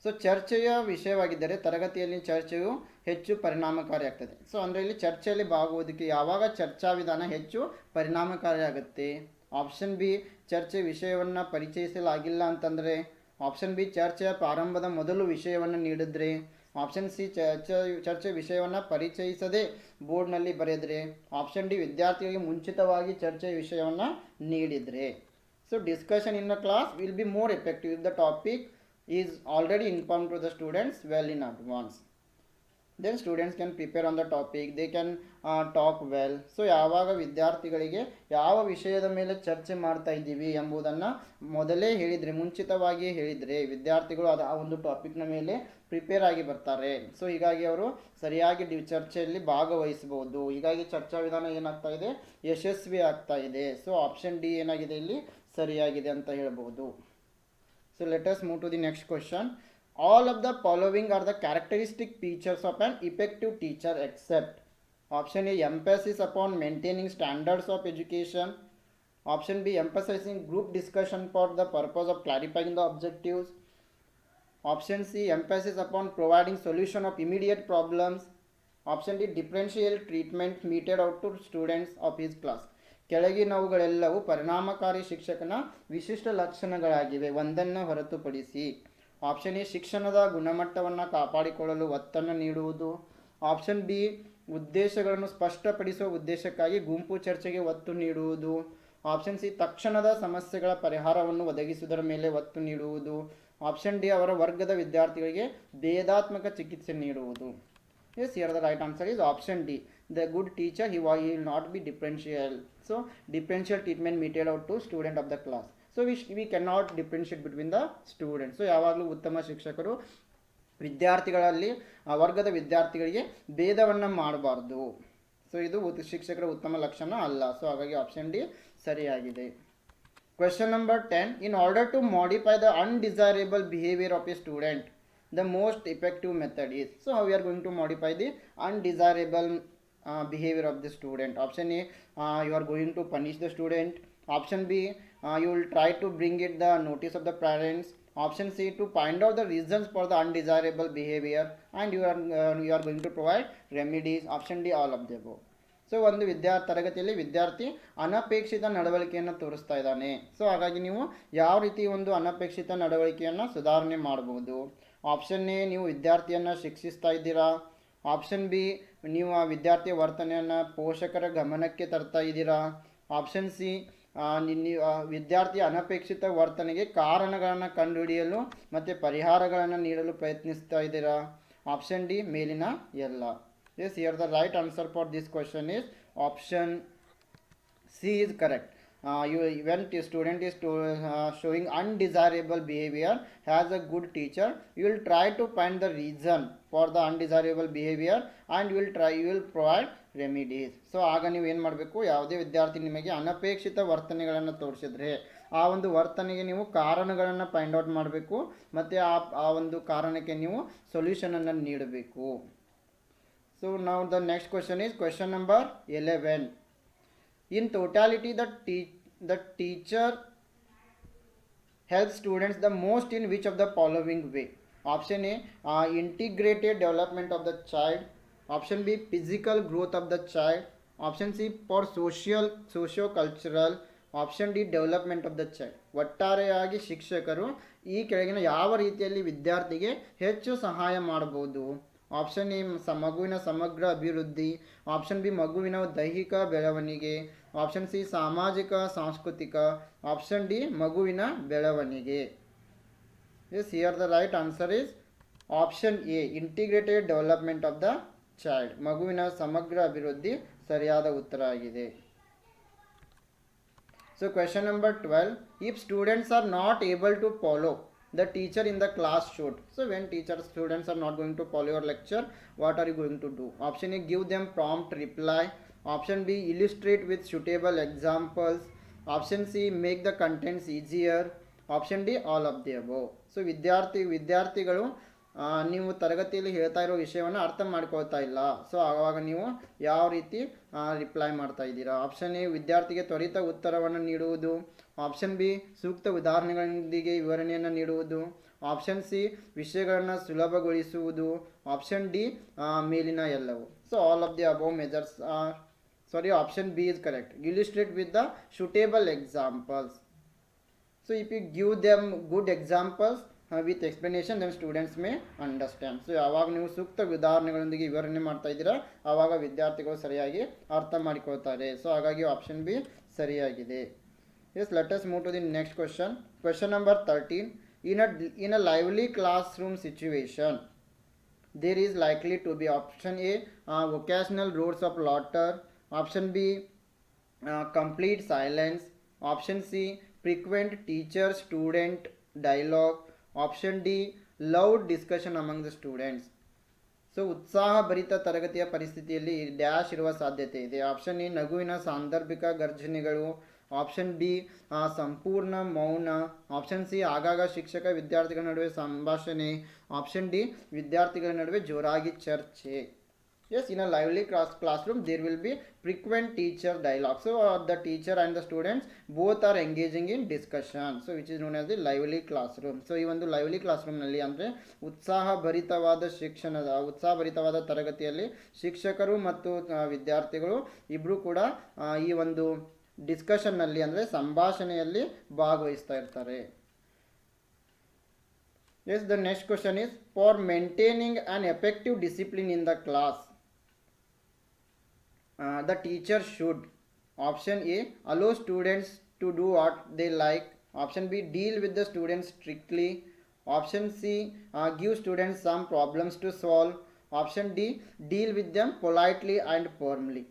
So ಚರ್ಚೆಯ ವಿಷಯವಾಗಿದ್ದರೆ ತರಗತಿಯಲ್ಲಿ ಚರ್ಚೆಯು ಹೆಚ್ಚು ಪರಿಣಾಮಕಾರಿಯಾಗ್ತದೆ. So ಅಂದರೆ ಇಲ್ಲಿ ಚರ್ಚೆಯಲ್ಲಿ ಭಾಗವಹಿಸುವಿಕೆ, ಯಾವಾಗ ಚರ್ಚಾ ವಿಧಾನ ಹೆಚ್ಚು ಪರಿಣಾಮಕಾರಿಯಾಗುತ್ತೆ? ಆಪ್ಷನ್ ಬಿ ಚರ್ಚೆ ವಿಷಯವನ್ನು ಪರಿಚಯಿಸಲಾಗಿಲ್ಲ ಅಂತಂದರೆ, ಆಪ್ಷನ್ ಬಿ ಚರ್ಚೆಯ ಪ್ರಾರಂಭದ ಮೊದಲು ವಿಷಯವನ್ನು ನೀಡಿದ್ರೆ, ಆಪ್ಷನ್ ಸಿ ಚರ್ಚೆ ವಿಷಯವನ್ನು ಪರಿಚಯಿಸದೆ ಬೋರ್ಡ್ನಲ್ಲಿ ಬರೆದರೆ, ಆಪ್ಷನ್ ಡಿ ವಿದ್ಯಾರ್ಥಿಗಳಿಗೆ ಮುಂಚಿತವಾಗಿ ಚರ್ಚೆಯ ವಿಷಯವನ್ನು ನೀಡಿದರೆ. So discussion in the class will be more effective if the topic is already informed to the students well in advance. Then students can prepare on the topic, they can talk well. So ಯಾವಾಗ ವಿದ್ಯಾರ್ಥಿಗಳಿಗೆ ಯಾವ ವಿಷಯದ ಮೇಲೆ ಚರ್ಚೆ ಮಾಡ್ತಾ ಇದ್ದೀವಿ ಎಂಬುದನ್ನು ಮೊದಲೇ ಹೇಳಿದರೆ, ಮುಂಚಿತವಾಗಿ ಹೇಳಿದರೆ ವಿದ್ಯಾರ್ಥಿಗಳು ಆ ಒಂದು ಟಾಪಿಕ್ನ ಮೇಲೆ ಪ್ರಿಪೇರ್ ಆಗಿ ಬರ್ತಾರೆ. ಸೊ ಹೀಗಾಗಿ ಅವರು ಸರಿಯಾಗಿ ಚರ್ಚೆಯಲ್ಲಿ ಭಾಗವಹಿಸಬಹುದು. ಹೀಗಾಗಿ ಚರ್ಚಾ ವಿಧಾನ ಏನಾಗ್ತಾ ಇದೆ, ಯಶಸ್ವಿ ಆಗ್ತಾ ಇದೆ. ಸೊ ಆಪ್ಷನ್ ಡಿ ಏನಾಗಿದೆ ಇಲ್ಲಿ ಸರಿಯಾಗಿದೆ ಅಂತ ಹೇಳ್ಬೋದು. So let us move to the next question. All of the following are the characteristic features of an effective teacher except option A emphasis upon maintaining standards of education, option B emphasizing group discussion for the purpose of clarifying the objectives, option C emphasis upon providing solution of immediate problems, option D differential treatment meted out to students of his class. ಕೆಳಗಿನವುಗಳೆಲ್ಲವೂ ಪರಿಣಾಮಕಾರಿ ಶಿಕ್ಷಕನ ವಿಶಿಷ್ಟ ಲಕ್ಷಣಗಳಾಗಿವೆ ಒಂದನ್ನು ಹೊರತುಪಡಿಸಿ. Option A ಶಿಕ್ಷಣದ ಗುಣಮಟ್ಟವನ್ನು ಕಾಪಾಡಿಕೊಳ್ಳಲು ಒತ್ತನ್ನು ನೀಡುವುದು, option B ಉದ್ದೇಶಗಳನ್ನು ಸ್ಪಷ್ಟಪಡಿಸುವ ಉದ್ದೇಶಕ್ಕಾಗಿ ಗುಂಪು ಚರ್ಚೆಗೆ ಒತ್ತು ನೀಡುವುದು, ಆಪ್ಷನ್ ಸಿ ತಕ್ಷಣದ ಸಮಸ್ಯೆಗಳ ಪರಿಹಾರವನ್ನು ಒದಗಿಸುವುದರ ಮೇಲೆ ಒತ್ತು ನೀಡುವುದು, ಆಪ್ಷನ್ ಡಿ ಅವರ ವರ್ಗದ ವಿದ್ಯಾರ್ಥಿಗಳಿಗೆ ಭೇದಾತ್ಮಕ ಚಿಕಿತ್ಸೆ ನೀಡುವುದು. Yes, here the right answer is option D. The good teacher, he will not be differential. So differential treatment meted out to student of the class. So we cannot differentiate between the students. So ಯಾವಾಗಲೂ ಉತ್ತಮ ಶಿಕ್ಷಕರು ವಿದ್ಯಾರ್ಥಿಗಳಲ್ಲಿ ವರ್ಗದ ವಿದ್ಯಾರ್ಥಿಗಳಿಗೆ ಭೇದವನ್ನು ಮಾಡಬಾರ್ದು. So ಇದು ಶಿಕ್ಷಕರ ಉತ್ತಮ ಲಕ್ಷಣ ಅಲ್ಲ. ಸೊ ಹಾಗಾಗಿ ಆಪ್ಷನ್ ಡಿ ಸರಿಯಾಗಿದೆ. Question number 10. In order to modify the undesirable behavior of a student, the most effective method is. So how we are going to modify the undesirable behavior of the student? Option A, you are going to punish the student. Option B, you will try to bring it the notice of the parents. Option C, to find out the reasons for the undesirable behavior, and you are going to provide remedies. Option D, all of the above. So ಒಂದು ತರಗತಿಯಲ್ಲಿ ವಿದ್ಯಾರ್ಥಿ ಅನಪೇಕ್ಷಿತ ನಡವಳಿಕೆಯನ್ನು ತೋರಿಸ್ತಾ ಇದ್ದಾನೆ. So ಹಾಗಾಗಿ ನೀವು ಯಾವ ರೀತಿ ಒಂದು ಅನಪೇಕ್ಷಿತ ನಡವಳಿಕೆಯನ್ನು ಸುಧಾರಣೆ ಮಾಡಬಹುದು? ಆಪ್ಷನ್ ಎ, ನೀವು ವಿದ್ಯಾರ್ಥಿಯನ್ನು ಶಿಕ್ಷಿಸ್ತಾ ಇದ್ದೀರಾ. ಆಪ್ಷನ್ ಬಿ, ನೀವು ಆ ವಿದ್ಯಾರ್ಥಿಯ ವರ್ತನೆಯನ್ನು ಪೋಷಕರ ಗಮನಕ್ಕೆ ತರ್ತಾ ಇದ್ದೀರಾ. ಆಪ್ಷನ್ ಸಿ, ವಿದ್ಯಾರ್ಥಿಯ ಅನಪೇಕ್ಷಿತ ವರ್ತನೆಗೆ ಕಾರಣಗಳನ್ನು ಕಂಡುಹಿಡಿಯಲು ಮತ್ತು ಪರಿಹಾರಗಳನ್ನು ನೀಡಲು ಪ್ರಯತ್ನಿಸ್ತಾ ಇದ್ದೀರಾ? ಆಪ್ಷನ್ ಡಿ ಮೇಲಿನ ಎಲ್ಲ. Yes, here the right answer for this question is option C is correct. When the student is showing undesirable behavior has a good teacher, you will try to find the reason for the undesirable behavior and you will provide remedies. So ಆಗ ನೀವು ಏನು ಮಾಡಬೇಕು, ಯಾವುದೇ ವಿದ್ಯಾರ್ಥಿ ನಿಮಗೆ ಅನಪೇಕ್ಷಿತ ವರ್ತನೆಗಳನ್ನು ತೋರಿಸಿದ್ರೆ ಆ ಒಂದು ವರ್ತನೆಗೆ ನೀವು ಕಾರಣಗಳನ್ನು ಫೈಂಡ್ ಔಟ್ ಮಾಡಬೇಕು ಮತ್ತು ಆ ಒಂದು ಕಾರಣಕ್ಕೆ ನೀವು ಸೊಲ್ಯೂಷನನ್ನು ನೀಡಬೇಕು. ಸೊ ನಾವು the next question is question number 11. In totality, the teacher helps students the most in which of the following way? Option A, integrated development of the child. Option B, physical growth of the child. Option C, for socio-cultural. Option D, development of the child. ಒಟ್ಟಾರೆಯಾಗಿ ಶಿಕ್ಷಕರು ಈ ಕೆಳಗಿನ ಯಾವ ರೀತಿಯಲ್ಲಿ ವಿದ್ಯಾರ್ಥಿಗೆ ಹೆಚ್ಚು ಸಹಾಯ ಮಾಡಬಹುದು? ಆಪ್ಷನ್ ಎ ಮಗುವಿನ ಸಮಗ್ರ ಅಭಿವೃದ್ಧಿ. ಆಪ್ಷನ್ ಬಿ ಮಗುವಿನ ದೈಹಿಕ ಬೆಳವಣಿಗೆ. ಆಪ್ಷನ್ ಸಿ ಸಾಮಾಜಿಕ ಸಾಂಸ್ಕೃತಿಕ. ಆಪ್ಷನ್ ಡಿ ಮಗುವಿನ ಬೆಳವಣಿಗೆ. Yes, here the right answer is option A integrated development of the child. ಮಗುವಿನ ಸಮಗ್ರ ಅಭಿವೃದ್ಧಿ ಸರಿಯಾದ ಉತ್ತರ ಆಗಿದೆ. So question number 12. If students are not able to follow the teacher in the class should. So when students are not going to follow your lecture, what are you going to do? Option A, give them prompt reply. Option B, illustrate with suitable examples. Option C, make the contents easier. Option D, all of the above. So ವಿದ್ಯಾರ್ಥಿಗಳು ನೀವು ತರಗತಿಯಲ್ಲಿ ಹೇಳ್ತಾ ಇರೋ ವಿಷಯವನ್ನು ಅರ್ಥ ಮಾಡ್ಕೊಳ್ತಾ ಇಲ್ಲ. So ಆವಾಗ ನೀವು ಯಾವ ರೀತಿ ರಿಪ್ಲೈ ಮಾಡ್ತಾ ಇದ್ದೀರಾ? ಆಪ್ಷನ್ ಎ ವಿದ್ಯಾರ್ಥಿಗೆ ತ್ವರಿತ ಉತ್ತರವನ್ನು ನೀಡುವುದು. ಆಪ್ಷನ್ ಬಿ ಸೂಕ್ತ ಉದಾಹರಣೆಗಳೊಂದಿಗೆ ವಿವರಣೆಯನ್ನು ನೀಡುವುದು. ಆಪ್ಷನ್ ಸಿ ವಿಷಯಗಳನ್ನು ಸುಲಭಗೊಳಿಸುವುದು. ಆಪ್ಷನ್ ಡಿ ಮೇಲಿನ ಎಲ್ಲವು. So all of the above measures option B is correct. Illustrate with the suitable examples. So if you give them good examples with explanation, then students may understand. So ಯಾವಾಗ ನೀವು ಸೂಕ್ತ ಉದಾಹರಣೆಗಳೊಂದಿಗೆ ವಿವರಣೆ ಮಾಡ್ತಾ ಇದ್ದೀರಾ ಆವಾಗ ವಿದ್ಯಾರ್ಥಿಗಳು ಸರಿಯಾಗಿ ಅರ್ಥ ಮಾಡಿಕೊಳ್ತಾರೆ. ಸೊ ಹಾಗಾಗಿ ಆಪ್ಷನ್ ಬಿ ಸರಿಯಾಗಿದೆ. Yes, let us move to the next question. Question number 13. In a lively classroom situation, there is likely to be option A, occasional roars of laughter. Option B, complete silence. Option C, frequent teacher-student dialogue. Option D, loud discussion among the students. So ಉತ್ಸಾಹಭರಿತ ತರಗತಿಯ ಪರಿಸ್ಥಿತಿಯಲ್ಲಿ dash ಇರುವ ಸಾಧ್ಯತೆ ಇದೆ. Option A ನಗುವಿನ ಸಾಂದರ್ಭಿಕ ಗರ್ಜನೆಗಳು. Option B ಸಂಪೂರ್ಣ ಮೌನ. ಆಪ್ಷನ್ ಸಿ ಆಗಾಗ ಶಿಕ್ಷಕ ವಿದ್ಯಾರ್ಥಿಗಳ ನಡುವೆ ಸಂಭಾಷಣೆ. ಆಪ್ಷನ್ ಡಿ ವಿದ್ಯಾರ್ಥಿಗಳ ನಡುವೆ ಜೋರಾಗಿ ಚರ್ಚೆ. Yes, in a lively classroom there will be frequent teacher dialogue. So the teacher and the students both are engaging in discussion, so which is known as the lively classroom. So ಈ ಒಂದು lively classroom ನಲ್ಲಿ ಅಂದರೆ ಉತ್ಸಾಹಭರಿತವಾದ ತರಗತಿಯಲ್ಲಿ ಶಿಕ್ಷಕರು ಮತ್ತು ವಿದ್ಯಾರ್ಥಿಗಳು ಇಬ್ಬರು ಕೂಡ ಈ ಒಂದು ಡಿಸ್ಕಷನ್ನಲ್ಲಿ ಅಂದರೆ ಸಂಭಾಷಣೆಯಲ್ಲಿ ಭಾಗವಹಿಸ್ತಾ ಇರ್ತಾರೆ. Yes, the next question is for maintaining an effective discipline in the class, the teacher should. Option A, allow students to do what they like. Option B, deal with the students strictly. Option C, give students some problems to solve. Option D, deal with them politely and firmly.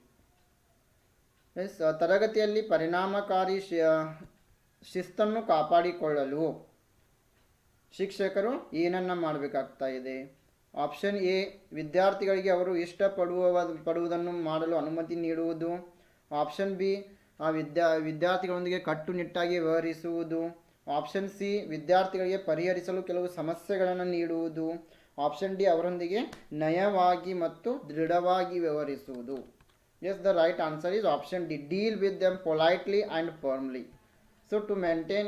Yes, ತರಗತಿಯಲ್ಲಿ ಪರಿಣಾಮಕಾರಿ ಶಿಸ್ತನ್ನು ಕಾಪಾಡಿಕೊಳ್ಳಲು ಶಿಕ್ಷಕರು ಏನನ್ನ ಮಾಡಬೇಕಾಗ್ತಾ ಇದೆ? Option A ವಿದ್ಯಾರ್ಥಿಗಳಿಗೆ ಅವರು ಇಷ್ಟಪಡುವುದನ್ನು ಮಾಡಲು ಅನುಮತಿ ನೀಡುವುದು. ಆಪ್ಷನ್ ಬಿ ವಿದ್ಯಾರ್ಥಿಗಳೊಂದಿಗೆ ಕಟ್ಟುನಿಟ್ಟಾಗಿ ವ್ಯವಹರಿಸುವುದು. ಆಪ್ಷನ್ ಸಿ ವಿದ್ಯಾರ್ಥಿಗಳಿಗೆ ಪರಿಹರಿಸಲು ಕೆಲವು ಸಮಸ್ಯೆಗಳನ್ನು ನೀಡುವುದು. ಆಪ್ಷನ್ ಡಿ ಅವರೊಂದಿಗೆ ನಯವಾಗಿ ಮತ್ತು ದೃಢವಾಗಿ ವ್ಯವಹರಿಸುವುದು. Yes, the right answer is option D, deal with them politely and firmly. So to maintain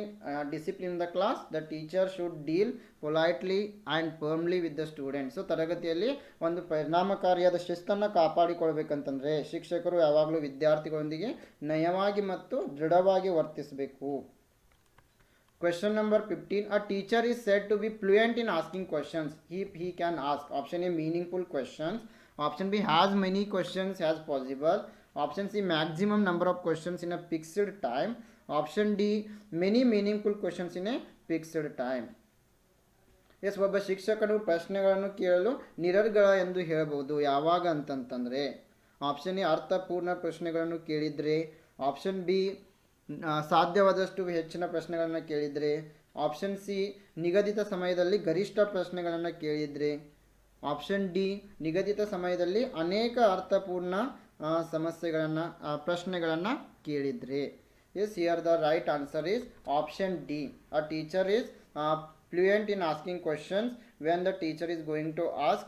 discipline in the class, the teacher should deal politely and firmly with the students. So ತರಗತಿಯಲ್ಲಿ ಒಂದು ಪರಿಣಾಮಕಾರಿಯಾದ ಶಿಸ್ತನ್ನು ಕಾಪಾಡಿಕೊಳ್ಬೇಕಂತಂದರೆ ಶಿಕ್ಷಕರು ಯಾವಾಗಲೂ ವಿದ್ಯಾರ್ಥಿಗಳೊಂದಿಗೆ ನಯವಾಗಿ ಮತ್ತು ದೃಢವಾಗಿ ವರ್ತಿಸಬೇಕು. Question number 15. A teacher is said to be fluent in asking questions. He can ask. Option A, meaningful questions. Option B, as many questions as possible. Option C, maximum number of questions in a fixed time. Option D many meaningful questions in a fixed time. Yes, ಒಬ್ಬ ಶಿಕ್ಷಕನು ಪ್ರಶ್ನೆಗಳನ್ನು ಕೇಳಲು ನಿರರ್ಗಳ ಎಂದು ಹೇಳಬಹುದು. ಯಾವಾಗ ಅಂತಂತಂದರೆ option A ಅರ್ಥಪೂರ್ಣ ಪ್ರಶ್ನೆಗಳನ್ನು ಕೇಳಿದರೆ, ಆಪ್ಷನ್ ಬಿ ಸಾಧ್ಯವಾದಷ್ಟು ಹೆಚ್ಚಿನ ಪ್ರಶ್ನೆಗಳನ್ನು ಕೇಳಿದರೆ, ಆಪ್ಷನ್ ಸಿ ನಿಗದಿತ ಸಮಯದಲ್ಲಿ ಗರಿಷ್ಠ ಪ್ರಶ್ನೆಗಳನ್ನು ಕೇಳಿದರೆ, ಆಪ್ಷನ್ ಡಿ ನಿಗದಿತ ಸಮಯದಲ್ಲಿ ಅನೇಕ ಅರ್ಥಪೂರ್ಣ ಪ್ರಶ್ನೆಗಳನ್ನು ಕೇಳಿದರೆ. Yes, here the right answer is option D. A teacher is fluent in asking questions when the teacher is going to ask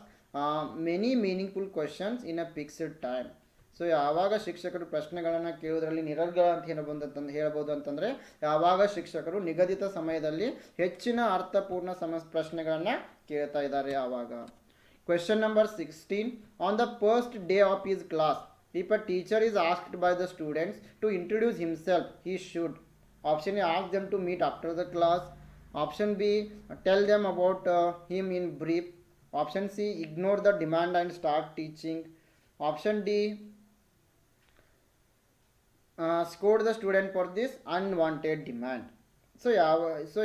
many meaningful questions in a fixed time. So ಯಾವಾಗ ಶಿಕ್ಷಕರು ಪ್ರಶ್ನೆಗಳನ್ನು ಕೇಳುವುದರಲ್ಲಿ ನಿರರ್ಗಳ ಅಂತ ಹೇಳ್ಬೋದು ಅಂತಂದರೆ ಯಾವಾಗ ಶಿಕ್ಷಕರು ನಿಗದಿತ ಸಮಯದಲ್ಲಿ ಹೆಚ್ಚಿನ ಅರ್ಥಪೂರ್ಣ ಪ್ರಶ್ನೆಗಳನ್ನು ಕೇಳ್ತಾ ಇದ್ದಾರೆ ಆವಾಗ. Question number 16. On the first day of his class if a teacher is asked by the students to introduce himself, he should option A ask them to meet after the class, option B tell them about him in brief, option C ignore the demand and start teaching, option D scold the student for this unwanted demand.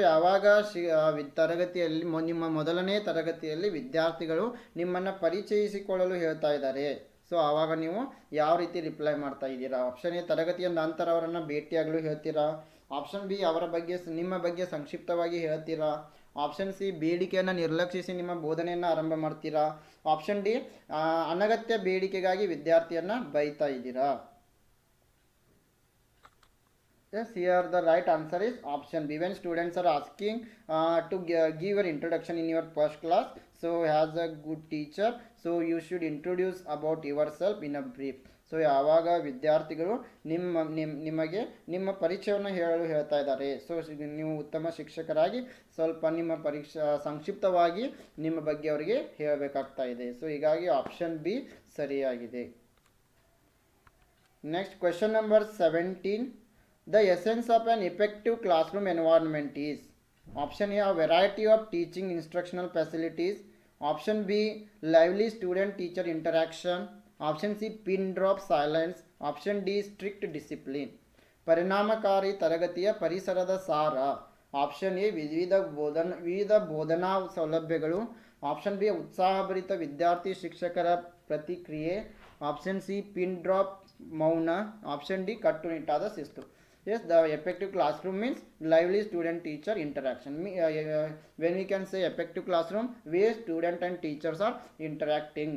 ಯಾವಾಗ ತರಗತಿಯಲ್ಲಿ ನಿಮ್ಮ ಮೊದಲನೇ ತರಗತಿಯಲ್ಲಿ ವಿದ್ಯಾರ್ಥಿಗಳು ನಿಮ್ಮನ್ನು ಪರಿಚಯಿಸಿಕೊಳ್ಳಲು ಹೇಳ್ತಾ ಇದ್ದಾರೆ, so ಆವಾಗ ನೀವು ಯಾವ ರೀತಿ ರಿಪ್ಲೈ ಮಾಡ್ತಾ ಇದ್ದೀರಾ? ಆಪ್ಷನ್ ಎ ತರಗತಿಯ ನಂತರ ಅವರನ್ನು ಭೇಟಿಯಾಗಲು ಹೇಳ್ತೀರಾ, ಆಪ್ಷನ್ ಬಿ ಅವರ ಬಗ್ಗೆ ನಿಮ್ಮ ಬಗ್ಗೆ ಸಂಕ್ಷಿಪ್ತವಾಗಿ ಹೇಳ್ತೀರಾ, ಆಪ್ಷನ್ ಸಿ ಬೇಡಿಕೆಯನ್ನು ನಿರ್ಲಕ್ಷಿಸಿ ನಿಮ್ಮ ಬೋಧನೆಯನ್ನು ಆರಂಭ ಮಾಡ್ತೀರಾ, ಆಪ್ಷನ್ ಡಿ ಅನಗತ್ಯ ಬೇಡಿಕೆಗಾಗಿ ವಿದ್ಯಾರ್ಥಿಯನ್ನು ಬೈತಾ ಇದ್ದೀರಾ? Yes, here the right answer is option B. When students are asking to give your introduction in your first class, so as a good teacher, so you should introduce about yourself in a brief. So ಯಾವಾಗ ವಿದ್ಯಾರ್ಥಿಗಳು ನಿಮಗೆ ನಿಮ್ಮ ಪರಿಚಯವನ್ನು ಹೇಳಲು ಹೇಳ್ತಾ ಇದ್ದಾರೆ, so ನೀವು ಉತ್ತಮ ಶಿಕ್ಷಕರಾಗಿ ಸ್ವಲ್ಪ ನಿಮ್ಮ ಸಂಕ್ಷಿಪ್ತವಾಗಿ ನಿಮ್ಮ ಬಗ್ಗೆ ಅವರಿಗೆ ಹೇಳಬೇಕಾಗ್ತಾ ಇದೆ. ಸೊ ಹೀಗಾಗಿ ಆಪ್ಷನ್ ಬಿ ಸರಿಯಾಗಿದೆ. Next question number 17. The essence of an effective classroom environment is option A a variety of teaching instructional facilities, option B lively student teacher interaction, option C pin drop silence, option D strict discipline. ಪರಿಣಾಮಕಾರಿ ತರಗತಿಯ ಪರಿಸರದ ಸಾರ. Option A ವಿವಿಧ ಬೋಧನಾ ಸೌಲಭ್ಯಗಳು, option B ಉತ್ಸಾಹಭರಿತ ವಿದ್ಯಾರ್ಥಿ ಶಿಕ್ಷಕರ ಪ್ರತಿಕ್ರಿಯೆ, ಆಪ್ಷನ್ ಸಿ ಪಿನ್ ಡ್ರಾಪ್ ಮೌನ, ಆಪ್ಷನ್ ಡಿ ಕಟ್ಟುನಿಟ್ಟಾದ ಶಿಸ್ತು. Yes, the effective classroom means lively student teacher interaction. When we can say effective classroom, where student and teachers are interacting.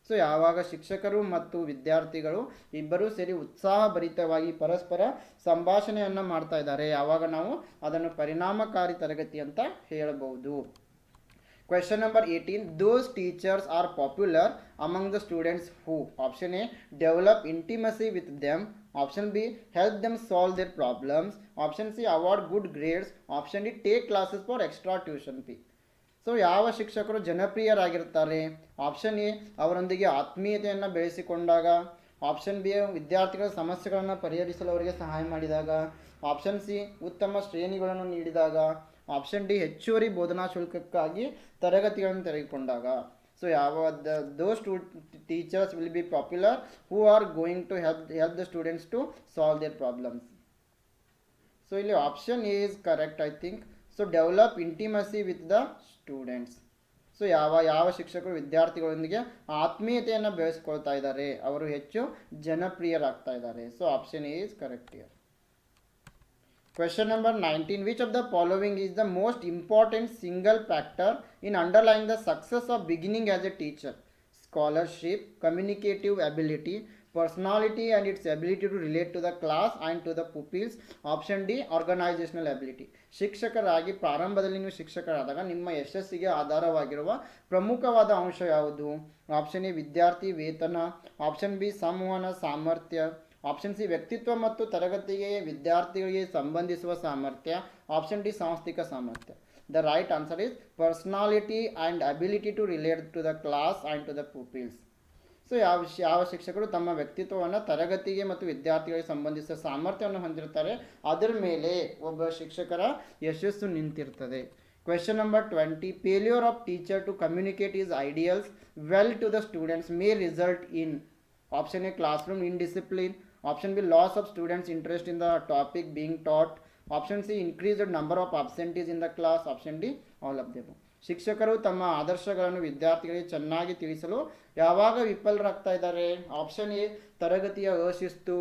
So ಯಾವಾಗ ಶಿಕ್ಷಕರು ಮತ್ತು ವಿದ್ಯಾರ್ಥಿಗಳು ಇಬ್ಬರೂ ಸೇರಿ ಉತ್ಸಾಹಭರಿತವಾಗಿ ಪರಸ್ಪರ ಸಂಭಾಷಣೆಯನ್ನು ಮಾಡ್ತಾ ಇದ್ದಾರೆ, ಯಾವಾಗ ನಾವು ಅದನ್ನು ಪರಿಣಾಮಕಾರಿ ತರಗತಿ ಅಂತ ಹೇಳಬಹುದು. Question number 18. Those teachers are popular among the students who, option A develop intimacy with them, option B help them solve their problems, option C award good grades, option D take classes for extra tuition fee. So ಯಾವ ಶಿಕ್ಷಕರು ಜನಪ್ರಿಯರಾಗಿರ್ತಾರೆ? Option A ಅವರೊಂದಿಗೆ ಆತ್ಮೀಯತೆಯನ್ನು ಬೆಳೆಸಿಕೊಂಡಾಗ, option B ವಿದ್ಯಾರ್ಥಿಗಳ ಸಮಸ್ಯೆಗಳನ್ನು ಪರಿಹರಿಸಲು ಅವರಿಗೆ ಸಹಾಯ ಮಾಡಿದಾಗ, option C ಉತ್ತಮ ಶ್ರೇಣಿಗಳನ್ನು ನೀಡಿದಾಗ, ಆಪ್ಷನ್ ಡಿ ಹೆಚ್ಚುವರಿ ಬೋಧನಾ ಶುಲ್ಕಕ್ಕಾಗಿ ತರಗತಿಗಳನ್ನು ತೆಗೆದುಕೊಂಡಾಗ. So those teachers will be popular who are going to help the students to solve their problems. So ಇಲ್ಲಿ option A is correct I think. So develop intimacy with the students. So ಯಾವ ಶಿಕ್ಷಕರು ವಿದ್ಯಾರ್ಥಿಗಳೊಂದಿಗೆ ಆತ್ಮೀಯತೆಯನ್ನು ಬೆಳೆಸ್ಕೊಳ್ತಾ ಇದ್ದಾರೆ, ಅವರು ಹೆಚ್ಚು ಜನಪ್ರಿಯರಾಗ್ತಾ ಇದ್ದಾರೆ. So option A is correct here. Question number 19. Which of the following is the most important single factor in underlying the success of beginning as a teacher? Scholarship, communicative ability, personality and its ability to relate to the class and to the pupils, option D organizational ability. ಶಿಕ್ಷಕರಾಗಿ ಪ್ರಾರಂಭದಲ್ಲಿ ನೀವು ಶಿಕ್ಷಕರಾದಾಗ ನಿಮ್ಮ ಯಶಸ್ಸಿಗೆ ಆಧಾರವಾಗಿರುವ ಪ್ರಮುಖವಾದ ಅಂಶ ಯಾವುದು? Option A ವಿದ್ಯಾರ್ಥಿ ವೇತನ, ಆಪ್ಷನ್ ಬಿ ಸಂವಹನ ಸಾಮರ್ಥ್ಯ, ಆಪ್ಷನ್ ಸಿ ವ್ಯಕ್ತಿತ್ವ ಮತ್ತು ತರಗತಿಗೆ ವಿದ್ಯಾರ್ಥಿಗಳಿಗೆ ಸಂಬಂಧಿಸುವ ಸಾಮರ್ಥ್ಯ, ಆಪ್ಷನ್ ಡಿ ಸಾಂಸ್ಥಿಕ ಸಾಮರ್ಥ್ಯ. The right answer is personality and ability to relate to the class and to the pupils. So ಯಾವ ಶಿಕ್ಷಕರು ತಮ್ಮ ವ್ಯಕ್ತಿತ್ವವನ್ನು ತರಗತಿಗೆ ಮತ್ತು ವಿದ್ಯಾರ್ಥಿಗಳಿಗೆ ಸಂಬಂಧಿಸಿದ ಸಾಮರ್ಥ್ಯವನ್ನು ಹೊಂದಿರ್ತಾರೆ, ಅದರ ಮೇಲೆ ಒಬ್ಬ ಶಿಕ್ಷಕರ ಯಶಸ್ಸು ನಿಂತಿರ್ತದೆ. Question number 20. Failure of teacher to communicate his ideals well to the students may result in, option A classroom indiscipline, option B loss of students interest in the topic being taught. Option C increased number of absentees in the class. Option D all of the above. ಶಿಕ್ಷಕರು ತಮ್ಮ ಆದರ್ಶಗಳನ್ನು ವಿದ್ಯಾರ್ಥಿಗಳಿಗೆ ಚೆನ್ನಾಗಿ ತಿಳಿಸಲು ಯಾವಾಗ ವಿಫಲರಾಗ್ತಾ ಇದ್ದಾರೆ? Option A ತರಗತಿಯ ಅಶಿಸ್ತು.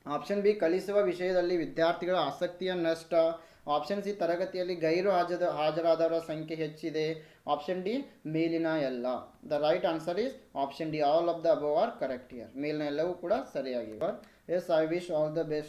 Option B ಕಲಿಸುವ ವಿಷಯದಲ್ಲಿ ವಿದ್ಯಾರ್ಥಿಗಳ ಆಸಕ್ತಿಯ ನಷ್ಟ. ಆಪ್ಷನ್ ಸಿ ತರಗತಿಯಲ್ಲಿ ಗೈರು ಹಾಜರಾದವರ ಸಂಖ್ಯೆ ಹೆಚ್ಚಿದೆ. ಆಪ್ಷನ್ ಡಿ ಮೇಲಿನ ಎಲ್ಲ. The right answer is option D all of the above are correct here. ಮೇಲಿನ ಎಲ್ಲವೂ ಕೂಡ ಸರಿಯಾಗಿವೆ. Yes, I wish all the best.